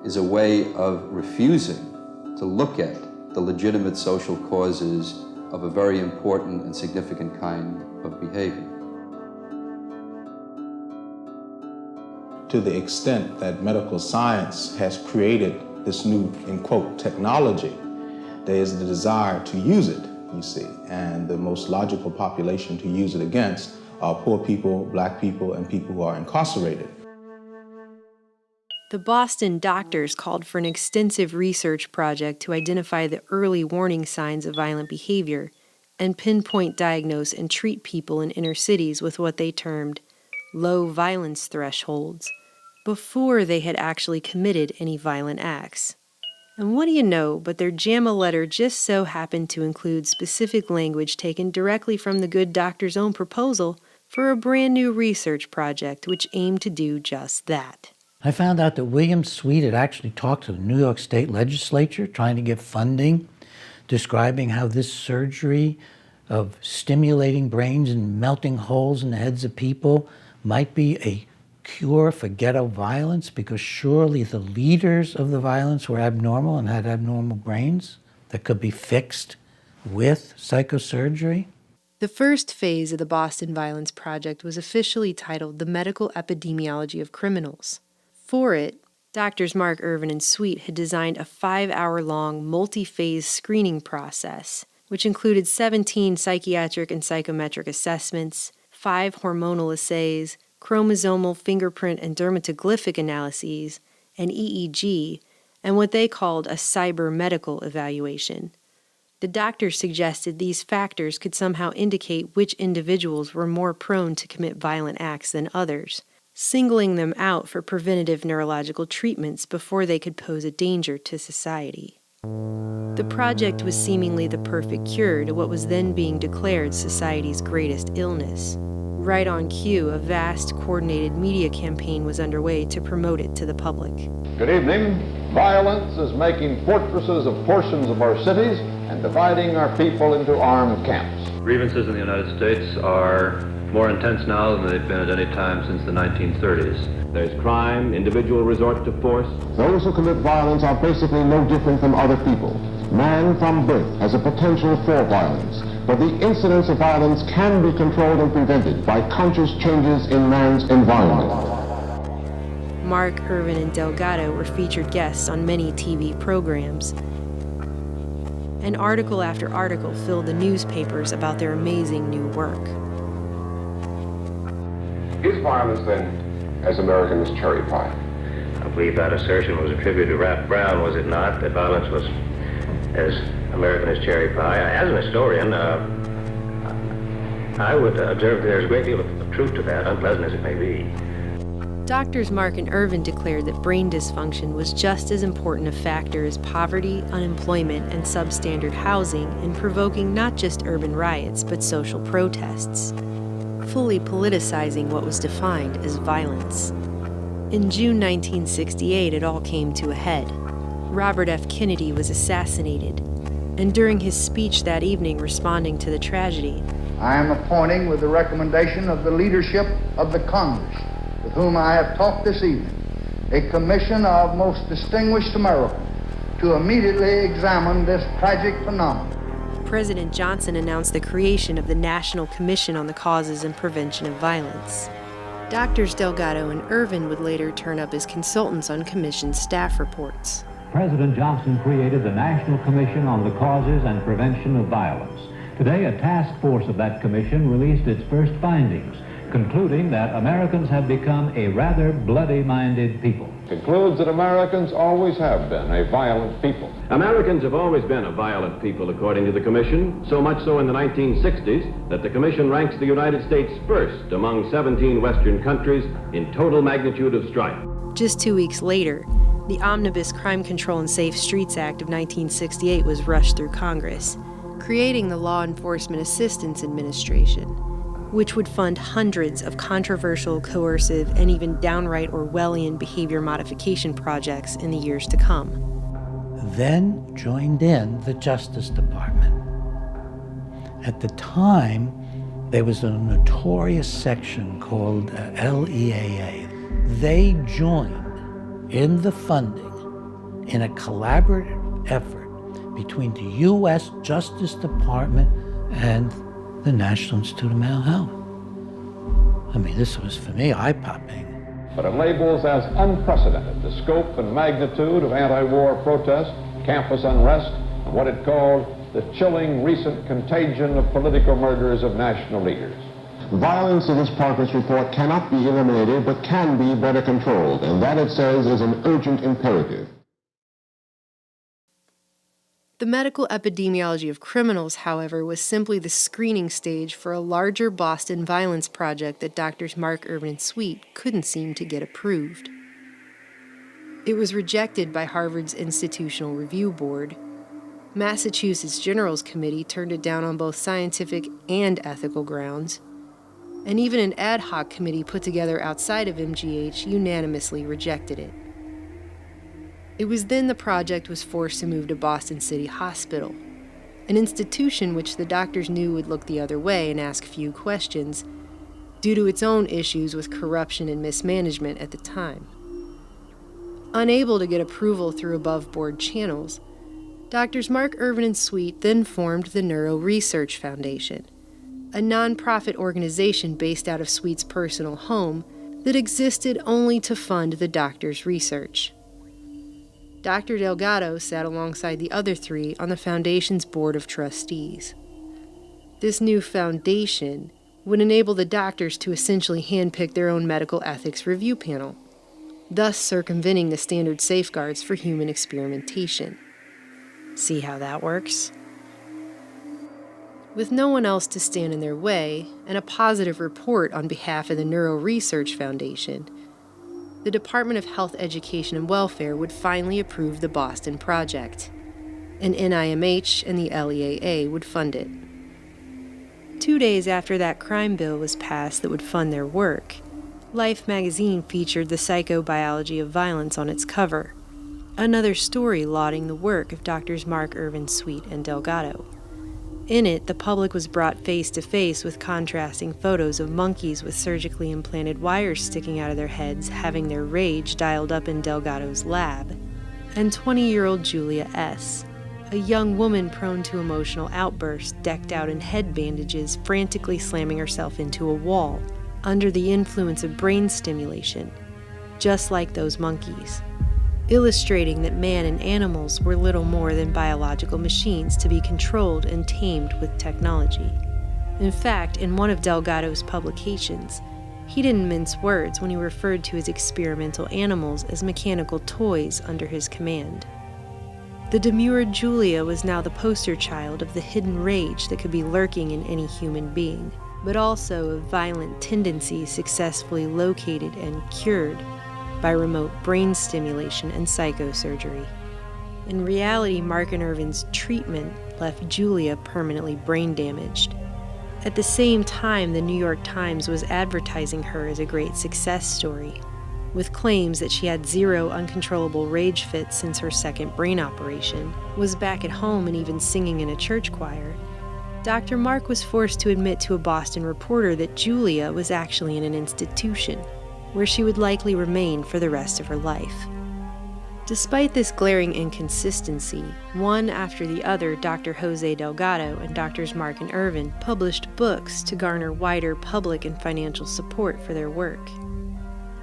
is a way of refusing to look at the legitimate social causes of a very important and significant kind of behavior. To the extent that medical science has created this new, in quote, technology, there is the desire to use it, you see, and the most logical population to use it against are poor people, black people, and people who are incarcerated. The Boston doctors called for an extensive research project to identify the early warning signs of violent behavior and pinpoint, diagnose, and treat people in inner cities with what they termed low violence thresholds before they had actually committed any violent acts. And what do you know, but their JAMA letter just so happened to include specific language taken directly from the good doctor's own proposal for a brand new research project which aimed to do just that. I found out that William Sweet had actually talked to the New York State Legislature trying to get funding, describing how this surgery of stimulating brains and melting holes in the heads of people might be a cure for ghetto violence, because surely the leaders of the violence were abnormal and had abnormal brains that could be fixed with psychosurgery. The first phase of the Boston Violence Project was officially titled The Medical Epidemiology of Criminals. For it, Doctors Mark Irvin and Sweet had designed a 5-hour-long multi-phase screening process, which included 17 psychiatric and psychometric assessments, 5 hormonal assays, chromosomal, fingerprint, and dermatoglyphic analyses, an EEG, and what they called a cyber-medical evaluation. The doctors suggested these factors could somehow indicate which individuals were more prone to commit violent acts than others, singling them out for preventative neurological treatments before they could pose a danger to society. The project was seemingly the perfect cure to what was then being declared society's greatest illness. Right on cue, a vast, coordinated media campaign was underway to promote it to the public. Good evening. Violence is making fortresses of portions of our cities and dividing our people into armed camps. Grievances in the United States are more intense now than they've been at any time since the 1930s. There's crime, individual resort to force. Those who commit violence are basically no different from other people. Man from birth has a potential for violence, but the incidence of violence can be controlled and prevented by conscious changes in man's environment. Mark, Irvin, and Delgado were featured guests on many TV programs. And article after article filled the newspapers about their amazing new work. Is violence, then, as American as cherry pie? I believe that assertion was attributed to Rap Brown, was it not? That violence was as American as cherry pie. As an historian, I would observe there's a great deal of truth to that, unpleasant as it may be. Doctors Mark and Irvin declared that brain dysfunction was just as important a factor as poverty, unemployment, and substandard housing in provoking not just urban riots, but social protests, fully politicizing what was defined as violence. In June 1968, it all came to a head. Robert F. Kennedy was assassinated, and during his speech that evening responding to the tragedy, I am appointing, with the recommendation of the leadership of the Congress, with whom I have talked this evening, a commission of most distinguished Americans to immediately examine this tragic phenomenon. President Johnson announced the creation of the National Commission on the Causes and Prevention of Violence. Doctors Delgado and Irvin would later turn up as consultants on commission staff reports. President Johnson created the National Commission on the Causes and Prevention of Violence. Today, a task force of that commission released its first findings, concluding that Americans have become a rather bloody-minded people. Concludes that Americans always have been a violent people. Americans have always been a violent people, according to the Commission, so much so in the 1960s that the Commission ranks the United States first among 17 Western countries in total magnitude of strife. Just 2 weeks later, The Omnibus Crime Control and Safe Streets Act of 1968 was rushed through Congress, creating the Law Enforcement Assistance Administration, which would fund hundreds of controversial, coercive, and even downright Orwellian behavior modification projects in the years to come. Then joined in the Justice Department. At the time, there was a notorious section called LEAA. They joined in the funding in a collaborative effort between the U.S. Justice Department and the National Institute of Mental Health. I mean, this was, for me, eye-popping. But it labels as unprecedented the scope and magnitude of anti-war protest, campus unrest, and what it called the chilling recent contagion of political murders of national leaders. Violence in this progress report cannot be eliminated, but can be better controlled, and that, it says, is an urgent imperative. The medical epidemiology of criminals, however, was simply the screening stage for a larger Boston violence project that Drs. Mark, Irvin, and Sweet couldn't seem to get approved. It was rejected by Harvard's Institutional Review Board. Massachusetts General's Committee turned it down on both scientific and ethical grounds. And even an ad hoc committee put together outside of MGH unanimously rejected it. It was then the project was forced to move to Boston City Hospital, an institution which the doctors knew would look the other way and ask few questions, due to its own issues with corruption and mismanagement at the time. Unable to get approval through above-board channels, Drs. Mark, Irvin, and Sweet then formed the Neuro Research Foundation, a nonprofit organization based out of Sweet's personal home that existed only to fund the doctor's research. Dr. Delgado sat alongside the other three on the foundation's board of trustees. This new foundation would enable the doctors to essentially handpick their own medical ethics review panel, thus circumventing the standard safeguards for human experimentation. See how that works? With no one else to stand in their way, and a positive report on behalf of the Neuro Research Foundation, the Department of Health, Education, and Welfare would finally approve the Boston project, and NIMH and the LEAA would fund it. 2 days after that crime bill was passed that would fund their work, Life magazine featured the psychobiology of violence on its cover, another story lauding the work of Drs. Mark, Irvin, Sweet, and Delgado. In it, the public was brought face to face with contrasting photos of monkeys with surgically implanted wires sticking out of their heads having their rage dialed up in Delgado's lab, and 20-year-old Julia S., a young woman prone to emotional outbursts decked out in head bandages frantically slamming herself into a wall under the influence of brain stimulation, just like those monkeys, illustrating that man and animals were little more than biological machines to be controlled and tamed with technology. In fact, in one of Delgado's publications, he didn't mince words when he referred to his experimental animals as mechanical toys under his command. The demure Julia was now the poster child of the hidden rage that could be lurking in any human being, but also of violent tendencies successfully located and cured by remote brain stimulation and psychosurgery. In reality, Mark and Irvin's treatment left Julia permanently brain damaged. At the same time, the New York Times was advertising her as a great success story, with claims that she had 0 uncontrollable rage fits since her second brain operation, was back at home and even singing in a church choir. Dr. Mark was forced to admit to a Boston reporter that Julia was actually in an institution, where she would likely remain for the rest of her life. Despite this glaring inconsistency, one after the other, Dr. Jose Delgado and Drs. Mark and Irvin published books to garner wider public and financial support for their work.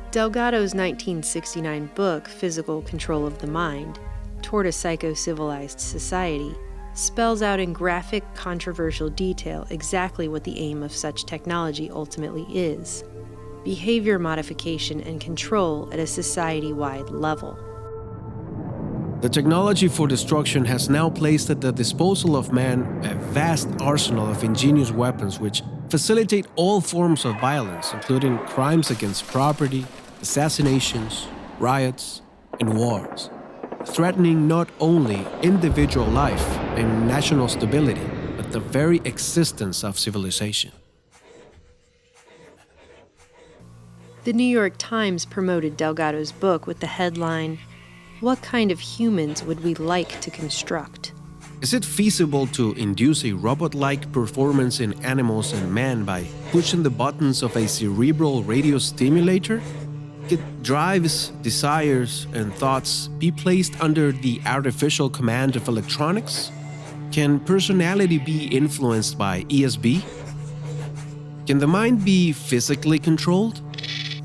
Delgado's 1969 book, Physical Control of the Mind, Toward a Psycho-Civilized Society, spells out in graphic, controversial detail exactly what the aim of such technology ultimately is: behavior modification and control at a society-wide level. The technology for destruction has now placed at the disposal of man a vast arsenal of ingenious weapons which facilitate all forms of violence, including crimes against property, assassinations, riots, and wars, threatening not only individual life and national stability, but the very existence of civilization. The New York Times promoted Delgado's book with the headline, "What kind of humans would we like to construct?" Is it feasible to induce a robot-like performance in animals and man by pushing the buttons of a cerebral radio stimulator? Could drives, desires, and thoughts be placed under the artificial command of electronics? Can personality be influenced by ESB? Can the mind be physically controlled?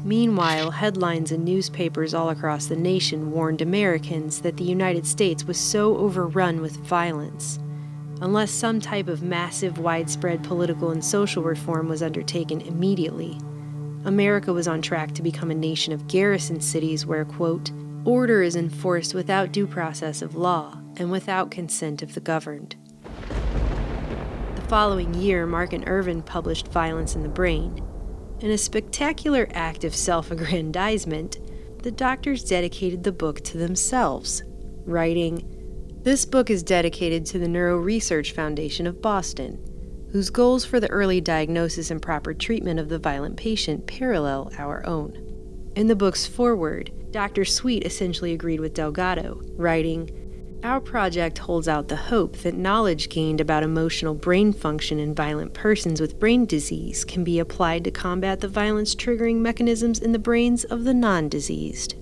Meanwhile, headlines in newspapers all across the nation warned Americans that the United States was so overrun with violence. Unless some type of massive, widespread political and social reform was undertaken immediately, America was on track to become a nation of garrison cities where, quote, "order is enforced without due process of law and without consent of the governed." The following year, Mark and Irvin published Violence in the Brain. In a spectacular act of self-aggrandizement, the doctors dedicated the book to themselves, writing, "This book is dedicated to the Neuro Research Foundation of Boston, whose goals for the early diagnosis and proper treatment of the violent patient parallel our own." In the book's foreword, Dr. Sweet essentially agreed with Delgado, writing, "Our project holds out the hope that knowledge gained about emotional brain function in violent persons with brain disease can be applied to combat the violence-triggering mechanisms in the brains of the non-diseased.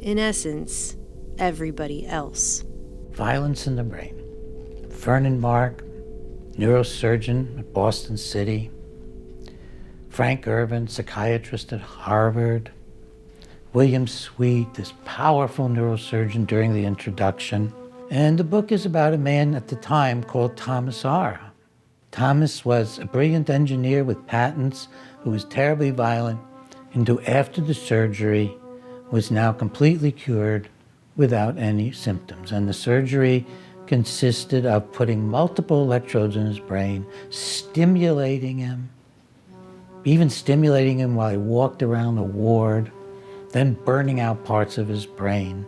In essence, everybody else." Violence in the Brain. Vernon Mark, neurosurgeon at Boston City. Frank Irvin, psychiatrist at Harvard. William Sweet, this powerful neurosurgeon during the introduction. And the book is about a man at the time called Thomas R. Thomas was a brilliant engineer with patents who was terribly violent and who, after the surgery, was now completely cured without any symptoms. And the surgery consisted of putting multiple electrodes in his brain, stimulating him, even stimulating him while he walked around the ward, then burning out parts of his brain.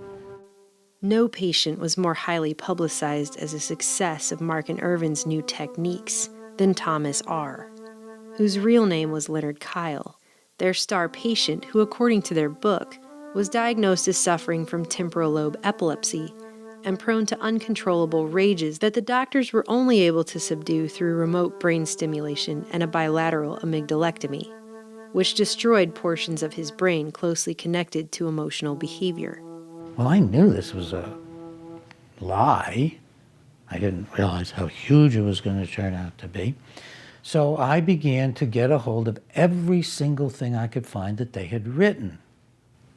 No patient was more highly publicized as a success of Mark and Irvin's new techniques than Thomas R., whose real name was Leonard Kyle, their star patient who, according to their book, was diagnosed as suffering from temporal lobe epilepsy and prone to uncontrollable rages that the doctors were only able to subdue through remote brain stimulation and a bilateral amygdalectomy, which destroyed portions of his brain closely connected to emotional behavior. Well, I knew this was a lie. I didn't realize how huge it was going to turn out to be. So I began to get a hold of every single thing I could find that they had written.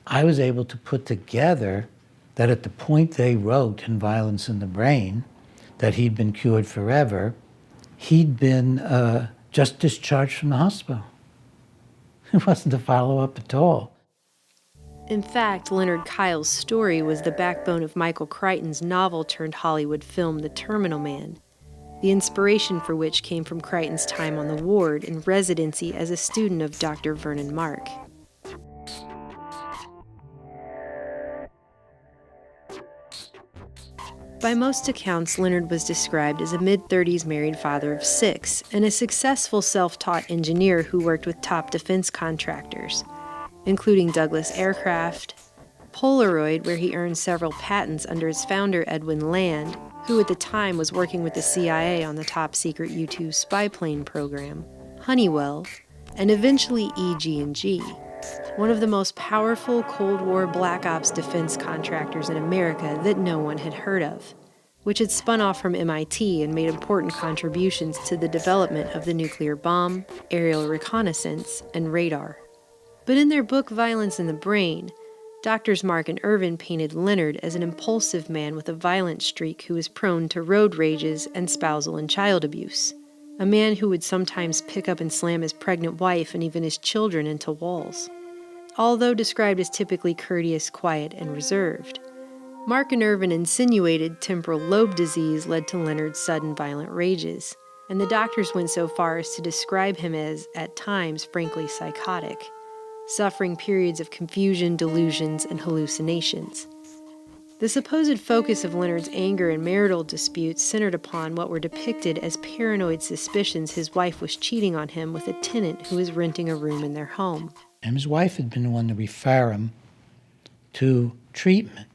I was able to put together that at the point they wrote in Violence in the Brain that he'd been cured forever, he'd been just discharged from the hospital. It wasn't a follow-up at all. In fact, Leonard Kyle's story was the backbone of Michael Crichton's novel-turned-Hollywood film The Terminal Man, the inspiration for which came from Crichton's time on the ward in residency as a student of Dr. Vernon Mark. By most accounts, Leonard was described as a mid-30s married father of 6 and a successful self-taught engineer who worked with top defense contractors, including Douglas Aircraft, Polaroid, where he earned several patents under his founder Edwin Land, who at the time was working with the CIA on the top-secret U-2 spy plane program, Honeywell, and eventually EG&G, one of the most powerful Cold War Black Ops defense contractors in America that no one had heard of, which had spun off from MIT and made important contributions to the development of the nuclear bomb, aerial reconnaissance, and radar. But in their book Violence in the Brain, Doctors Mark and Irvin painted Leonard as an impulsive man with a violent streak who was prone to road rages and spousal and child abuse, a man who would sometimes pick up and slam his pregnant wife and even his children into walls. Although described as typically courteous, quiet, and reserved, Mark and Irvin insinuated temporal lobe disease led to Leonard's sudden violent rages, and the doctors went so far as to describe him as, at times, frankly psychotic, suffering periods of confusion, delusions, and hallucinations. The supposed focus of Leonard's anger and marital disputes centered upon what were depicted as paranoid suspicions his wife was cheating on him with a tenant who was renting a room in their home. And his wife had been the one to refer him to treatment.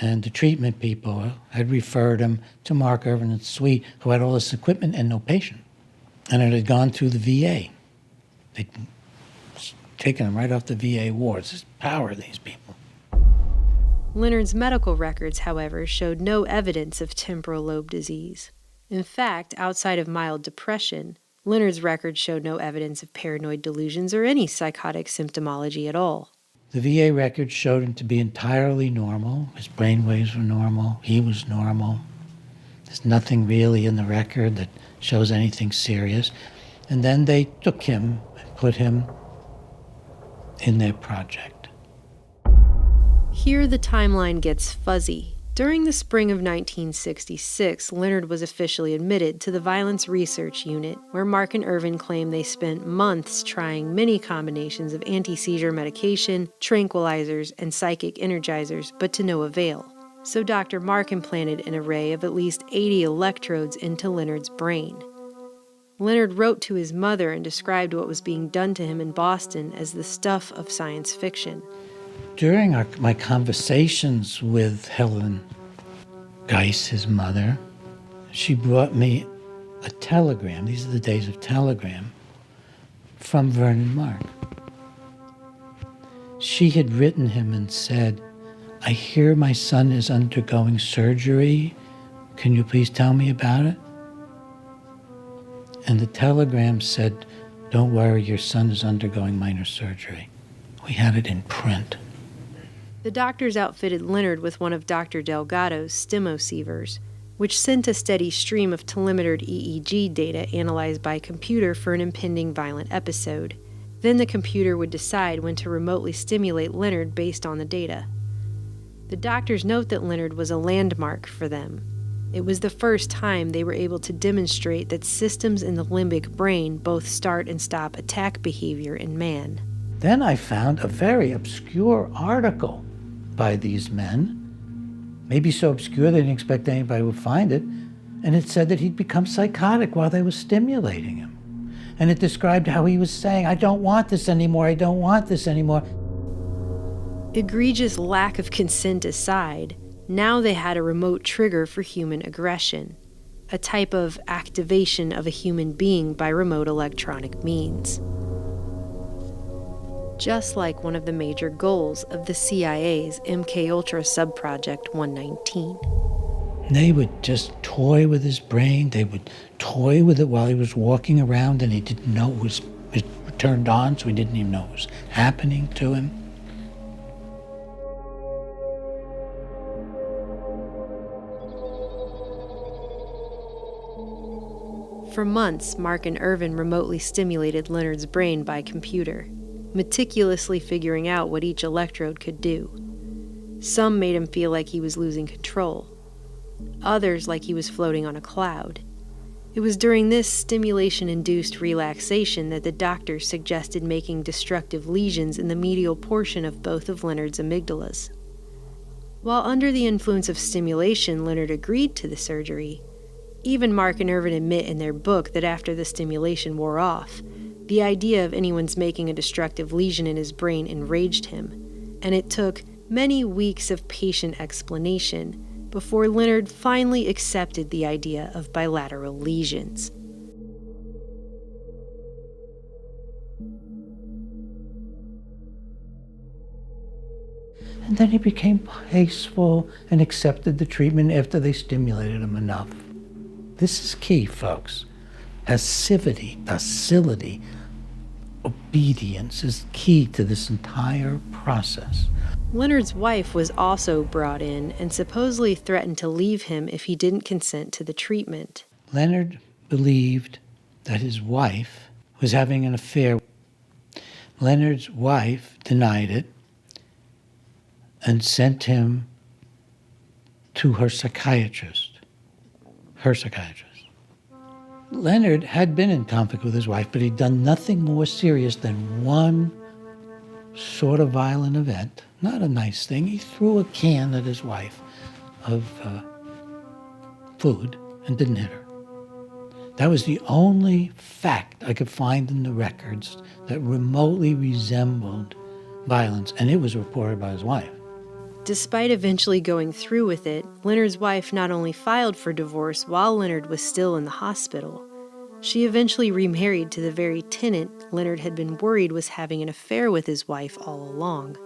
And the treatment people had referred him to Mark Irvin and Sweet, who had all this equipment and no patient. And it had gone through the VA. They'd taken him right off the VA wards. There's power of these people. Leonard's medical records, however, showed no evidence of temporal lobe disease. In fact, outside of mild depression, Leonard's records showed no evidence of paranoid delusions or any psychotic symptomology at all. The VA records showed him to be entirely normal. His brain waves were normal. He was normal. There's nothing really in the record that shows anything serious. And then they took him and put him in their project. Here the timeline gets fuzzy. During the spring of 1966, Leonard was officially admitted to the Violence Research Unit, where Mark and Irvin claim they spent months trying many combinations of anti-seizure medication, tranquilizers, and psychic energizers, but to no avail. So Dr. Mark implanted an array of at least 80 electrodes into Leonard's brain. Leonard wrote to his mother and described what was being done to him in Boston as the stuff of science fiction. During my conversations with Helen Dykes, his mother, she brought me a telegram. These are the days of telegram from Vernon Mark. She had written him and said, "I hear my son is undergoing surgery. Can you please tell me about it?" And the telegram said, "Don't worry, your son is undergoing minor surgery." We had it in print. The doctors outfitted Leonard with one of Dr. Delgado's stimocievers, which sent a steady stream of telemetered EEG data analyzed by computer for an impending violent episode. Then the computer would decide when to remotely stimulate Leonard based on the data. The doctors note that Leonard was a landmark for them. It was the first time they were able to demonstrate that systems in the limbic brain both start and stop attack behavior in man. Then I found a very obscure article by these men, maybe so obscure they didn't expect anybody would find it, and it said that he'd become psychotic while they were stimulating him. And it described how he was saying, "I don't want this anymore, I don't want this anymore." Egregious lack of consent aside, now they had a remote trigger for human aggression, a type of activation of a human being by remote electronic means. Just like one of the major goals of the CIA's MKUltra subproject 119. They would just toy with his brain. They would toy with it while he was walking around, and he didn't know it was turned on, so he didn't even know what was happening to him. For months, Mark and Irvin remotely stimulated Leonard's brain by computer, meticulously figuring out what each electrode could do. Some made him feel like he was losing control, others like he was floating on a cloud. It was during this stimulation-induced relaxation that the doctors suggested making destructive lesions in the medial portion of both of Leonard's amygdalas. While under the influence of stimulation, Leonard agreed to the surgery. Even Mark and Irvin admit in their book that after the stimulation wore off, the idea of anyone's making a destructive lesion in his brain enraged him, and it took many weeks of patient explanation before Leonard finally accepted the idea of bilateral lesions. And then he became peaceful and accepted the treatment after they stimulated him enough. This is key, folks. Passivity, docility, obedience is key to this entire process. Leonard's wife was also brought in and supposedly threatened to leave him if he didn't consent to the treatment. Leonard believed that his wife was having an affair. Leonard's wife denied it and sent him to her psychiatrist. Leonard had been in conflict with his wife, but he'd done nothing more serious than one sort of violent event, not a nice thing. He threw a can at his wife of food and didn't hit her. That was the only fact I could find in the records that remotely resembled violence, and it was reported by his wife. Despite eventually going through with it, Leonard's wife not only filed for divorce while Leonard was still in the hospital, she eventually remarried to the very tenant Leonard had been worried was having an affair with his wife all along.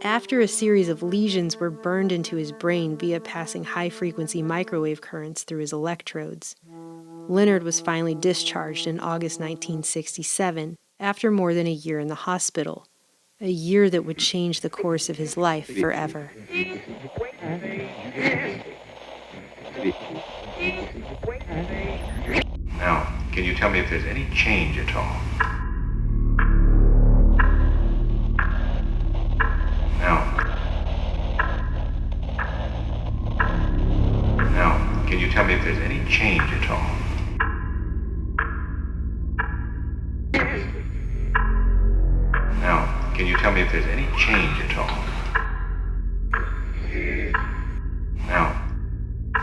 After a series of lesions were burned into his brain via passing high-frequency microwave currents through his electrodes, Leonard was finally discharged in August 1967 after more than a year in the hospital, a year that would change the course of his life forever. Now, can you tell me if there's any change at all? Now, can you tell me if there's any change at all? Now, can you tell me if there's any change at all?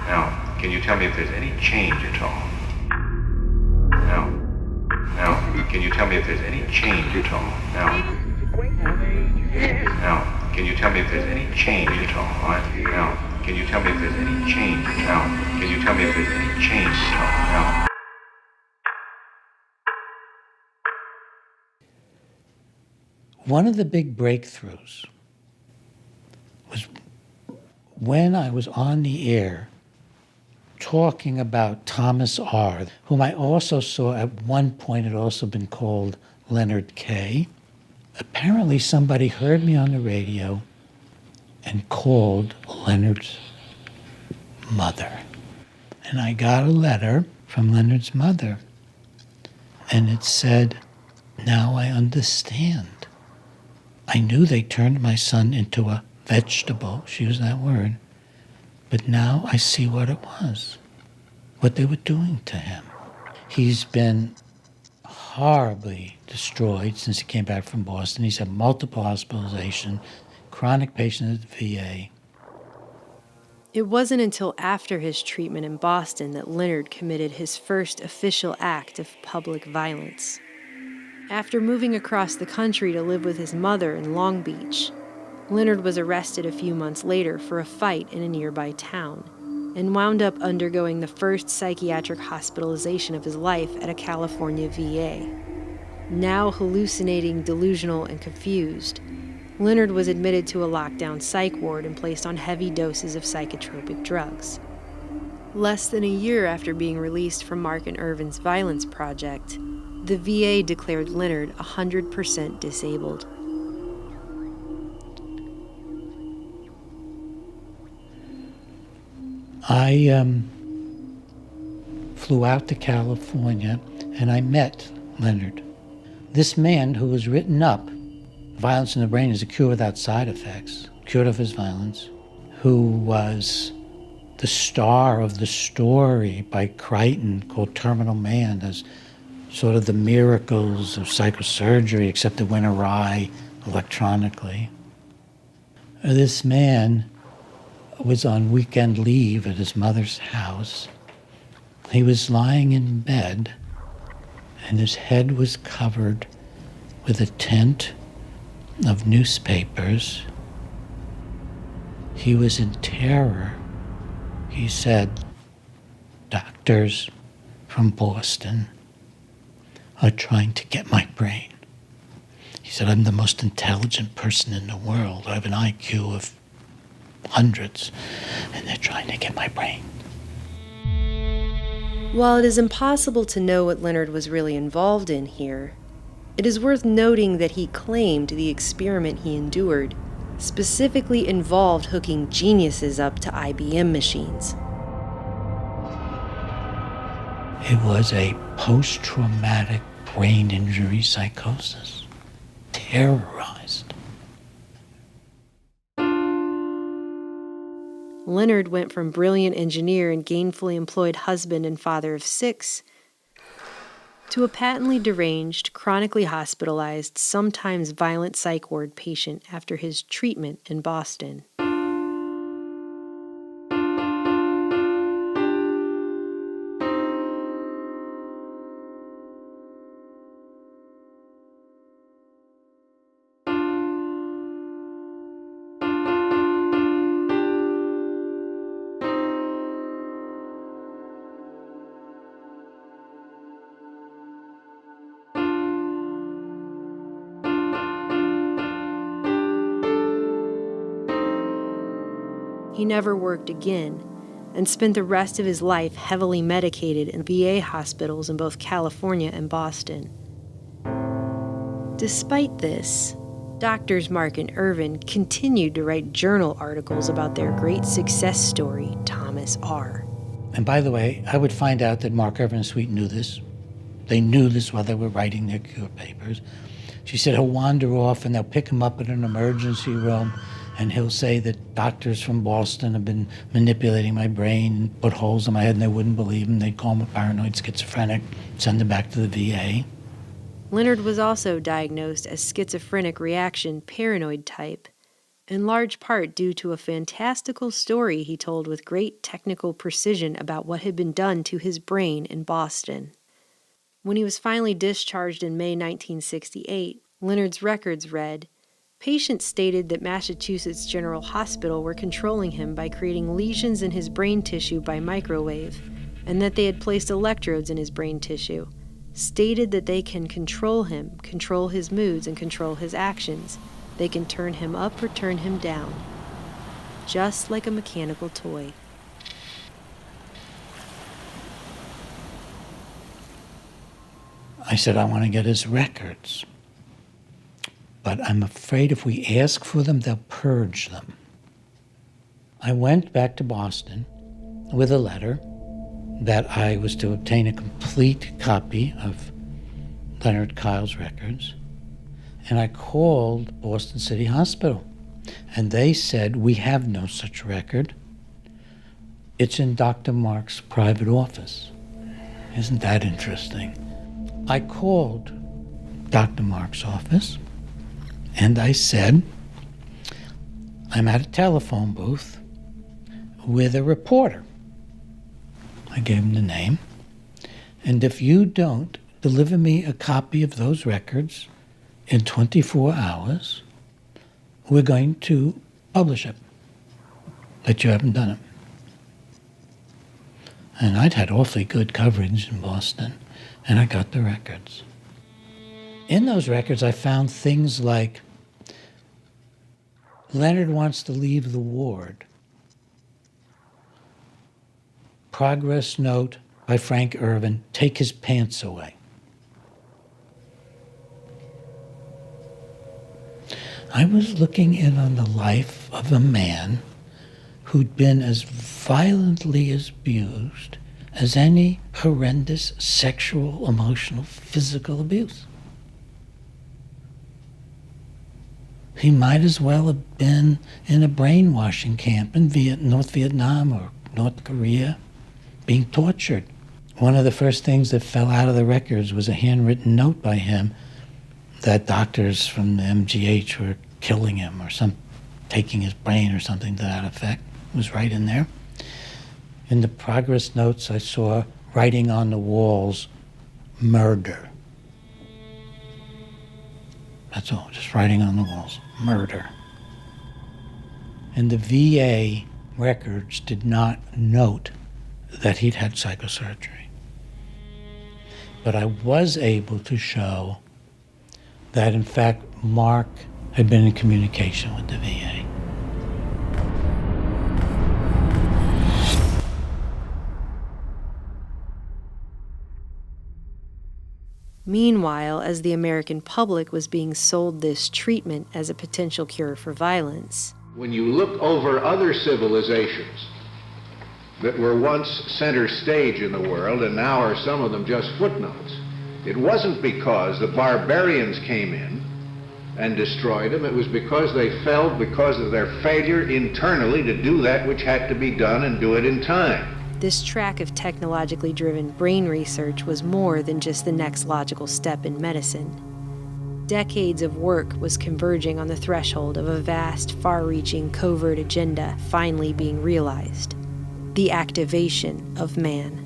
Now, can you tell me if there's any change at all? Now, can you tell me if there's any change at all? Now, can you tell me if there's any change at all? Now, can you tell me if there's any change? Now, can you tell me if there's any change at all? Now. One of the big breakthroughs was when I was on the air talking about Thomas R., whom I also saw at one point had also been called Leonard K. Apparently somebody heard me on the radio and called Leonard's mother. And I got a letter from Leonard's mother, and it said, "Now I understand. I knew they turned my son into a vegetable," she used that word, "but now I see what it was, what they were doing to him. He's been horribly destroyed since he came back from Boston. He's had multiple hospitalizations, chronic patient at the VA." It wasn't until after his treatment in Boston that Leonard committed his first official act of public violence. After moving across the country to live with his mother in Long Beach, Leonard was arrested a few months later for a fight in a nearby town and wound up undergoing the first psychiatric hospitalization of his life at a California VA. Now hallucinating, delusional, and confused, Leonard was admitted to a lockdown psych ward and placed on heavy doses of psychotropic drugs. Less than a year after being released from Mark and Irvin's violence project, the VA declared Leonard 100% disabled. I flew out to California and I met Leonard. This man who was written up, Violence in the Brain is a Cure Without Side Effects, cured of his violence, who was the star of the story by Crichton called Terminal Man, as sort of the miracles of psychosurgery, except it went awry electronically. This man was on weekend leave at his mother's house. He was lying in bed, and his head was covered with a tent of newspapers. He was in terror. He said, "Doctors from Boston are trying to get my brain." He said, "I'm the most intelligent person in the world. I have an IQ of hundreds, and they're trying to get my brain." While it is impossible to know what Leonard was really involved in here, it is worth noting that he claimed the experiment he endured specifically involved hooking geniuses up to IBM machines. It was a post-traumatic brain injury psychosis. Terrorized. Leonard went from brilliant engineer and gainfully employed husband and father of 6 to a patently deranged, chronically hospitalized, sometimes violent psych ward patient after his treatment in Boston. He never worked again and spent the rest of his life heavily medicated in VA hospitals in both California and Boston. Despite this, Doctors Mark and Irvin continued to write journal articles about their great success story, Thomas R. And by the way, I would find out that Mark, Irvin, and Sweet knew this. They knew this while they were writing their cure papers. She said he'll wander off and they'll pick him up in an emergency room and he'll say that doctors from Boston have been manipulating my brain and put holes in my head and they wouldn't believe him. They'd call him a paranoid schizophrenic, send him back to the VA. Leonard was also diagnosed as schizophrenic reaction paranoid type, in large part due to a fantastical story he told with great technical precision about what had been done to his brain in Boston. When he was finally discharged in May 1968, Leonard's records read, "Patients stated that Massachusetts General Hospital were controlling him by creating lesions in his brain tissue by microwave, and that they had placed electrodes in his brain tissue. Stated that they can control him, control his moods, and control his actions. They can turn him up or turn him down. Just like a mechanical toy." I said, I want to get his records. But I'm afraid if we ask for them, they'll purge them. I went back to Boston with a letter that I was to obtain a complete copy of Leonard Kyle's records. And I called Boston City Hospital. And they said, we have no such record. It's in Dr. Mark's private office. Isn't that interesting? I called Dr. Mark's office. And I said, I'm at a telephone booth with a reporter. I gave him the name. And if you don't deliver me a copy of those records in 24 hours, we're going to publish it. But you haven't done it. And I'd had awfully good coverage in Boston, and I got the records. In those records, I found things like, Leonard wants to leave the ward. Progress note by Frank Irvin, take his pants away. I was looking in on the life of a man who'd been as violently abused as any horrendous sexual, emotional, physical abuse. He might as well have been in a brainwashing camp in North Vietnam or North Korea, being tortured. One of the first things that fell out of the records was a handwritten note by him that doctors from the MGH were killing him or taking his brain or something to that effect. It was right in there. In the progress notes, I saw writing on the walls, murder. That's all, just writing on the walls, murder. And the VA records did not note that he'd had psychosurgery. But I was able to show that, in fact, Mark had been in communication with the VA. Meanwhile, as the American public was being sold this treatment as a potential cure for violence, when you look over other civilizations that were once center stage in the world and now are some of them just footnotes, it wasn't because the barbarians came in and destroyed them. It was because they fell because of their failure internally to do that which had to be done and do it in time. this track of technologically driven brain research was more than just the next logical step in medicine. Decades of work was converging on the threshold of a vast, far-reaching covert agenda finally being realized: the activation of man.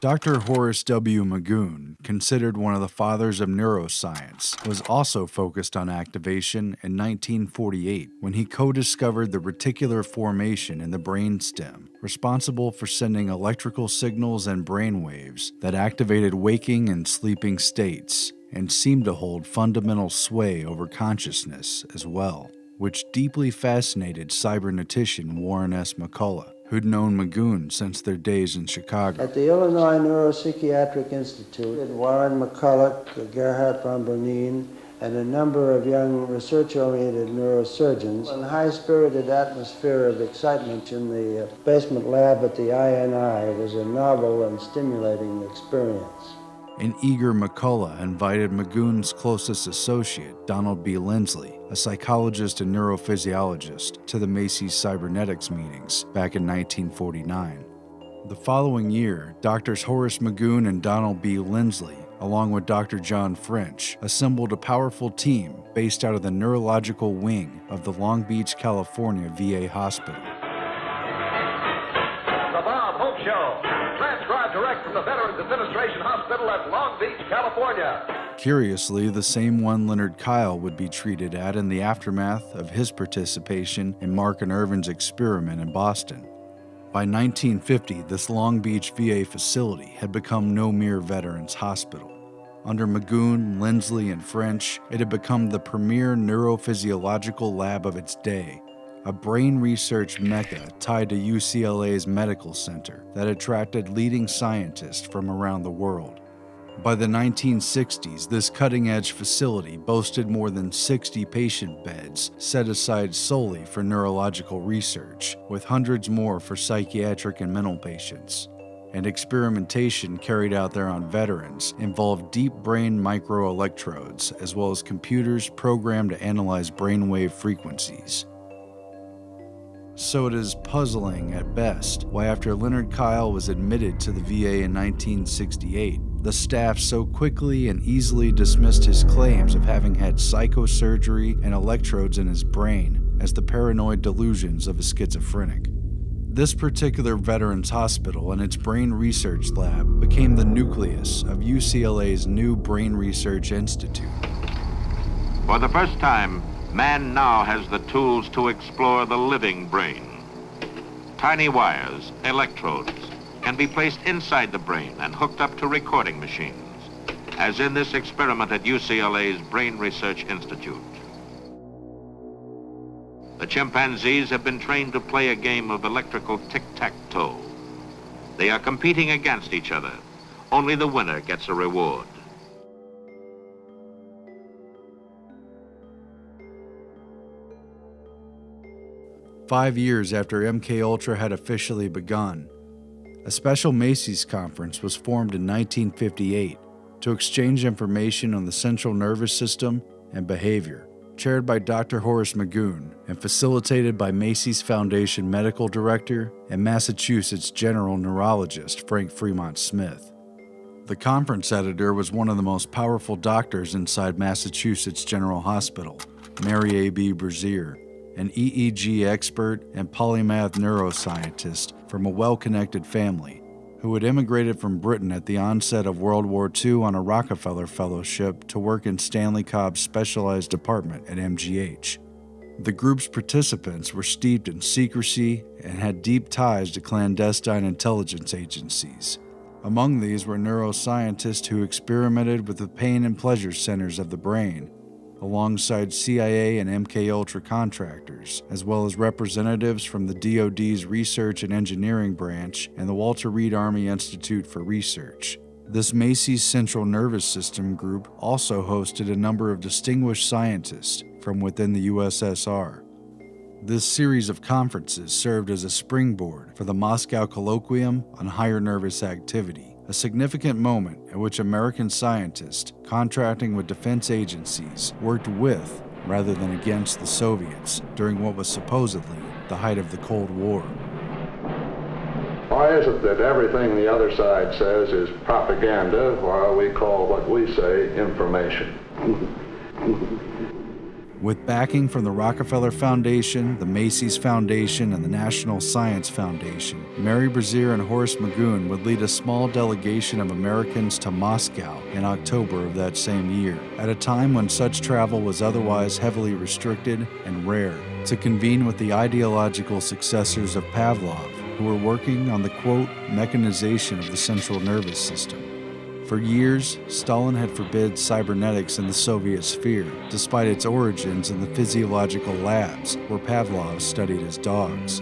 Dr. Horace W. Magoon, considered one of the fathers of neuroscience, was also focused on activation in 1948 when he co-discovered the reticular formation in the brainstem, responsible for sending electrical signals and brain waves that activated waking and sleeping states and seemed to hold fundamental sway over consciousness as well, which deeply fascinated cybernetician Warren S. McCullough, who'd known Magoon since their days in Chicago. At the Illinois Neuropsychiatric Institute, Warren McCullough, Gerhard von Bernine, and a number of young research-oriented neurosurgeons, a high-spirited atmosphere of excitement in the basement lab at the INI was a novel and stimulating experience. An eager McCullough invited Magoon's closest associate, Donald B. Lindsley, a psychologist and neurophysiologist, to the Macy's cybernetics meetings back in 1949. The following year, Drs. Horace Magoon and Donald B. Lindsley, along with Dr. John French, assembled a powerful team based out of the neurological wing of the Long Beach, California VA hospital. The Bob Hope Show, transcribed direct from the Veterans Administration Hospital at Long Beach, California. Curiously, the same one Leonard Kyle would be treated at in the aftermath of his participation in Mark and Irvin's experiment in Boston. By 1950, this Long Beach VA facility had become no mere veterans hospital. Under Magoon, Lindsley, and French, it had become the premier neurophysiological lab of its day, a brain research mecca tied to UCLA's medical center that attracted leading scientists from around the world. By the 1960s, this cutting-edge facility boasted more than 60 patient beds set aside solely for neurological research, with hundreds more for psychiatric and mental patients. And experimentation carried out there on veterans involved deep brain microelectrodes, as well as computers programmed to analyze brainwave frequencies. So it is puzzling at best why, after Leonard Kyle was admitted to the VA in 1968, the staff so quickly and easily dismissed his claims of having had psychosurgery and electrodes in his brain as the paranoid delusions of a schizophrenic. This particular veterans hospital and its brain research lab became the nucleus of UCLA's new Brain Research Institute. For the first time, man now has the tools to explore the living brain. Tiny wires, electrodes, can be placed inside the brain and hooked up to recording machines, as in this experiment at UCLA's Brain Research Institute. The chimpanzees have been trained to play a game of electrical tic-tac-toe. They are competing against each other. Only the winner gets a reward. "5 years after MKUltra had officially begun, a special Macy's conference was formed in 1958 to exchange information on the central nervous system and behavior, chaired by Dr. Horace Magoon and facilitated by Macy's Foundation Medical Director and Massachusetts General Neurologist Frank Fremont Smith. The conference editor was one of the most powerful doctors inside Massachusetts General Hospital, Mary A.B. Brazier, an EEG expert and polymath neuroscientist from a well-connected family who had immigrated from Britain at the onset of World War II on a Rockefeller Fellowship to work in Stanley Cobb's specialized department at MGH. The group's participants were steeped in secrecy and had deep ties to clandestine intelligence agencies. Among these were neuroscientists who experimented with the pain and pleasure centers of the brain, alongside CIA and MKUltra contractors, as well as representatives from the DoD's Research and Engineering Branch and the Walter Reed Army Institute for Research. This Macy's Central Nervous System group also hosted a number of distinguished scientists from within the USSR. This series of conferences served as a springboard for the Moscow Colloquium on Higher Nervous Activity, a significant moment at which American scientists contracting with defense agencies worked with, rather than against, the Soviets during what was supposedly the height of the Cold War. Why is it that everything the other side says is propaganda while we call what we say information? With backing from the Rockefeller Foundation, the Macy's Foundation, and the National Science Foundation, Mary Brazier and Horace Magoon would lead a small delegation of Americans to Moscow in October of that same year, at a time when such travel was otherwise heavily restricted and rare, to convene with the ideological successors of Pavlov, who were working on the, quote, mechanization of the central nervous system. For years, Stalin had forbid cybernetics in the Soviet sphere, despite its origins in the physiological labs where Pavlov studied his dogs.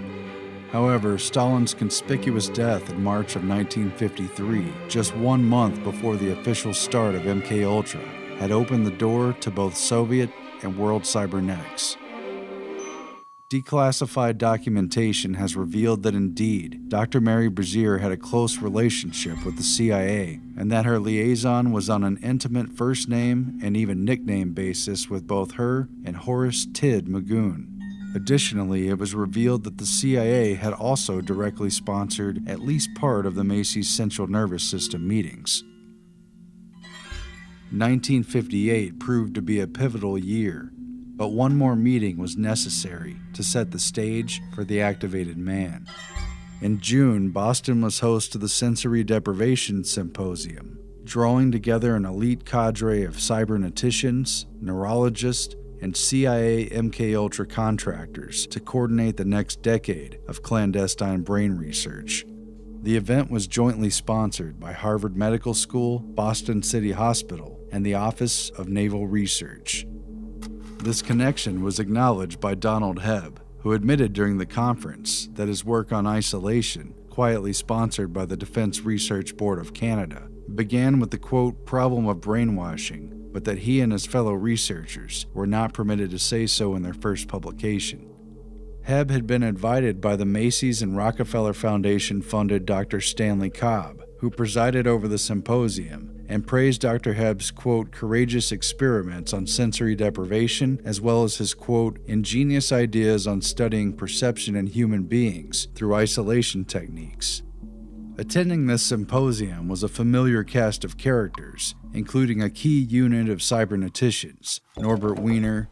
However, Stalin's conspicuous death in March of 1953, just 1 month before the official start of MKUltra, had opened the door to both Soviet and world cybernetics. Declassified documentation has revealed that indeed, Dr. Mary Brazier had a close relationship with the CIA, and that her liaison was on an intimate first name and even nickname basis with both her and Horace Tid Magoon. Additionally, it was revealed that the CIA had also directly sponsored at least part of the Macy's Central Nervous System meetings. 1958 proved to be a pivotal year, but one more meeting was necessary to set the stage for the activated man. In June, Boston was host to the Sensory Deprivation Symposium, drawing together an elite cadre of cyberneticians, neurologists, and CIA MKUltra contractors to coordinate the next decade of clandestine brain research. The event was jointly sponsored by Harvard Medical School, Boston City Hospital, and the Office of Naval Research. This connection was acknowledged by Donald Hebb, who admitted during the conference that his work on isolation, quietly sponsored by the Defense Research Board of Canada, began with the, quote, problem of brainwashing, but that he and his fellow researchers were not permitted to say so in their first publication. Hebb had been invited by the Macy's and Rockefeller Foundation-funded Dr. Stanley Cobb, who presided over the symposium, and praised Dr. Hebb's, quote, courageous experiments on sensory deprivation, as well as his, quote, ingenious ideas on studying perception in human beings through isolation techniques. Attending this symposium was a familiar cast of characters, including a key unit of cyberneticians, Norbert Wiener,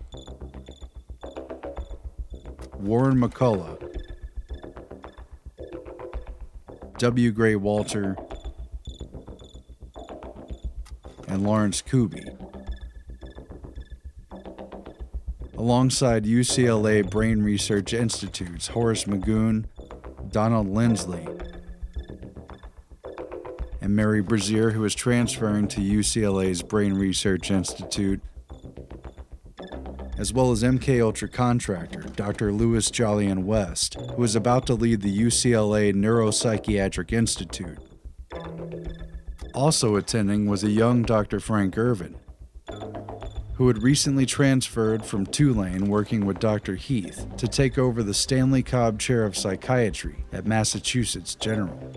Warren McCullough, W. Gray Walter, and Lawrence Kuby, alongside UCLA Brain Research Institute's Horace Magoon, Donald Lindsley, and Mary Brazier, who was transferring to UCLA's Brain Research Institute, as well as MKUltra contractor Dr. Louis Jolyon West, who was about to lead the UCLA Neuropsychiatric Institute. Also attending was a young Dr. Frank Irvin, who had recently transferred from Tulane working with Dr. Heath to take over the Stanley Cobb Chair of Psychiatry at Massachusetts General.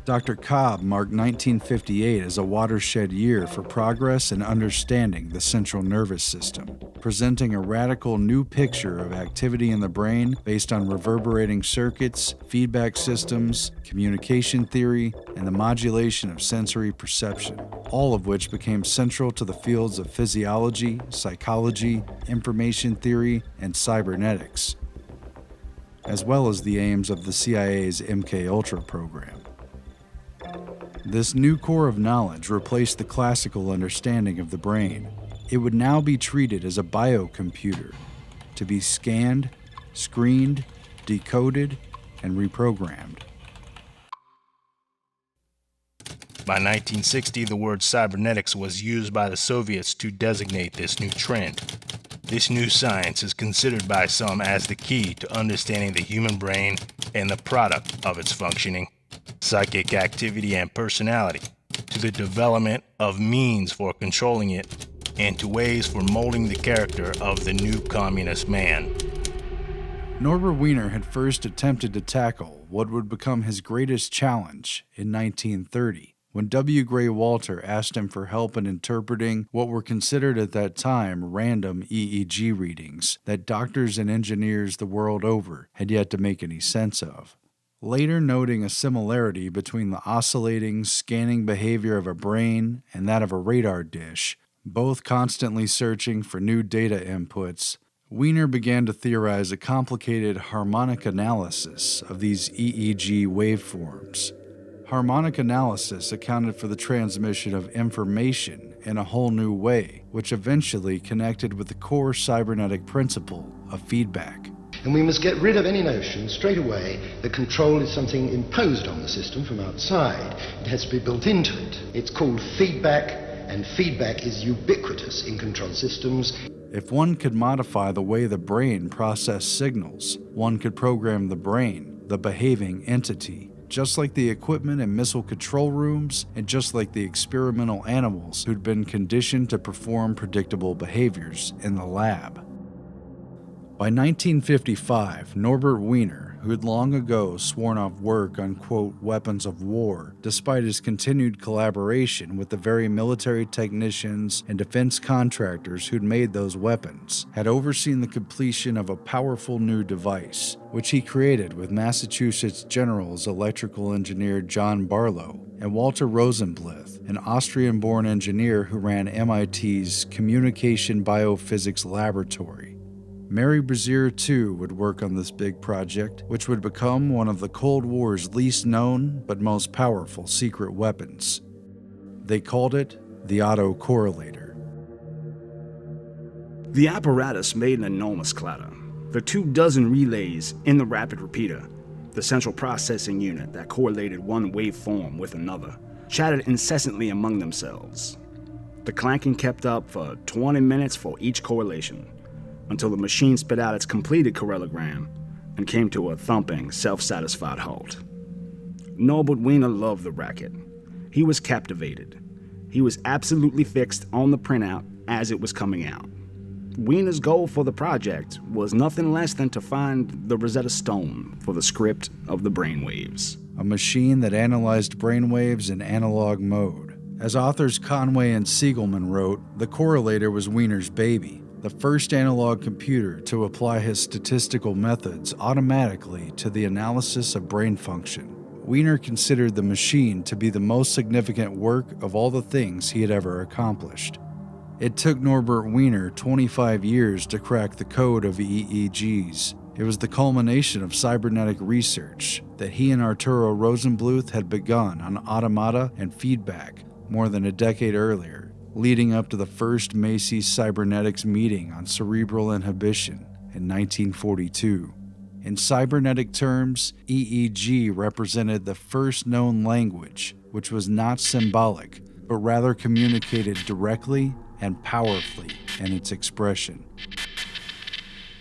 Dr. Cobb marked 1958 as a watershed year for progress in understanding the central nervous system, presenting a radical new picture of activity in the brain based on reverberating circuits, feedback systems, communication theory, and the modulation of sensory perception, all of which became central to the fields of physiology, psychology, information theory, and cybernetics, as well as the aims of the CIA's MKUltra program. This new core of knowledge replaced the classical understanding of the brain. It would now be treated as a biocomputer, to be scanned, screened, decoded, and reprogrammed. By 1960, the word cybernetics was used by the Soviets to designate this new trend. This new science is considered by some as the key to understanding the human brain and the product of its functioning, psychic activity and personality, to the development of means for controlling it, and to ways for molding the character of the new communist man. Norbert Wiener had first attempted to tackle what would become his greatest challenge in 1930, when W. Gray Walter asked him for help in interpreting what were considered at that time random EEG readings that doctors and engineers the world over had yet to make any sense of. Later noting a similarity between the oscillating, scanning behavior of a brain and that of a radar dish, both constantly searching for new data inputs, Wiener began to theorize a complicated harmonic analysis of these EEG waveforms. Harmonic analysis accounted for the transmission of information in a whole new way, which eventually connected with the core cybernetic principle of feedback. And we must get rid of any notion straight away that control is something imposed on the system from outside. It has to be built into it. It's called feedback, and feedback is ubiquitous in control systems. If one could modify the way the brain processed signals, one could program the brain, the behaving entity, just like the equipment in missile control rooms and just like the experimental animals who'd been conditioned to perform predictable behaviors in the lab. By 1955, Norbert Wiener, who had long ago sworn off work on, quote, weapons of war, despite his continued collaboration with the very military technicians and defense contractors who'd made those weapons, had overseen the completion of a powerful new device, which he created with Massachusetts General's electrical engineer John Barlow and Walter Rosenblith, an Austrian-born engineer who ran MIT's Communication Biophysics Laboratory. Mary Brazier, too, would work on this big project, which would become one of the Cold War's least known but most powerful secret weapons. They called it the autocorrelator. The apparatus made an enormous clatter. The 24 relays in the rapid repeater, the central processing unit that correlated one waveform with another, chattered incessantly among themselves. The clanking kept up for 20 minutes for each correlation, until the machine spit out its completed correlogram and came to a thumping, self-satisfied halt. Norbert Wiener loved the racket. He was captivated. He was absolutely fixed on the printout as it was coming out. Wiener's goal for the project was nothing less than to find the Rosetta Stone for the script of the brainwaves. A machine that analyzed brainwaves in analog mode. As authors Conway and Siegelman wrote, the correlator was Wiener's baby, the first analog computer to apply his statistical methods automatically to the analysis of brain function. Wiener considered the machine to be the most significant work of all the things he had ever accomplished. It took Norbert Wiener 25 years to crack the code of EEGs. It was the culmination of cybernetic research that he and Arturo Rosenbluth had begun on automata and feedback more than a decade earlier, leading up to the first Macy's Cybernetics meeting on cerebral inhibition in 1942. In cybernetic terms, EEG represented the first known language, which was not symbolic, but rather communicated directly and powerfully in its expression.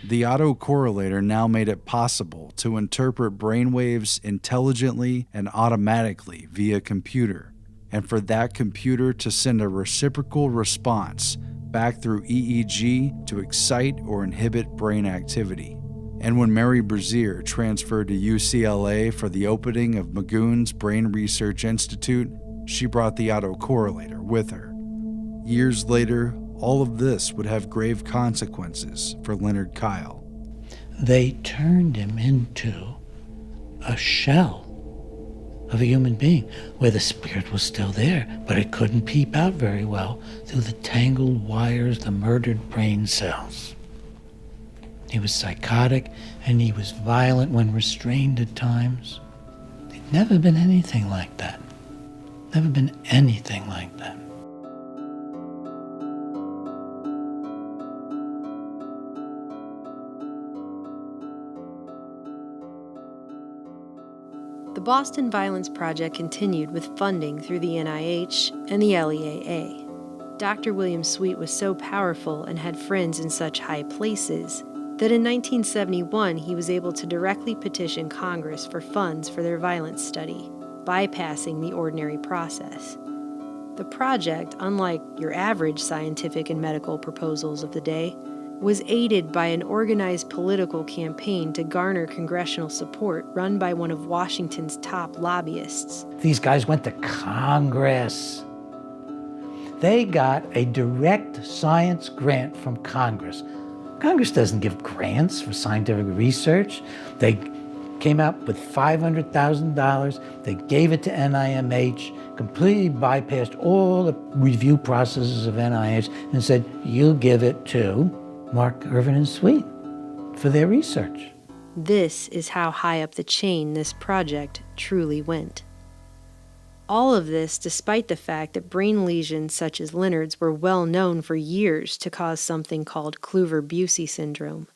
The autocorrelator now made it possible to interpret brainwaves intelligently and automatically via computer, and for that computer to send a reciprocal response back through EEG to excite or inhibit brain activity. And when Mary Brazier transferred to UCLA for the opening of Magoon's Brain Research Institute, she brought the autocorrelator with her. Years later, all of this would have grave consequences for Leonard Kyle. They turned him into a shell of a human being, where the spirit was still there, but it couldn't peep out very well through the tangled wires, the murdered brain cells. He was psychotic, and he was violent when restrained at times. There'd never been anything like that. Never been anything like that. The Boston Violence Project continued with funding through the NIH and the LEAA. Dr. William Sweet was so powerful and had friends in such high places that in 1971 he was able to directly petition Congress for funds for their violence study, bypassing the ordinary process. The project, unlike your average scientific and medical proposals of the day, was aided by an organized political campaign to garner congressional support run by one of Washington's top lobbyists. These guys went to Congress. They got a direct science grant from Congress. Congress doesn't give grants for scientific research. They came out with $500,000. They gave it to NIMH, completely bypassed all the review processes of NIH, and said, you give it to Mark, Irvin, and Sweet for their research. This is how high up the chain this project truly went. All of this despite the fact that brain lesions such as Leonard's were well known for years to cause something called Kluver-Bucy syndrome.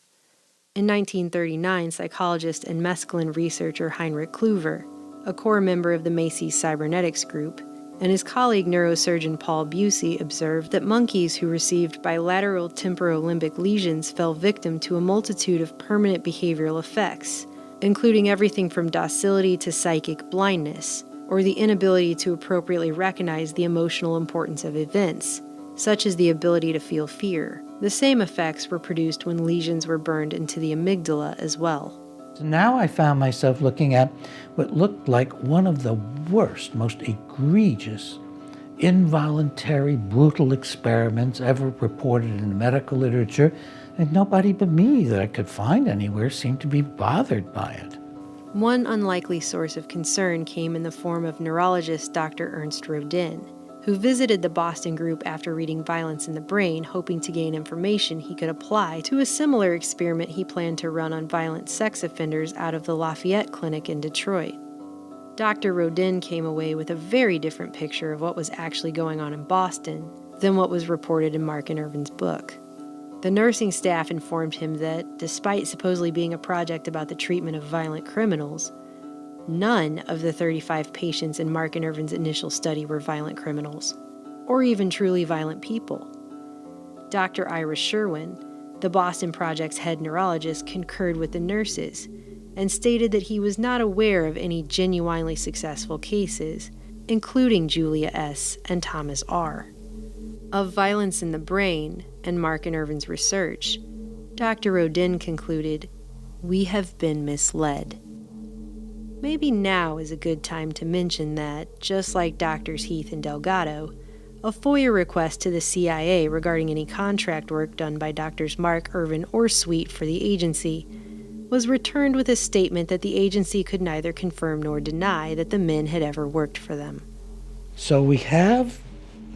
In 1939, psychologist and mescaline researcher Heinrich Kluver, a core member of the Macy's cybernetics group, and his colleague neurosurgeon Paul Bucy observed that monkeys who received bilateral temporolimbic lesions fell victim to a multitude of permanent behavioral effects, including everything from docility to psychic blindness, or the inability to appropriately recognize the emotional importance of events, such as the ability to feel fear. The same effects were produced when lesions were burned into the amygdala as well. So now I found myself looking at what looked like one of the worst, most egregious, involuntary, brutal experiments ever reported in the medical literature, and nobody but me that I could find anywhere seemed to be bothered by it. One unlikely source of concern came in the form of neurologist Dr. Ernst Rodin, who visited the Boston group after reading Violence in the Brain, hoping to gain information he could apply to a similar experiment he planned to run on violent sex offenders out of the Lafayette Clinic in Detroit. Dr. Rodin came away with a very different picture of what was actually going on in Boston than what was reported in Mark and Irvin's book. The nursing staff informed him that, despite supposedly being a project about the treatment of violent criminals, none of the 35 patients in Mark and Irvin's initial study were violent criminals, or even truly violent people. Dr. Ira Sherwin, the Boston Project's head neurologist, concurred with the nurses and stated that he was not aware of any genuinely successful cases, including Julia S. and Thomas R. Of Violence in the Brain and Mark and Irvin's research, Dr. Rodin concluded, "We have been misled." Maybe now is a good time to mention that, just like Drs. Heath and Delgado, a FOIA request to the CIA regarding any contract work done by Drs. Mark, Irvin, or Sweet for the agency was returned with a statement that the agency could neither confirm nor deny that the men had ever worked for them. So we have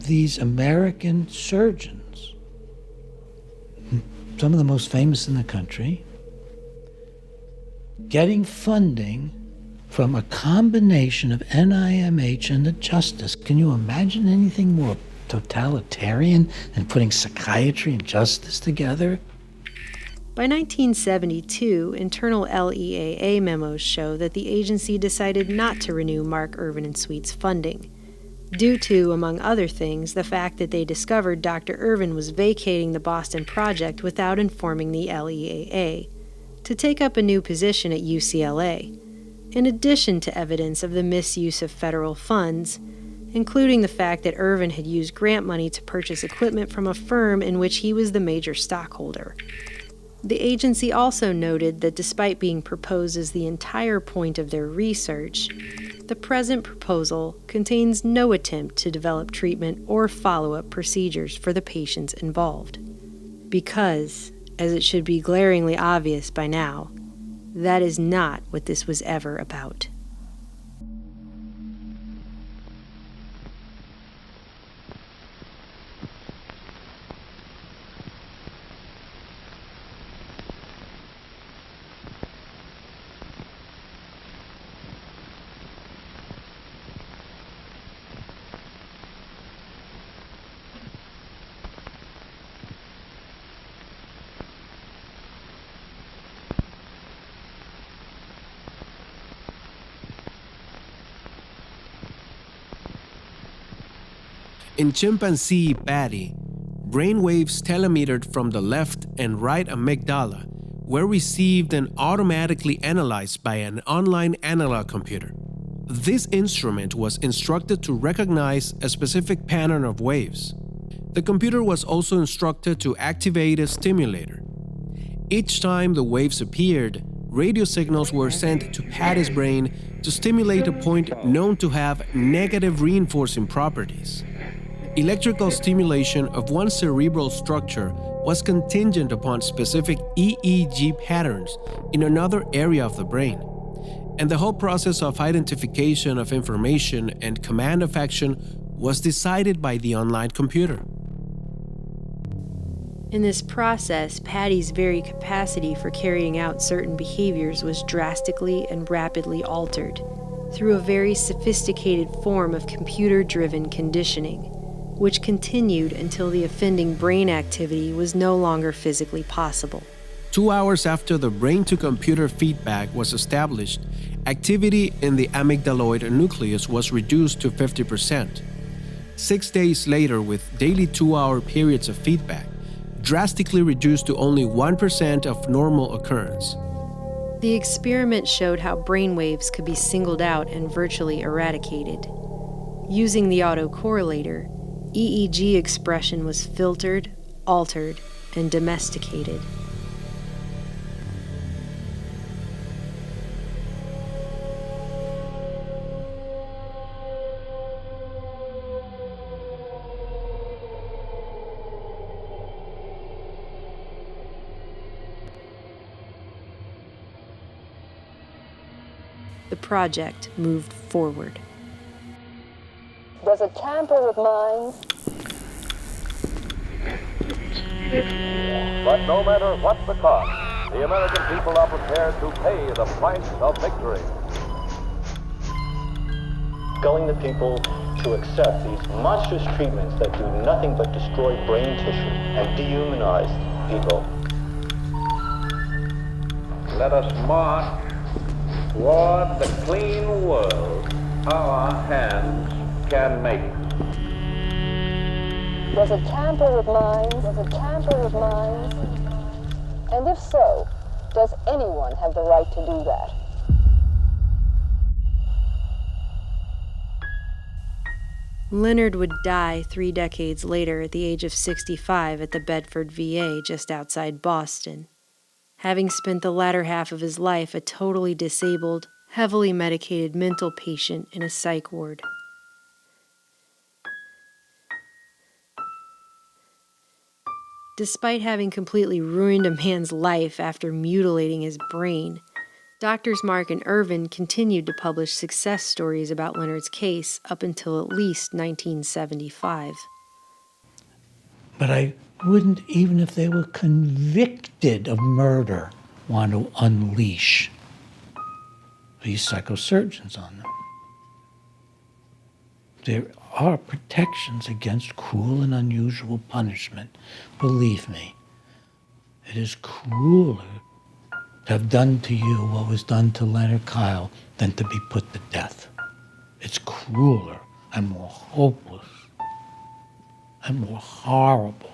these American surgeons, some of the most famous in the country, getting funding from a combination of NIMH and the Justice. Can you imagine anything more totalitarian than putting psychiatry and justice together? By 1972, internal LEAA memos show that the agency decided not to renew Mark, Irvin, and Sweet's funding, due to, among other things, the fact that they discovered Dr. Irvin was vacating the Boston Project without informing the LEAA to take up a new position at UCLA, in addition to evidence of the misuse of federal funds, including the fact that Irvin had used grant money to purchase equipment from a firm in which he was the major stockholder. The agency also noted that despite being proposed as the entire point of their research, the present proposal contains no attempt to develop treatment or follow-up procedures for the patients involved. Because, as it should be glaringly obvious by now, that is not what this was ever about. In chimpanzee Patty, brainwaves telemetered from the left and right amygdala were received and automatically analyzed by an online analog computer. This instrument was instructed to recognize a specific pattern of waves. The computer was also instructed to activate a stimulator. Each time the waves appeared, radio signals were sent to Patty's brain to stimulate a point known to have negative reinforcing properties. Electrical stimulation of one cerebral structure was contingent upon specific EEG patterns in another area of the brain, and the whole process of identification of information and command of action was decided by the online computer. In this process, Patty's very capacity for carrying out certain behaviors was drastically and rapidly altered through a very sophisticated form of computer-driven conditioning, which continued until the offending brain activity was no longer physically possible. 2 hours after the brain-to-computer feedback was established, activity in the amygdaloid nucleus was reduced to 50%. 6 days later, with daily 2-hour periods of feedback, drastically reduced to only 1% of normal occurrence. The experiment showed how brainwaves could be singled out and virtually eradicated. Using the autocorrelator, EEG expression was filtered, altered, and domesticated. The project moved forward. Does it tamper with minds? But no matter what the cost, the American people are prepared to pay the price of victory. Telling the people to accept these monstrous treatments that do nothing but destroy brain tissue and dehumanize people. Let us march toward the clean world our hands can make. Does it tamper with minds? Does it tamper with minds? And if so, does anyone have the right to do that? Leonard would die 3 decades later at the age of 65 at the Bedford VA just outside Boston, having spent the latter half of his life a totally disabled, heavily medicated mental patient in a psych ward. Despite having completely ruined a man's life after mutilating his brain, Doctors Mark and Irvin continued to publish success stories about Leonard's case up until at least 1975. But I wouldn't, even if they were convicted of murder, want to unleash these psychosurgeons on them. There are protections against cruel and unusual punishment. Believe me, it is crueler to have done to you what was done to Leonard Kyle than to be put to death. It's crueler and more hopeless and more horrible.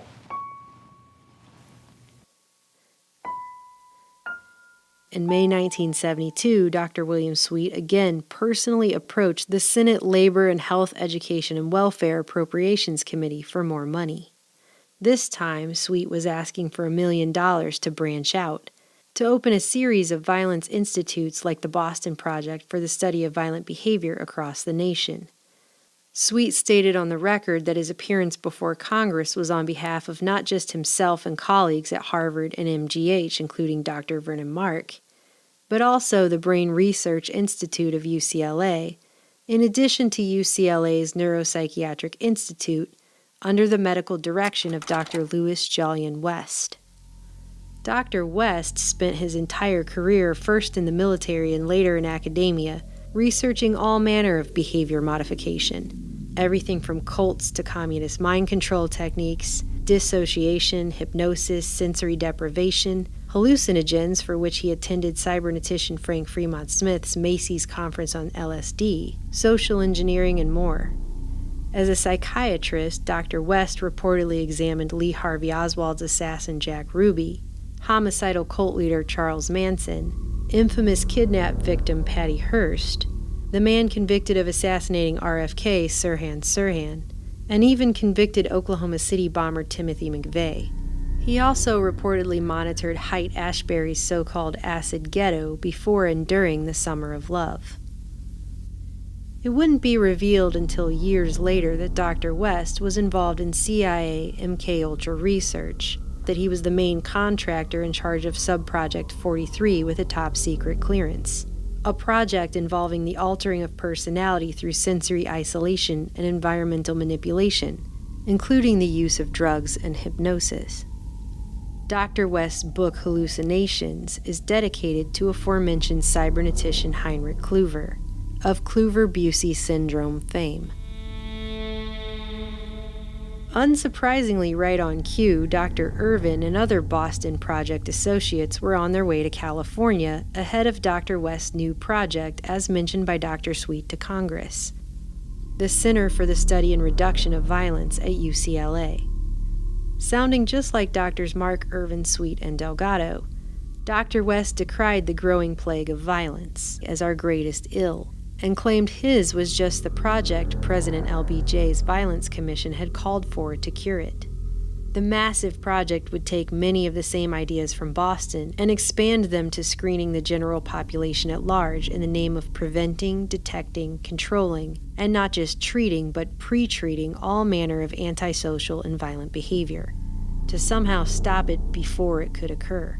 In May 1972, Dr. William Sweet again personally approached the Senate Labor and Health, Education, and Welfare Appropriations Committee for more money. This time, Sweet was asking for $1 million to branch out, to open a series of violence institutes like the Boston Project for the study of violent behavior across the nation. Sweet stated on the record that his appearance before Congress was on behalf of not just himself and colleagues at Harvard and MGH, including Dr. Vernon Mark, but also the Brain Research Institute of UCLA, in addition to UCLA's Neuropsychiatric Institute, under the medical direction of Dr. Louis Jolyon West. Dr. West spent his entire career first in the military and later in academia, researching all manner of behavior modification, everything from cults to communist mind control techniques, dissociation, hypnosis, sensory deprivation, hallucinogens, for which he attended cybernetician Frank Fremont Smith's Macy's conference on LSD, social engineering, and more. As a psychiatrist, Dr. West reportedly examined Lee Harvey Oswald's assassin Jack Ruby, homicidal cult leader Charles Manson, infamous kidnap victim Patty Hearst, the man convicted of assassinating RFK Sirhan Sirhan, and even convicted Oklahoma City bomber Timothy McVeigh. He also reportedly monitored Haight-Ashbury's so-called acid ghetto before and during the Summer of Love. It wouldn't be revealed until years later that Dr. West was involved in CIA MKUltra research, that he was the main contractor in charge of Subproject 43 with a top-secret clearance, a project involving the altering of personality through sensory isolation and environmental manipulation, including the use of drugs and hypnosis. Dr. West's book Hallucinations is dedicated to aforementioned cybernetician Heinrich Kluver, of Kluver-Bucy syndrome fame. Unsurprisingly, right on cue, Dr. Irvin and other Boston Project associates were on their way to California ahead of Dr. West's new project, as mentioned by Dr. Sweet to Congress, the Center for the Study and Reduction of Violence at UCLA. Sounding just like Drs. Mark, Irvin, Sweet, and Delgado, Dr. West decried the growing plague of violence as our greatest ill, and claimed his was just the project President LBJ's Violence Commission had called for to cure it. The massive project would take many of the same ideas from Boston and expand them to screening the general population at large in the name of preventing, detecting, controlling, and not just treating but pre-treating all manner of antisocial and violent behavior, to somehow stop it before it could occur.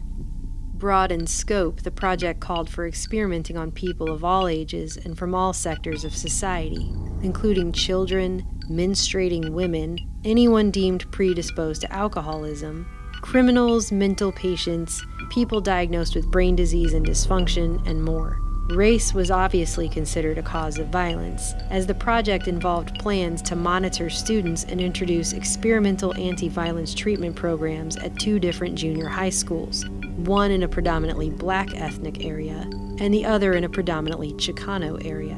Broad in scope, the project called for experimenting on people of all ages and from all sectors of society, including children, menstruating women, anyone deemed predisposed to alcoholism, criminals, mental patients, people diagnosed with brain disease and dysfunction, and more. Race was obviously considered a cause of violence, as the project involved plans to monitor students and introduce experimental anti-violence treatment programs at 2 different junior high schools, one in a predominantly black ethnic area, and the other in a predominantly Chicano area.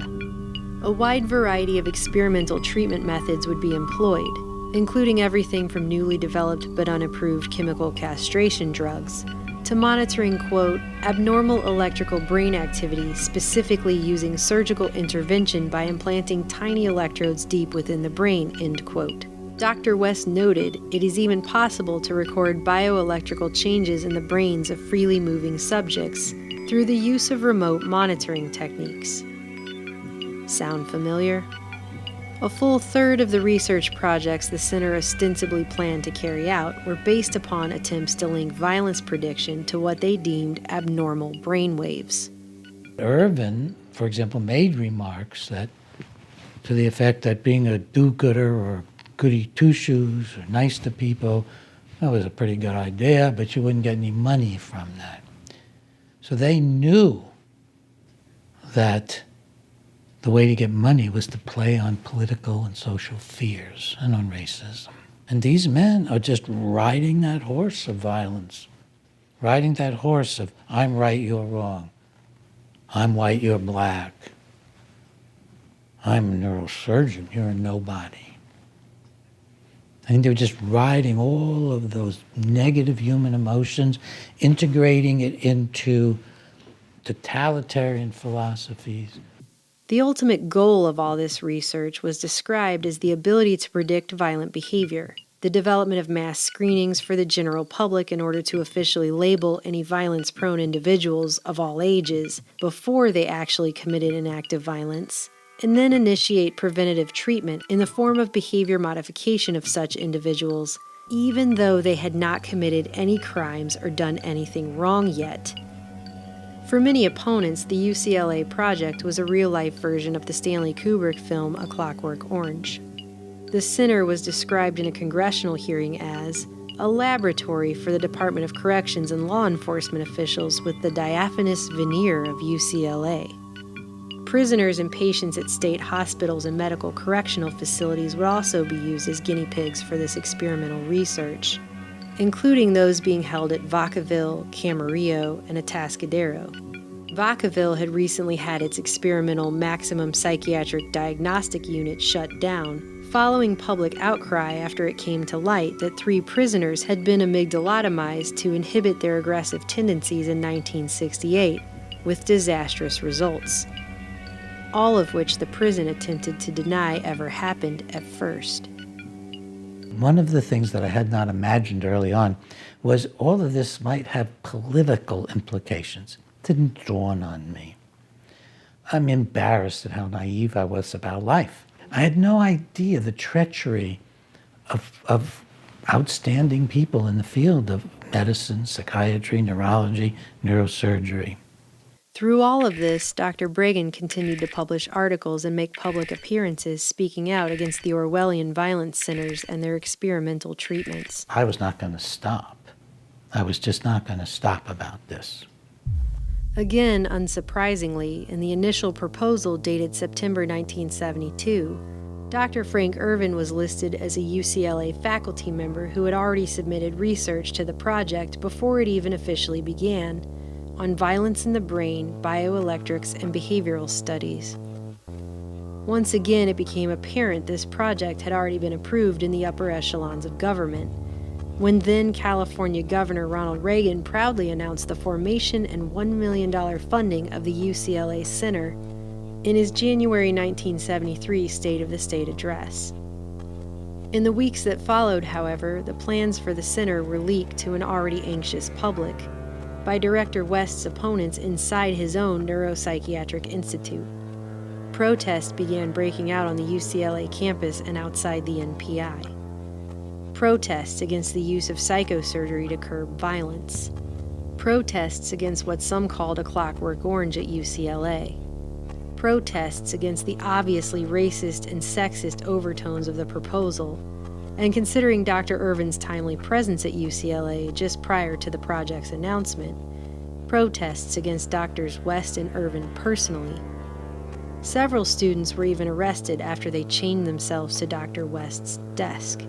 A wide variety of experimental treatment methods would be employed, including everything from newly developed but unapproved chemical castration drugs, to monitoring, quote, abnormal electrical brain activity, specifically using surgical intervention by implanting tiny electrodes deep within the brain, end quote. Dr. West noted it is even possible to record bioelectrical changes in the brains of freely moving subjects through the use of remote monitoring techniques. Sound familiar? A full third of the research projects the center ostensibly planned to carry out were based upon attempts to link violence prediction to what they deemed abnormal brainwaves. Irvin, for example, made remarks that to the effect that being a do-gooder or goody two-shoes or nice to people, that was a pretty good idea, but you wouldn't get any money from that. So they knew that the way to get money was to play on political and social fears and on racism. And these men are just riding that horse of violence, riding that horse of I'm right, you're wrong. I'm white, you're black. I'm a neurosurgeon, you're a nobody. I think they're just riding all of those negative human emotions, integrating it into totalitarian philosophies. The ultimate goal of all this research was described as the ability to predict violent behavior, the development of mass screenings for the general public in order to officially label any violence-prone individuals of all ages before they actually committed an act of violence, and then initiate preventative treatment in the form of behavior modification of such individuals, even though they had not committed any crimes or done anything wrong yet. For many opponents, the UCLA project was a real-life version of the Stanley Kubrick film A Clockwork Orange. The center was described in a congressional hearing as a laboratory for the Department of Corrections and law enforcement officials with the diaphanous veneer of UCLA. Prisoners and patients at state hospitals and medical correctional facilities would also be used as guinea pigs for this experimental research, including those being held at Vacaville, Camarillo, and Atascadero. Vacaville had recently had its experimental maximum psychiatric diagnostic unit shut down following public outcry after it came to light that 3 prisoners had been amygdalotomized to inhibit their aggressive tendencies in 1968, with disastrous results, all of which the prison attempted to deny ever happened at first. One of the things that I had not imagined early on was all of this might have political implications. It didn't dawn on me. I'm embarrassed at how naive I was about life. I had no idea the treachery of outstanding people in the field of medicine, psychiatry, neurology, neurosurgery. Through all of this, Dr. Bregan continued to publish articles and make public appearances speaking out against the Orwellian violence centers and their experimental treatments. I was not going to stop. I was just not going to stop about this. Again, unsurprisingly, in the initial proposal dated September 1972, Dr. Frank Irvin was listed as a UCLA faculty member who had already submitted research to the project before it even officially began, on violence in the brain, bioelectrics, and behavioral studies. Once again, it became apparent this project had already been approved in the upper echelons of government, when then California Governor Ronald Reagan proudly announced the formation and $1 million funding of the UCLA Center in his January 1973 State of the State address. In the weeks that followed, however, the plans for the center were leaked to an already anxious public by Director West's opponents inside his own neuropsychiatric institute. Protests began breaking out on the UCLA campus and outside the NPI. Protests against the use of psychosurgery to curb violence. Protests against what some called a clockwork orange at UCLA. Protests against the obviously racist and sexist overtones of the proposal, and considering Dr. Irvin's timely presence at UCLA just prior to the project's announcement, protests against Drs. West and Irvin personally. Several students were even arrested after they chained themselves to Dr. West's desk.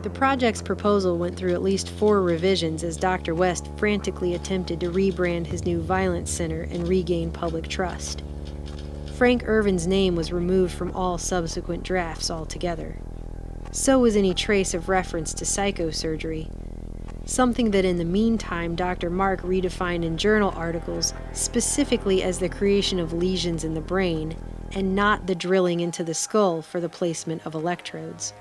The project's proposal went through at least 4 revisions as Dr. West frantically attempted to rebrand his new violence center and regain public trust. Frank Irvin's name was removed from all subsequent drafts altogether. So was any trace of reference to psychosurgery, something that in the meantime Dr. Mark redefined in journal articles specifically as the creation of lesions in the brain and not the drilling into the skull for the placement of electrodes.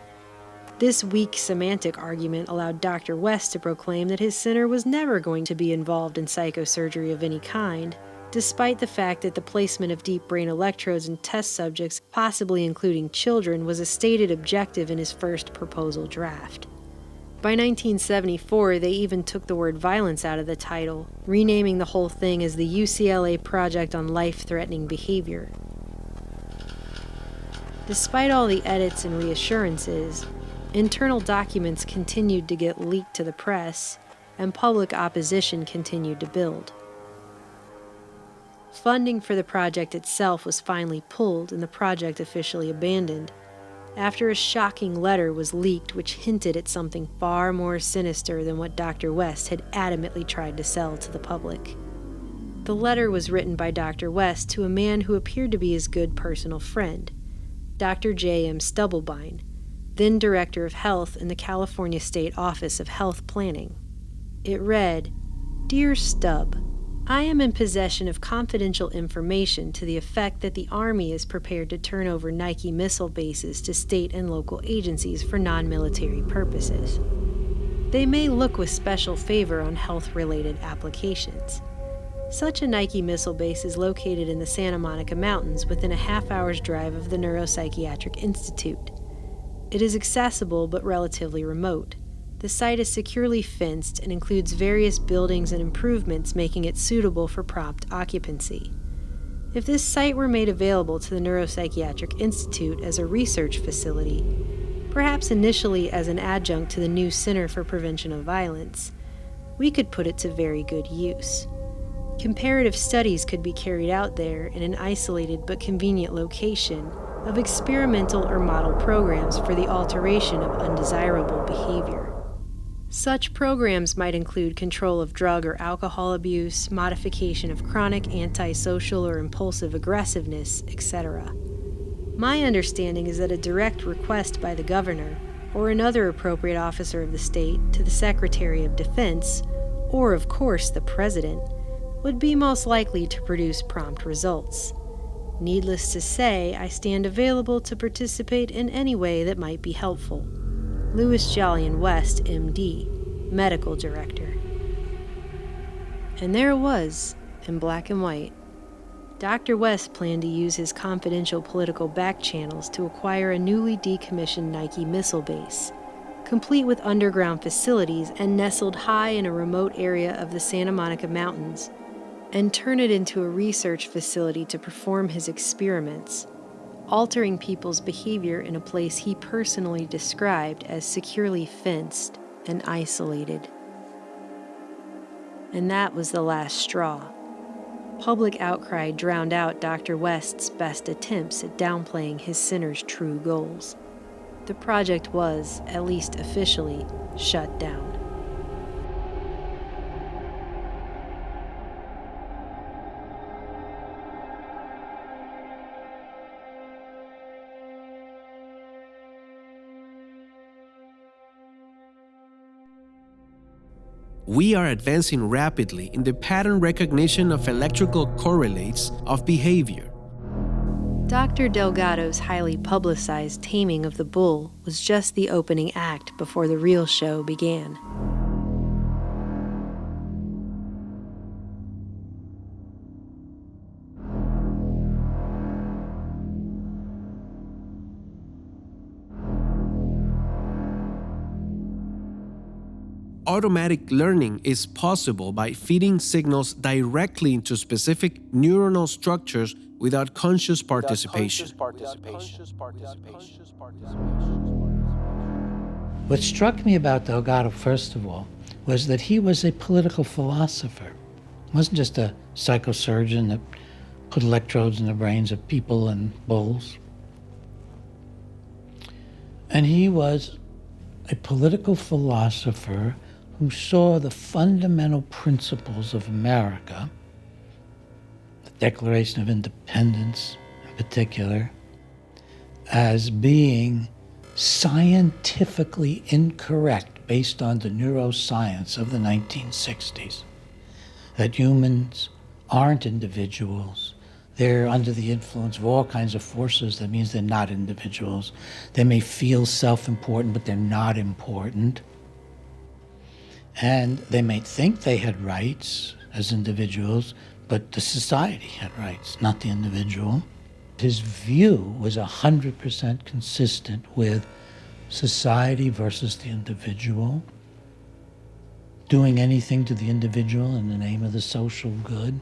This weak semantic argument allowed Dr. West to proclaim that his center was never going to be involved in psychosurgery of any kind, despite the fact that the placement of deep brain electrodes in test subjects, possibly including children, was a stated objective in his first proposal draft. By 1974, they even took the word violence out of the title, renaming the whole thing as the UCLA Project on Life-Threatening Behavior. Despite all the edits and reassurances, internal documents continued to get leaked to the press, and public opposition continued to build. Funding for the project itself was finally pulled and the project officially abandoned, after a shocking letter was leaked which hinted at something far more sinister than what Dr. West had adamantly tried to sell to the public. The letter was written by Dr. West to a man who appeared to be his good personal friend, Dr. J.M. Stubblebine, then Director of Health in the California State Office of Health Planning. It read, "Dear Stubb, I am in possession of confidential information to the effect that the Army is prepared to turn over Nike missile bases to state and local agencies for non-military purposes. They may look with special favor on health-related applications. Such a Nike missile base is located in the Santa Monica Mountains within a half-hour's drive of the Neuropsychiatric Institute. It is accessible but relatively remote. The site is securely fenced and includes various buildings and improvements making it suitable for prompt occupancy. If this site were made available to the Neuropsychiatric Institute as a research facility, perhaps initially as an adjunct to the new Center for Prevention of Violence, we could put it to very good use. Comparative studies could be carried out there in an isolated but convenient location of experimental or model programs for the alteration of undesirable behavior. Such programs might include control of drug or alcohol abuse, modification of chronic antisocial or impulsive aggressiveness, etc. My understanding is that a direct request by the governor or another appropriate officer of the state to the Secretary of Defense, or of course the President, would be most likely to produce prompt results. Needless to say, I stand available to participate in any way that might be helpful. Louis Jolyon West, M.D., Medical Director. And there it was, in black and white. Dr. West planned to use his confidential political back channels to acquire a newly decommissioned Nike missile base, complete with underground facilities and nestled high in a remote area of the Santa Monica Mountains, and turn it into a research facility to perform his experiments, altering people's behavior in a place he personally described as securely fenced and isolated. And that was the last straw. Public outcry drowned out Dr. West's best attempts at downplaying his center's true goals. The project was, at least officially, shut down. We are advancing rapidly in the pattern recognition of electrical correlates of behavior. Dr. Delgado's highly publicized taming of the bull was just the opening act before the real show began. Automatic learning is possible by feeding signals directly into specific neuronal structures without conscious participation. What struck me about Delgado, first of all, was that he was a political philosopher. He wasn't just a psychosurgeon that put electrodes in the brains of people and bulls. And he was a political philosopher who saw the fundamental principles of America, the Declaration of Independence in particular, as being scientifically incorrect based on the neuroscience of the 1960s. That humans aren't individuals. They're under the influence of all kinds of forces. That means they're not individuals. They may feel self-important, but they're not important. And they may think they had rights as individuals, but the society had rights, not the individual. His view was 100% consistent with society versus the individual, doing anything to the individual in the name of the social good.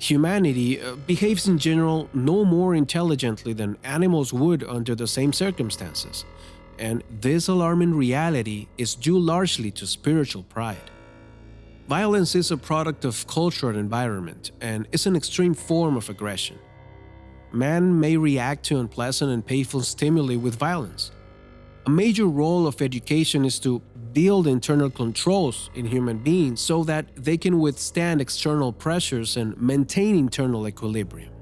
Humanity behaves in general no more intelligently than animals would under the same circumstances. And this alarming reality is due largely to spiritual pride. Violence is a product of culture and environment, and is an extreme form of aggression. Man may react to unpleasant and painful stimuli with violence. A major role of education is to build internal controls in human beings so that they can withstand external pressures and maintain internal equilibrium.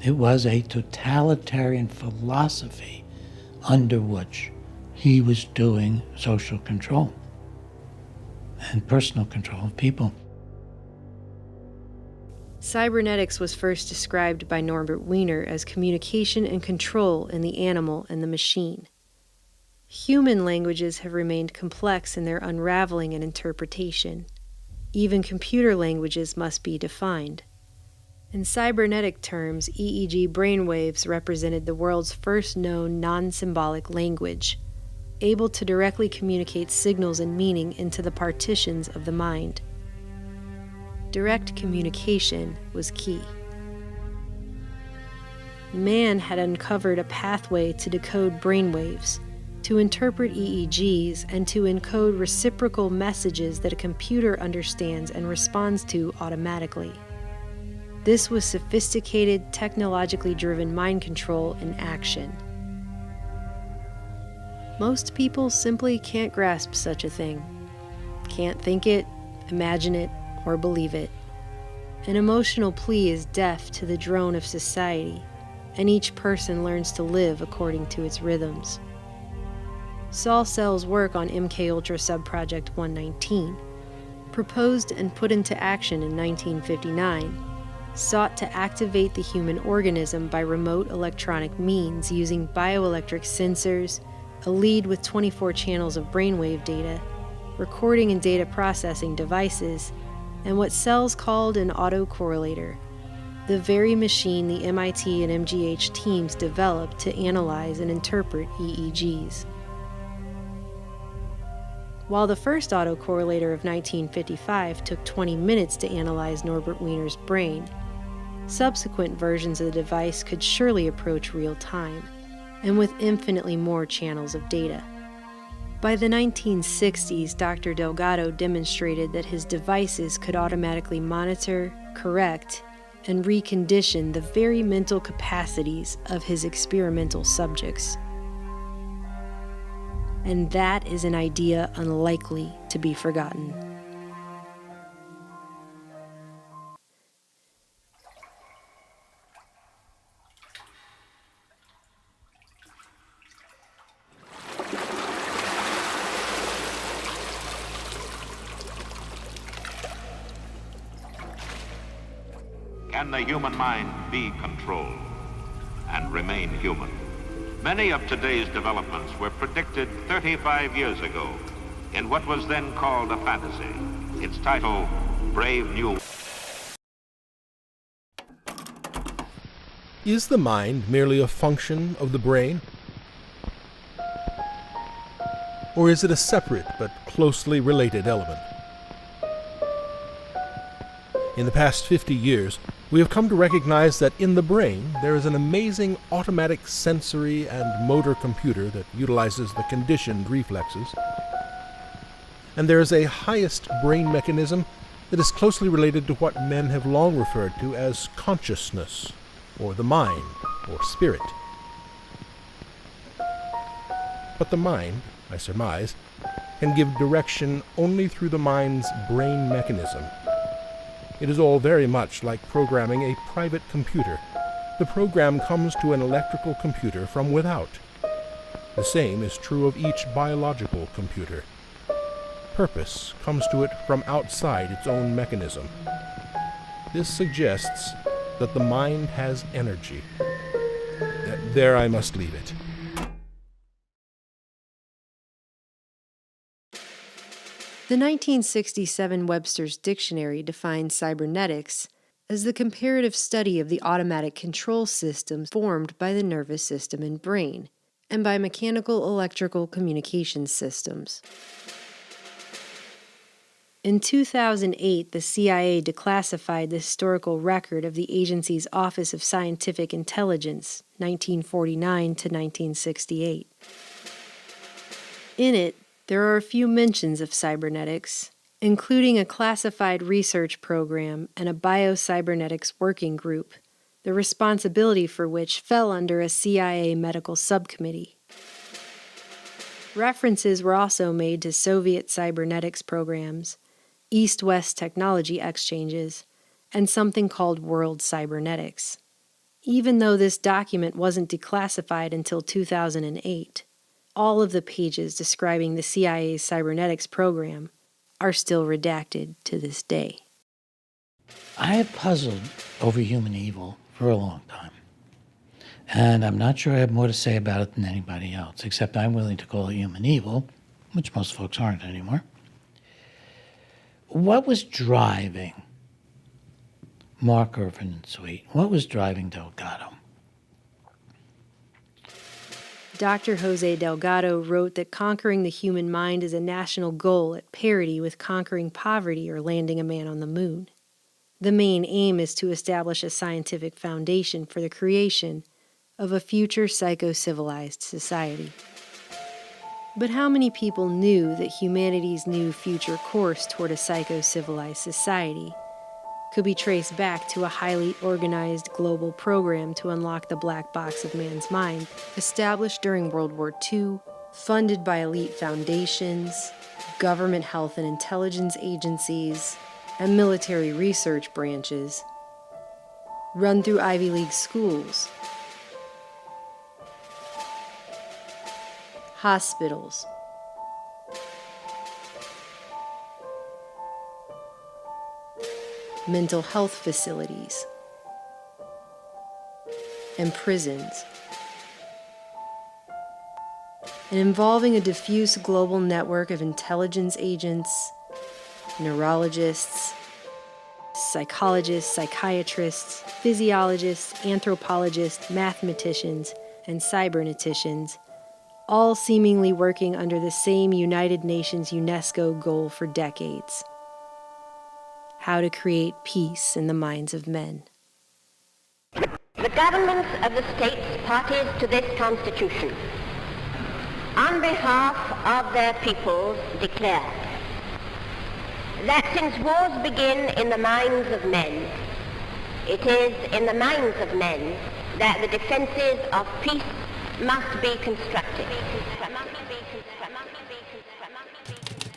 It was a totalitarian philosophy under which he was doing social control and personal control of people. Cybernetics was first described by Norbert Wiener as communication and control in the animal and the machine. Human languages have remained complex in their unraveling and interpretation. Even computer languages must be defined. In cybernetic terms, EEG brainwaves represented the world's first known non-symbolic language, able to directly communicate signals and meaning into the partitions of the mind. Direct communication was key. Man had uncovered a pathway to decode brainwaves, to interpret EEGs, and to encode reciprocal messages that a computer understands and responds to automatically. This was sophisticated, technologically driven mind control in action. Most people simply can't grasp such a thing. Can't think it, imagine it, or believe it. An emotional plea is deaf to the drone of society, and each person learns to live according to its rhythms. Saul Sells' work on MKUltra Subproject 119, proposed and put into action in 1959, sought to activate the human organism by remote electronic means using bioelectric sensors, a lead with 24 channels of brainwave data, recording and data processing devices, and what Sells called an autocorrelator, the very machine the MIT and MGH teams developed to analyze and interpret EEGs. While the first autocorrelator of 1955 took 20 minutes to analyze Norbert Wiener's brain, subsequent versions of the device could surely approach real time, and with infinitely more channels of data. By the 1960s, Dr. Delgado demonstrated that his devices could automatically monitor, correct, and recondition the very mental capacities of his experimental subjects. And that is an idea unlikely to be forgotten. Can the human mind be controlled and remain human? Many of today's developments were predicted 35 years ago in what was then called a fantasy. Its title, Brave New. Is the mind merely a function of the brain? Or is it a separate but closely related element? In the past 50 years, we have come to recognize that in the brain there is an amazing automatic sensory and motor computer that utilizes the conditioned reflexes. And there is a highest brain mechanism that is closely related to what men have long referred to as consciousness, or the mind, or spirit. But the mind, I surmise, can give direction only through the mind's brain mechanism. It is all very much like programming a private computer. The program comes to an electrical computer from without. The same is true of each biological computer. Purpose comes to it from outside its own mechanism. This suggests that the mind has energy. There I must leave it. The 1967 Webster's Dictionary defines cybernetics as the comparative study of the automatic control systems formed by the nervous system and brain, and by mechanical electrical communication systems. In 2008, the CIA declassified the historical record of the agency's Office of Scientific Intelligence, 1949 to 1968. In it, there are a few mentions of cybernetics, including a classified research program and a biocybernetics working group, the responsibility for which fell under a CIA medical subcommittee. References were also made to Soviet cybernetics programs, East-West technology exchanges, and something called World Cybernetics, even though this document wasn't declassified until 2008. All of the pages describing the CIA's cybernetics program are still redacted to this day. I have puzzled over human evil for a long time. And I'm not sure I have more to say about it than anybody else, except I'm willing to call it human evil, which most folks aren't anymore. What was driving Mark Irvin and Sweet? What was driving Delgado? Dr. Jose Delgado wrote that conquering the human mind is a national goal at parity with conquering poverty or landing a man on the moon. The main aim is to establish a scientific foundation for the creation of a future psycho-civilized society. But how many people knew that humanity's new future course toward a psycho-civilized society could be traced back to a highly organized global program to unlock the black box of man's mind, established during World War II, funded by elite foundations, government health and intelligence agencies, and military research branches, run through Ivy League schools, hospitals, mental health facilities, and prisons, and involving a diffuse global network of intelligence agents, neurologists, psychologists, psychiatrists, physiologists, anthropologists, mathematicians, and cyberneticians, all seemingly working under the same United Nations UNESCO goal for decades: how to create peace in the minds of men. The governments of the states parties to this Constitution, on behalf of their peoples, declare that since wars begin in the minds of men, it is in the minds of men that the defenses of peace must be constructed.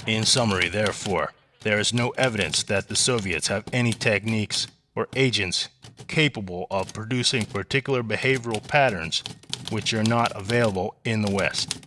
In summary, therefore, there is no evidence that the Soviets have any techniques or agents capable of producing particular behavioral patterns which are not available in the West.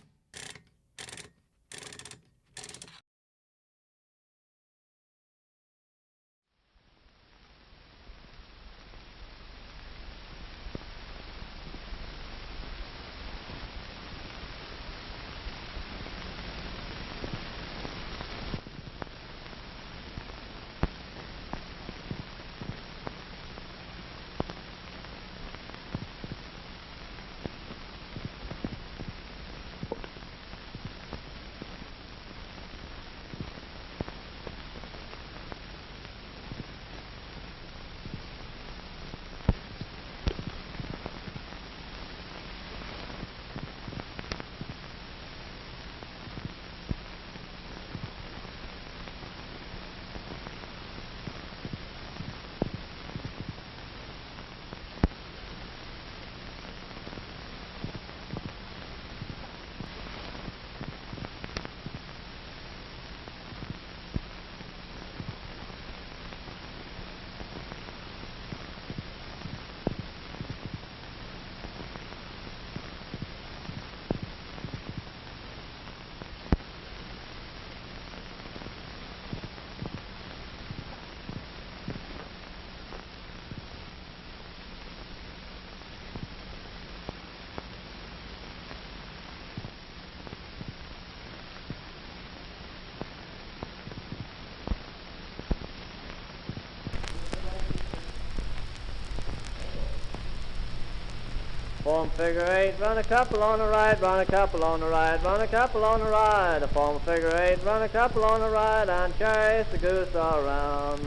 Form figure 8, run a couple on the right, run a couple on the right, run a couple on the right. Form figure 8, run a couple on the right, and chase the goose around.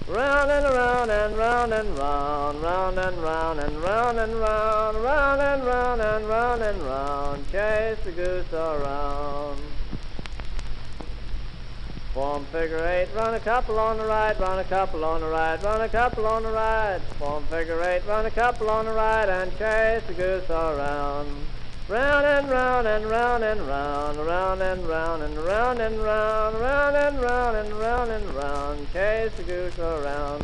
Round and around and round and round, round and round and round and round, round and round and round and round, chase the goose around. Form figure 8, run a couple on the right, run a couple on the right, run a couple on the right. Form figure 8, run a couple on the right, and chase the goose around. Round and round and round and round, round and round and round and round, round and round and round and round, chase the goose around.